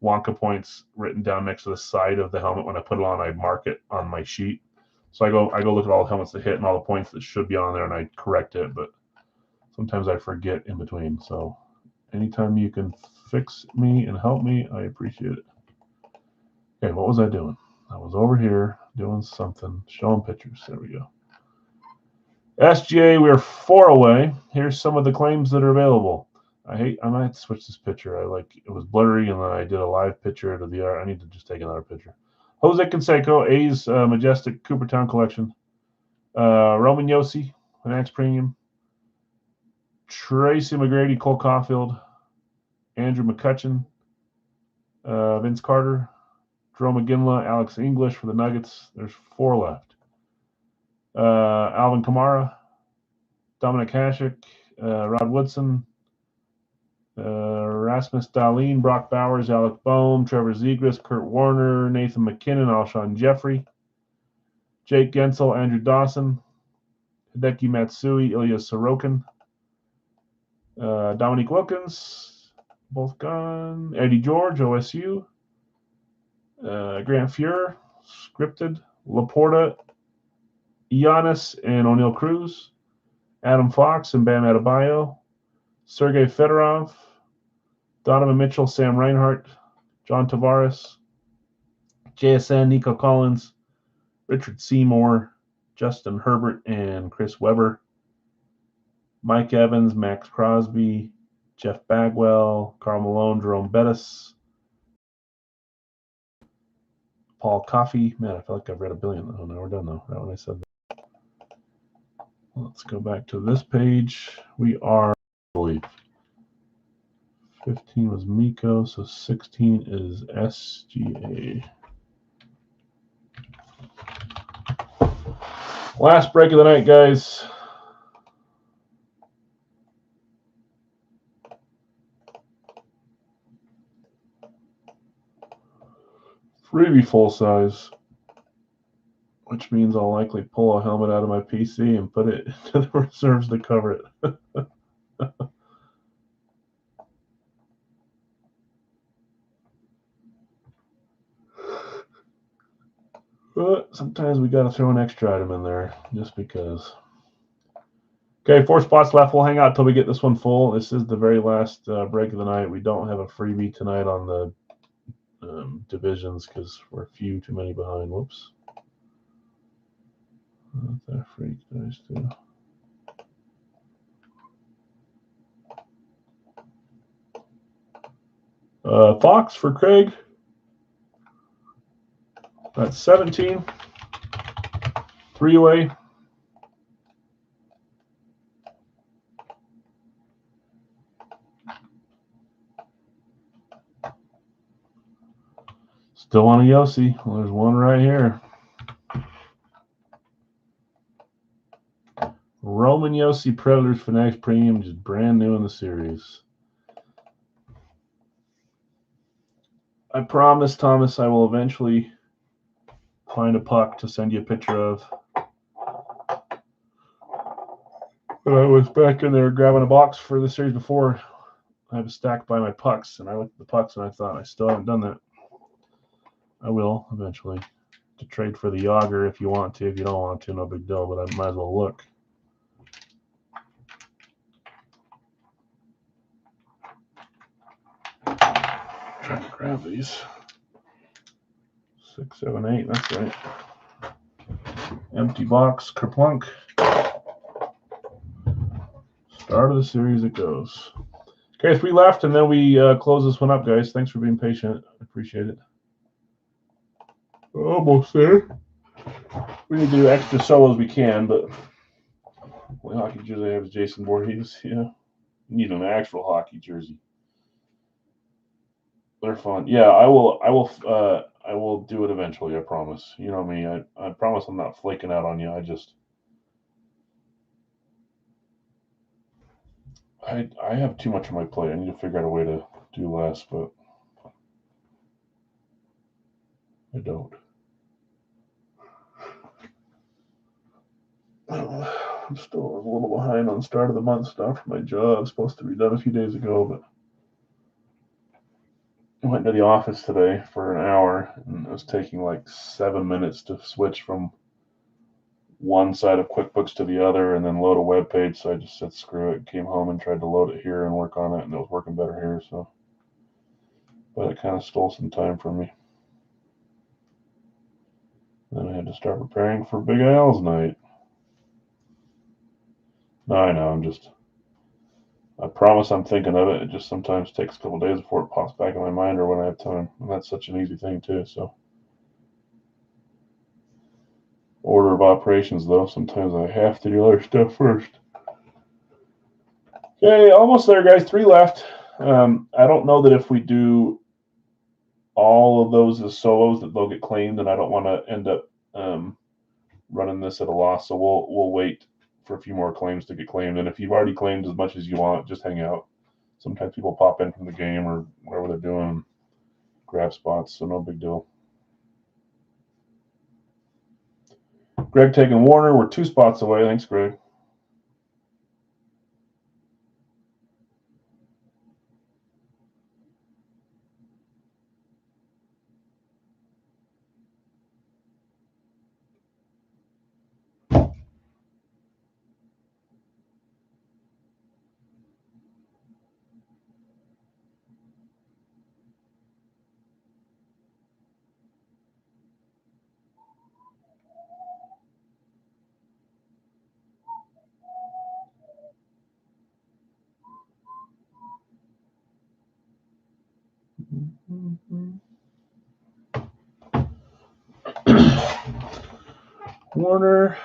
Speaker 1: Wonka points written down next to the side of the helmet. When I put it on, I mark it on my sheet. So I go look at all the helmets that hit and all the points that should be on there, and I correct it. But sometimes I forget in between. So anytime you can fix me and help me, I appreciate it. Okay, what was I doing? I was over here doing something, showing pictures. There we go. SGA, we're 4 away. Here's some of the claims that are available. I might have to switch this picture. It was blurry, and then I did a live picture to the art. I need to just take another picture. Jose Canseco, A's Majestic Coopertown Collection. Roman Josi, Fanatics Premium. Tracy McGrady, Cole Caulfield. Andrew McCutchen. Vince Carter. Drew McGinley, Alex English for the Nuggets. There's 4 left. Alvin Kamara, Dominic Hasek, Rod Woodson, Rasmus Dahlin, Brock Bowers, Alec Boehm, Trevor Zegras, Kurt Warner, Nathan McKinnon, Alshon Jeffrey, Jake Gensel, Andrew Dawson, Hideki Matsui, Ilya Sorokin, Dominique Wilkins, both gone, Eddie George, OSU, Grant Fuhrer, scripted, Laporta, Giannis and O'Neal Cruz, Adam Fox and Bam Adebayo, Sergei Fedorov, Donovan Mitchell, Sam Reinhart, John Tavares, JSN, Nico Collins, Richard Seymour, Justin Herbert, and Chris Webber, Mike Evans, Max Crosby, Jeff Bagwell, Karl Malone, Jerome Bettis, Paul Coffey. Man, I feel like I've read a billion. Oh, no, we're done though. Right when I said that. Let's go back to this page. We are, I believe, 15 was Miko, so 16 is SGA. Last break of the night, guys. Freebie full size, which means I'll likely pull a helmet out of my PC and put it into the reserves to cover it. But sometimes we got to throw an extra item in there just because. Okay, 4 spots left. We'll hang out till we get this one full. This is the very last break of the night. We don't have a freebie tonight on the divisions because we're a few too many behind. Whoops. What the freak did I do? Fox for Craig. That's 17. 3 away. Still on a Yossi. Well, there's one right here. Roman Yossi Predators Fanatics Premium, just brand new in the series. I promise, Thomas, I will eventually find a puck to send you a picture of. But I was back in there grabbing a box for the series before. I have a stack by my pucks, and I looked at the pucks and I thought, I still haven't done that. I will eventually. To trade for the Yager if you want to. If you don't want to, no big deal, but I might as well look. Trying to grab these. 6, 7, 8, that's right. Empty box, Kerplunk. Start of the series it goes. Okay, 3 left, and then we close this one up, guys. Thanks for being patient. I appreciate it. Almost there. We need to do extra solos we can, but the hockey jersey I have is Jason Voorhees. Yeah, you need an actual hockey jersey. They're fun. Yeah, I will do it eventually. I promise. You know me. I promise I'm not flaking out on you. I have too much on my plate. I need to figure out a way to do less, but I don't. I'm still a little behind on start of the month stuff for my job. Supposed to be done a few days ago, but I went to the office today for an hour, and it was taking like 7 minutes to switch from one side of QuickBooks to the other and then load a web page. So I just said, screw it, came home and tried to load it here and work on it, and it was working better here. So, but it kind of stole some time from me. Then I had to start preparing for Big Al's night. No, I know, I promise I'm thinking of it. It just sometimes takes a couple days before it pops back in my mind or when I have time. And that's such an easy thing too, so. Order of operations though, sometimes I have to do other stuff first. Okay, almost there, guys. 3 left. I don't know that if we do all of those as solos that they'll get claimed, and I don't want to end up running this at a loss. So we'll wait for a few more claims to get claimed. And if you've already claimed as much as you want, just hang out. Sometimes people pop in from the game or whatever they're doing, grab spots, so no big deal. Greg taking Warner. We're 2 spots away. Thanks, Greg. Warner.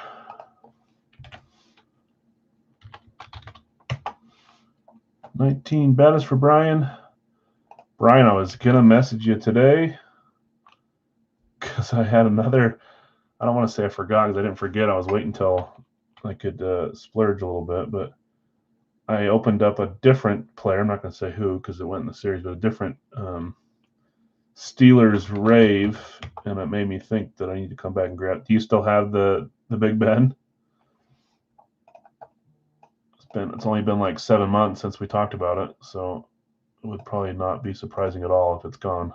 Speaker 1: $19 Bettis for Brian. Brian, I was going to message you today because I had another. I don't want to say I forgot because I didn't forget. I was waiting until I could splurge a little bit, but I opened up a different player. I'm not going to say who because it went in the series, but a different Steelers rave, and it made me think that I need to come back and grab. Do you still have the Big Ben? It's only been like 7 months since we talked about it, so it would probably not be surprising at all if it's gone.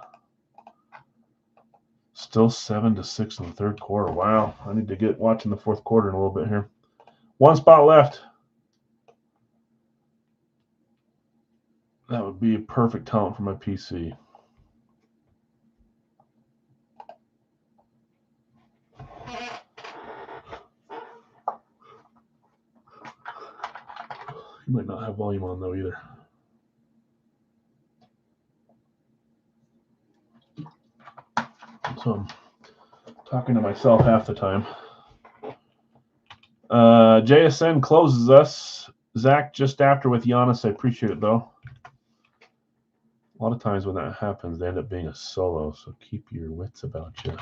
Speaker 1: Still 7-6 in the third quarter. Wow, I need to get watching the fourth quarter in a little bit here. 1 spot left. That would be a perfect talent for my PC. You might not have volume on though either. So I'm talking to myself half the time. JSN closes us. Zach just after with Giannis. I appreciate it though. A lot of times when that happens, they end up being a solo. So keep your wits about you.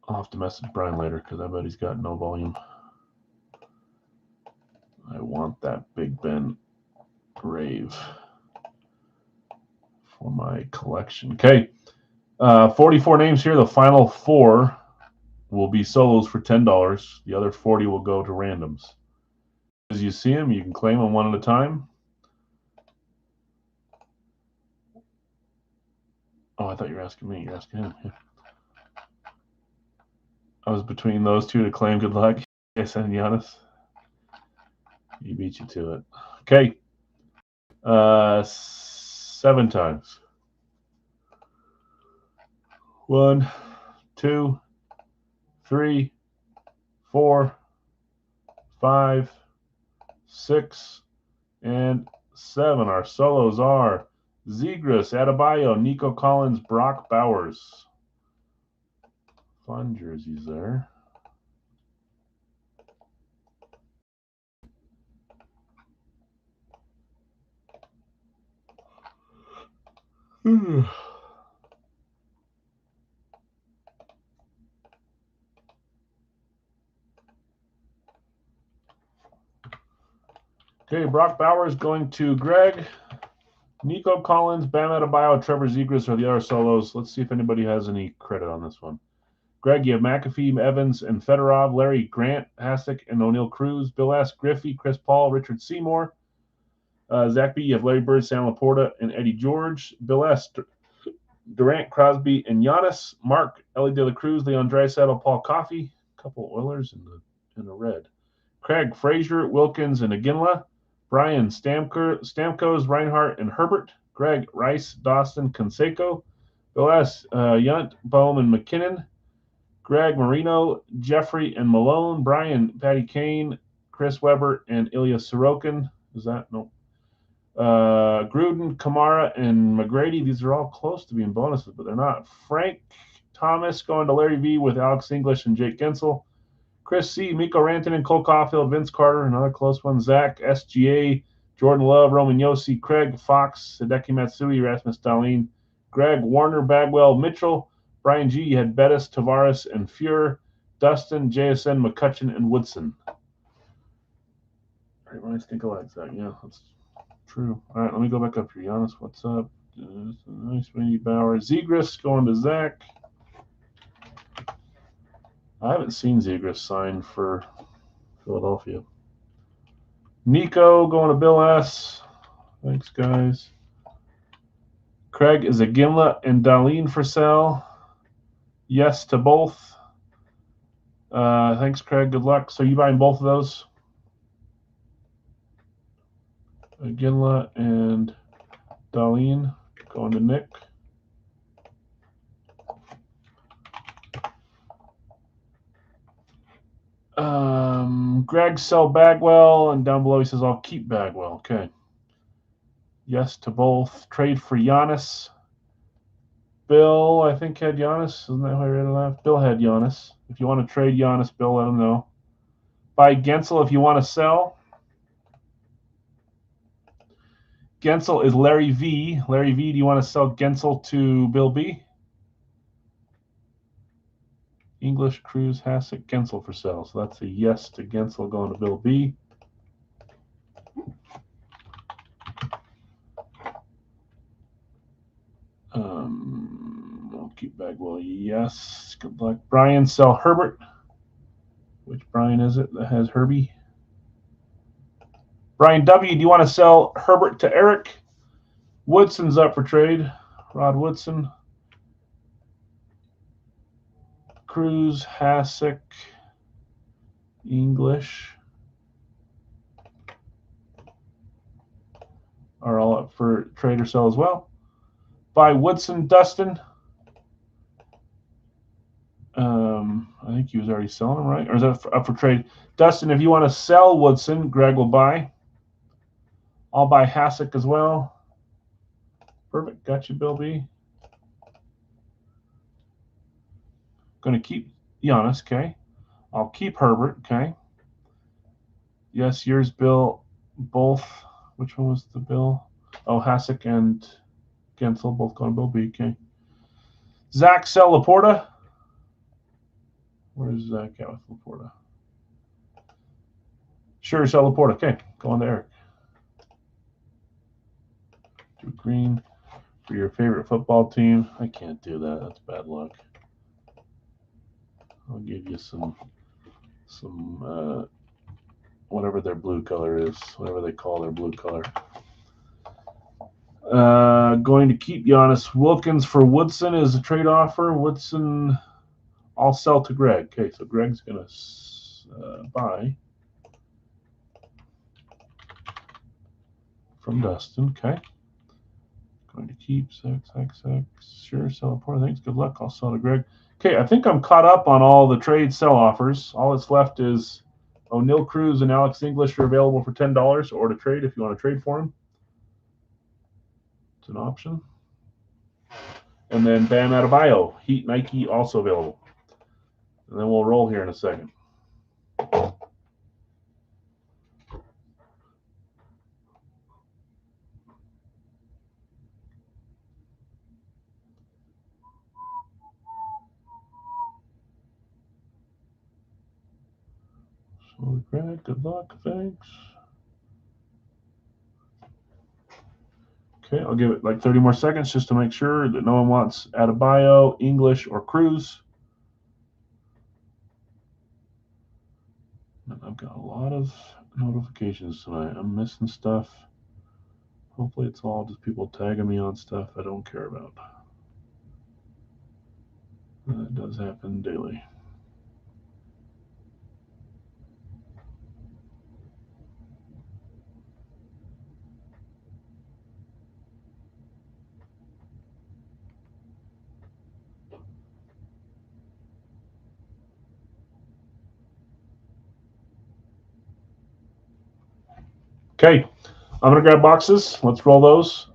Speaker 1: I'll have to message Brian later because I bet he's got no volume. I want that Big Ben rave for my collection. Okay, 44 names here. The final 4 will be solos for $10. The other 40 will go to randoms. As you see them, you can claim them one at a time. Oh, I thought you were asking me. You're asking him. Yeah. I was between those 2 to claim. Good luck. Yes, and Giannis. He beat you to it. Okay. 7 times. 1, 2, 3, 4, 5, 6, and 7. Our solos are Zegras, Adebayo, Nico Collins, Brock Bowers. Fun jerseys there. Okay, Brock Bowers going to Greg. Nico Collins, Bam Adebayo, Trevor Zegras are the other solos. Let's see if anybody has any credit on this one. Greg, you have McAfee, Evans, and Fedorov. Larry, Grant, Hasek, and O'Neill Cruz. Bill S., Griffey, Chris Paul, Richard Seymour. Zach B., you have Larry Bird, Sam Laporta, and Eddie George. Bill S., Durant, Crosby, and Giannis. Mark, Ellie De La Cruz, Leon Draisaitl, Paul Coffey. A couple Oilers in the red. Craig, Frazier, Wilkins, and Iginla. Brian, Stamkos, Reinhardt, and Herbert. Greg, Rice, Dawson, Canseco. Bill S., Yunt, Bohm, and McKinnon. Greg, Marino, Jeffrey, and Malone. Brian, Patty Kane, Chris Webber, and Ilya Sorokin. Is that? No. Gruden, Kamara, and McGrady. These are all close to being bonuses, but they're not. Frank Thomas going to Larry V with Alex English and Jake Gensel. Chris C, Mikko Rantanen, Cole Caulfield, Vince Carter, another close one. Zach, SGA, Jordan Love, Roman Yossi, Craig, Fox, Hideki Matsui, Rasmus Dahlin, Greg, Warner, Bagwell, Mitchell, Brian G, you had Bettis, Tavares, and Fuhr. Dustin, JSN, McCutcheon, and Woodson. Everybody think alike, Zach. Yeah, that's true. All right, let me go back up here. Giannis, what's up? Nice, Winnie Bauer. Zegras going to Zach. I haven't seen Zegras sign for Philadelphia. Nico going to Bill S. Thanks, guys. Craig, is a Gimlet and Dahlin for sale? Yes to both. Thanks, Craig. Good luck. So you buying both of those? Ginla and Dahlin going to Nick. Greg, sell Bagwell, and down below he says, I'll keep Bagwell. Okay. Yes to both. Trade for Giannis. Bill, I think, had Giannis. Isn't that how I read it last? Bill had Giannis. If you want to trade Giannis, Bill, let him know. Buy Gensel if you want to sell. Gensel is Larry V. Larry V, do you want to sell Gensel to Bill B? English, Cruz, Hasek, Gensel for sale. So that's a yes to Gensel going to Bill B. I'll keep Bagwell. Yes. Good luck. Brian, sell Herbert. Which Brian is it that has Herbie? Brian W., do you want to sell Herbert to Eric? Woodson's up for trade. Rod Woodson. Cruz, Hasek, English are all up for trade or sell as well. Buy Woodson, Dustin. I think he was already selling them, right? Or is that up for trade? Dustin, if you want to sell Woodson, Greg will buy. I'll buy Hasek as well. Perfect. Got you, Bill B. Going to keep Giannis, okay. I'll keep Herbert, okay. Yes, yours, Bill. Both. Which one was the Bill? Oh, Hasek and Gensel both going to Bill B, okay. Zach, sell Laporta. Where's Zach at with Laporta? Sure, sell Laporta. Okay, go on to Eric. Do green for your favorite football team. I can't do that. That's bad luck. I'll give you some whatever their blue color is, whatever they call their blue color. Going to keep Giannis. Wilkins for Woodson is a trade offer. Woodson, I'll sell to Greg. Okay, so Greg's going to buy from Dustin. Okay. Going to keep six. Sure, sell Laporta. Thanks. Good luck. I'll sell to Greg. Okay, I think I'm caught up on all the trade sell offers. All that's left is O'Neill Cruz and Alex English are available for $10 or to trade if you want to trade for them. It's an option. And then Bam Adebayo, Heat Nike, also available. And then we'll roll here in a second. So, Greg, good luck. Thanks. Okay, I'll give it like 30 more seconds just to make sure that no one wants Adebayo, English, or Cruz. of notifications tonight. I'm missing stuff. Hopefully it's all just people tagging me on stuff I don't care about. That does happen daily. Okay, I'm gonna grab boxes. Let's roll those.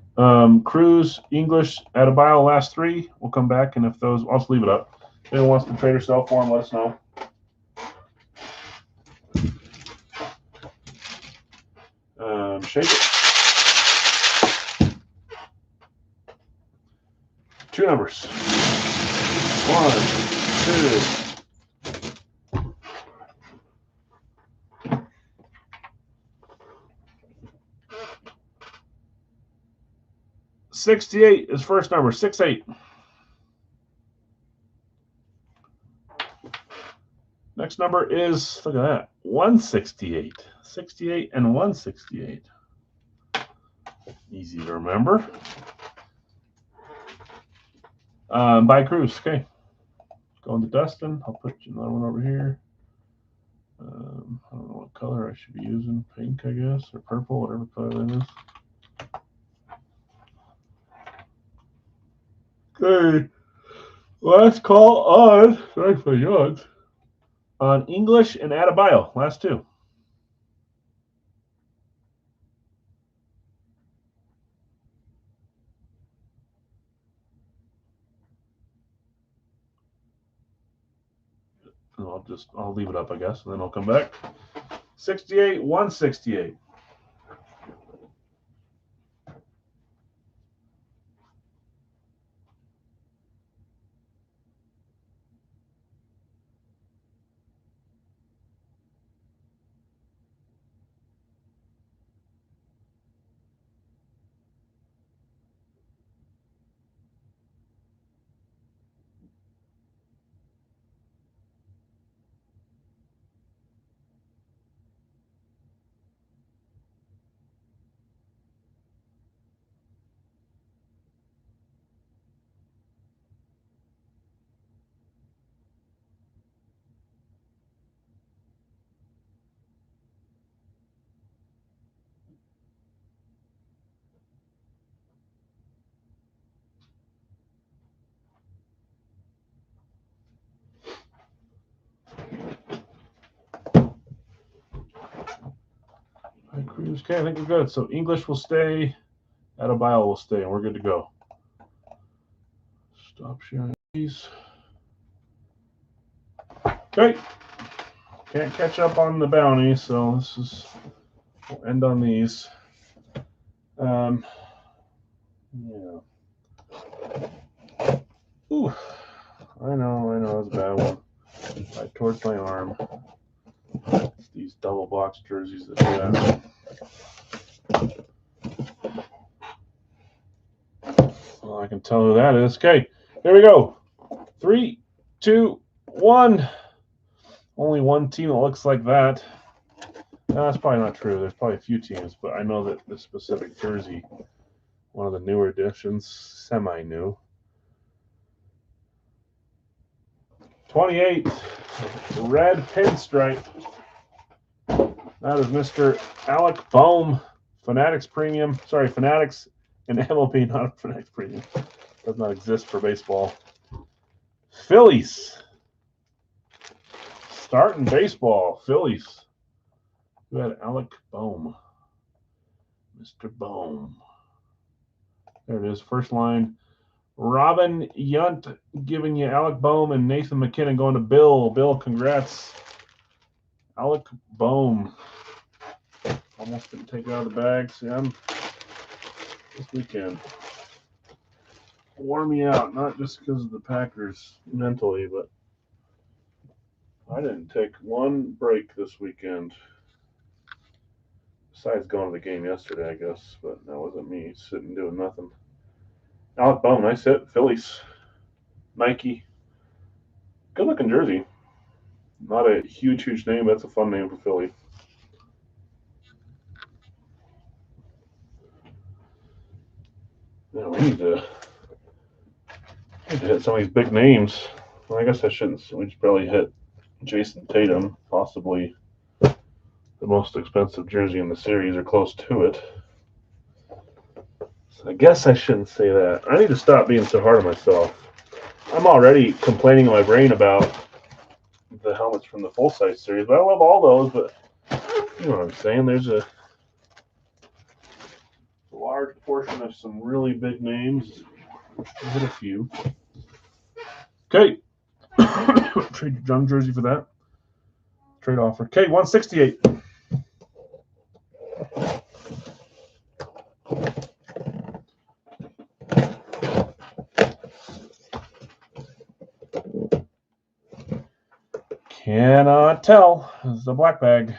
Speaker 1: Cruz, English, Adebayo, last three. We'll come back, and if those, I'll just leave it up. If anyone wants to trade or sell for them, let us know. Shake it. Two numbers. 1, 2. $68 is first number. 68. Next number is, look at that, 168. 68 and 168. Easy to remember. By Cruz. Okay. Going to Dustin. I'll put another one over here. I don't know what color I should be using. Pink, I guess, or purple, whatever color that is. Okay. Last call on, sorry for yawns, on English and Adebayo. Last two. I'll leave it up, I guess, and then I'll come back. 68, 168. Okay, I think we're good. So English will stay, Adebayo will stay, and we're good to go. Stop sharing these. Okay. Can't catch up on the bounty, so we'll end on these. Yeah. Ooh. I know, it's a bad one. Right towards my arm. It's these double box jerseys that do that. Well, I can tell who that is. Okay, here we go. 3, 2, 1. Only one team that looks like that. No, that's probably not true. There's probably a few teams, but I know that this specific jersey, one of the newer editions, semi-new. 28, red pinstripe. That is Mr. Alec Bohm, Fanatics Premium. Sorry, Fanatics and MLB, not Fanatics Premium. Does not exist for baseball. Phillies. Starting baseball, Phillies. Who had Alec Bohm? Mr. Bohm. There it is, first line. Robin Yunt giving you Alec Bohm and Nathan McKinnon going to Bill. Bill, congrats. Alec Bohm. Almost didn't take it out of the bag. See, I'm this weekend. Wore me out, not just because of the Packers mentally, but I didn't take one break this weekend. Besides going to the game yesterday, I guess, but that wasn't me sitting doing nothing. Alec Bohm, nice hit. Phillies. Nike. Good looking jersey. Not a huge name, but that's a fun name for Philly. Yeah, we need to hit some of these big names. Well, I guess I shouldn't. We should probably hit Jason Tatum, possibly the most expensive jersey in the series, or close to it. So I guess I shouldn't say that. I need to stop being so hard on myself. I'm already complaining in my brain about the helmets from the full-size series, but I love all those, but you know what I'm saying? There's a large portion of some really big names. I hit a few. Okay. Trade young jersey for that. Trade offer. Okay, 168. Cannot tell. This is a black bag.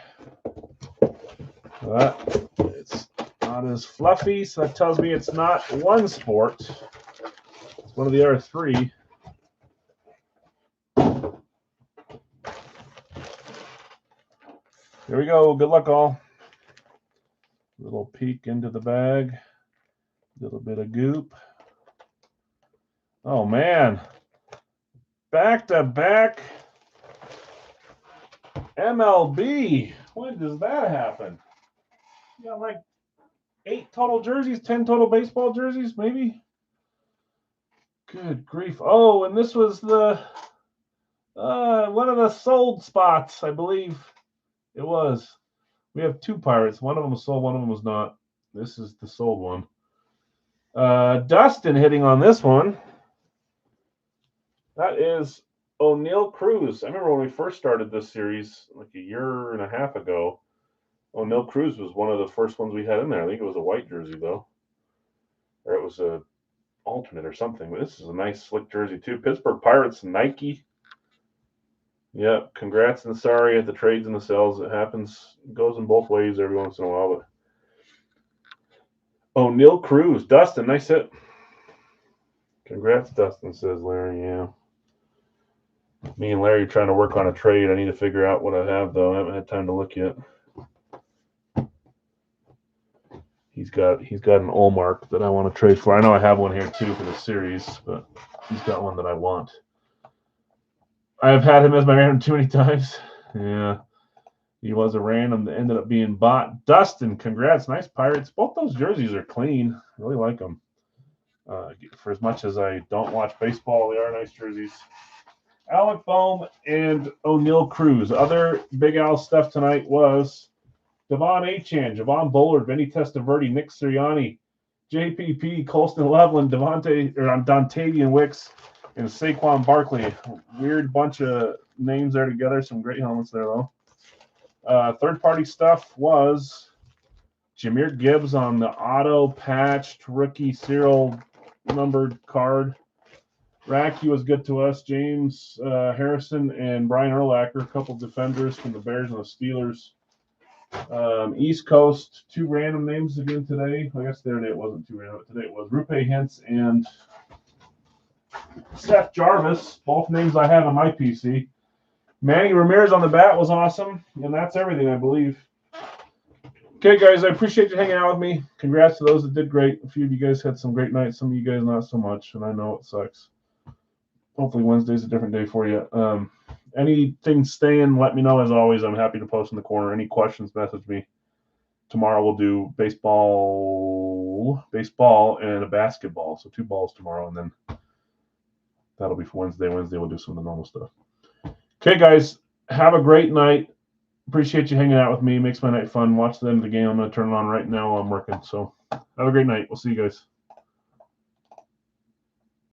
Speaker 1: But it's not as fluffy, so that tells me it's not one sport. It's one of the other three. Here we go. Good luck, all. Little peek into the bag. Little bit of goop. Oh, man. Back-to-back MLB. When does that happen? You got like 8 total jerseys, 10 total baseball jerseys, maybe? Good grief. Oh, and this was the one of the sold spots, I believe it was. We have 2 Pirates. One of them was sold, one of them was not. This is the sold one. Dustin hitting on this one. That is O'Neal Cruz. I remember when we first started this series, like a year and a half ago, O'Neal Cruz was one of the first ones we had in there. I think it was a white jersey, though. Or it was a alternate or something. But this is a nice, slick jersey, too. Pittsburgh Pirates, Nike. Yep, congrats and sorry at the trades and the sales. It happens, it goes in both ways every once in a while. But O'Neal Cruz, Dustin, nice hit. Congrats, Dustin, says Larry. Yeah. Me and Larry are trying to work on a trade. I need to figure out what I have, though. I haven't had time to look yet. He's got an Olmark that I want to trade for. I know I have one here, too, for the series, but he's got one that I want. I've had him as my random too many times. Yeah. He was a random that ended up being bought. Dustin, congrats. Nice Pirates. Both those jerseys are clean. I really like them. For as much as I don't watch baseball, they are nice jerseys. Alec Bohm and O'Neal Cruz. Other Big Al stuff tonight was Devon Achane, Javon Bullard, Vinny Testaverde, Nick Sirianni, JPP, Colston Loveland, Dontavian Wicks, and Saquon Barkley. Weird bunch of names there together. Some great helmets there, though. Third-party stuff was Jahmyr Gibbs on the auto-patched rookie serial numbered card. Racky was good to us. James Harrison and Brian Urlacher, a couple defenders from the Bears and the Steelers. East Coast, 2 random names again today. I guess the other day it wasn't 2 random. Today it was Rupe Hintz and Seth Jarvis. Both names I have on my PC. Manny Ramirez on the bat was awesome. And that's everything, I believe. Okay, guys, I appreciate you hanging out with me. Congrats to those that did great. A few of you guys had some great nights. Some of you guys not so much, and I know it sucks. Hopefully Wednesday's a different day for you. Anything staying, let me know. As always, I'm happy to post in the corner. Any questions, message me. Tomorrow we'll do baseball, and a basketball. So 2 balls tomorrow, and then that'll be for Wednesday. Wednesday we'll do some of the normal stuff. Okay, guys, have a great night. Appreciate you hanging out with me. Makes my night fun. Watch the end of the game. I'm going to turn it on right now while I'm working. So have a great night. We'll see you guys.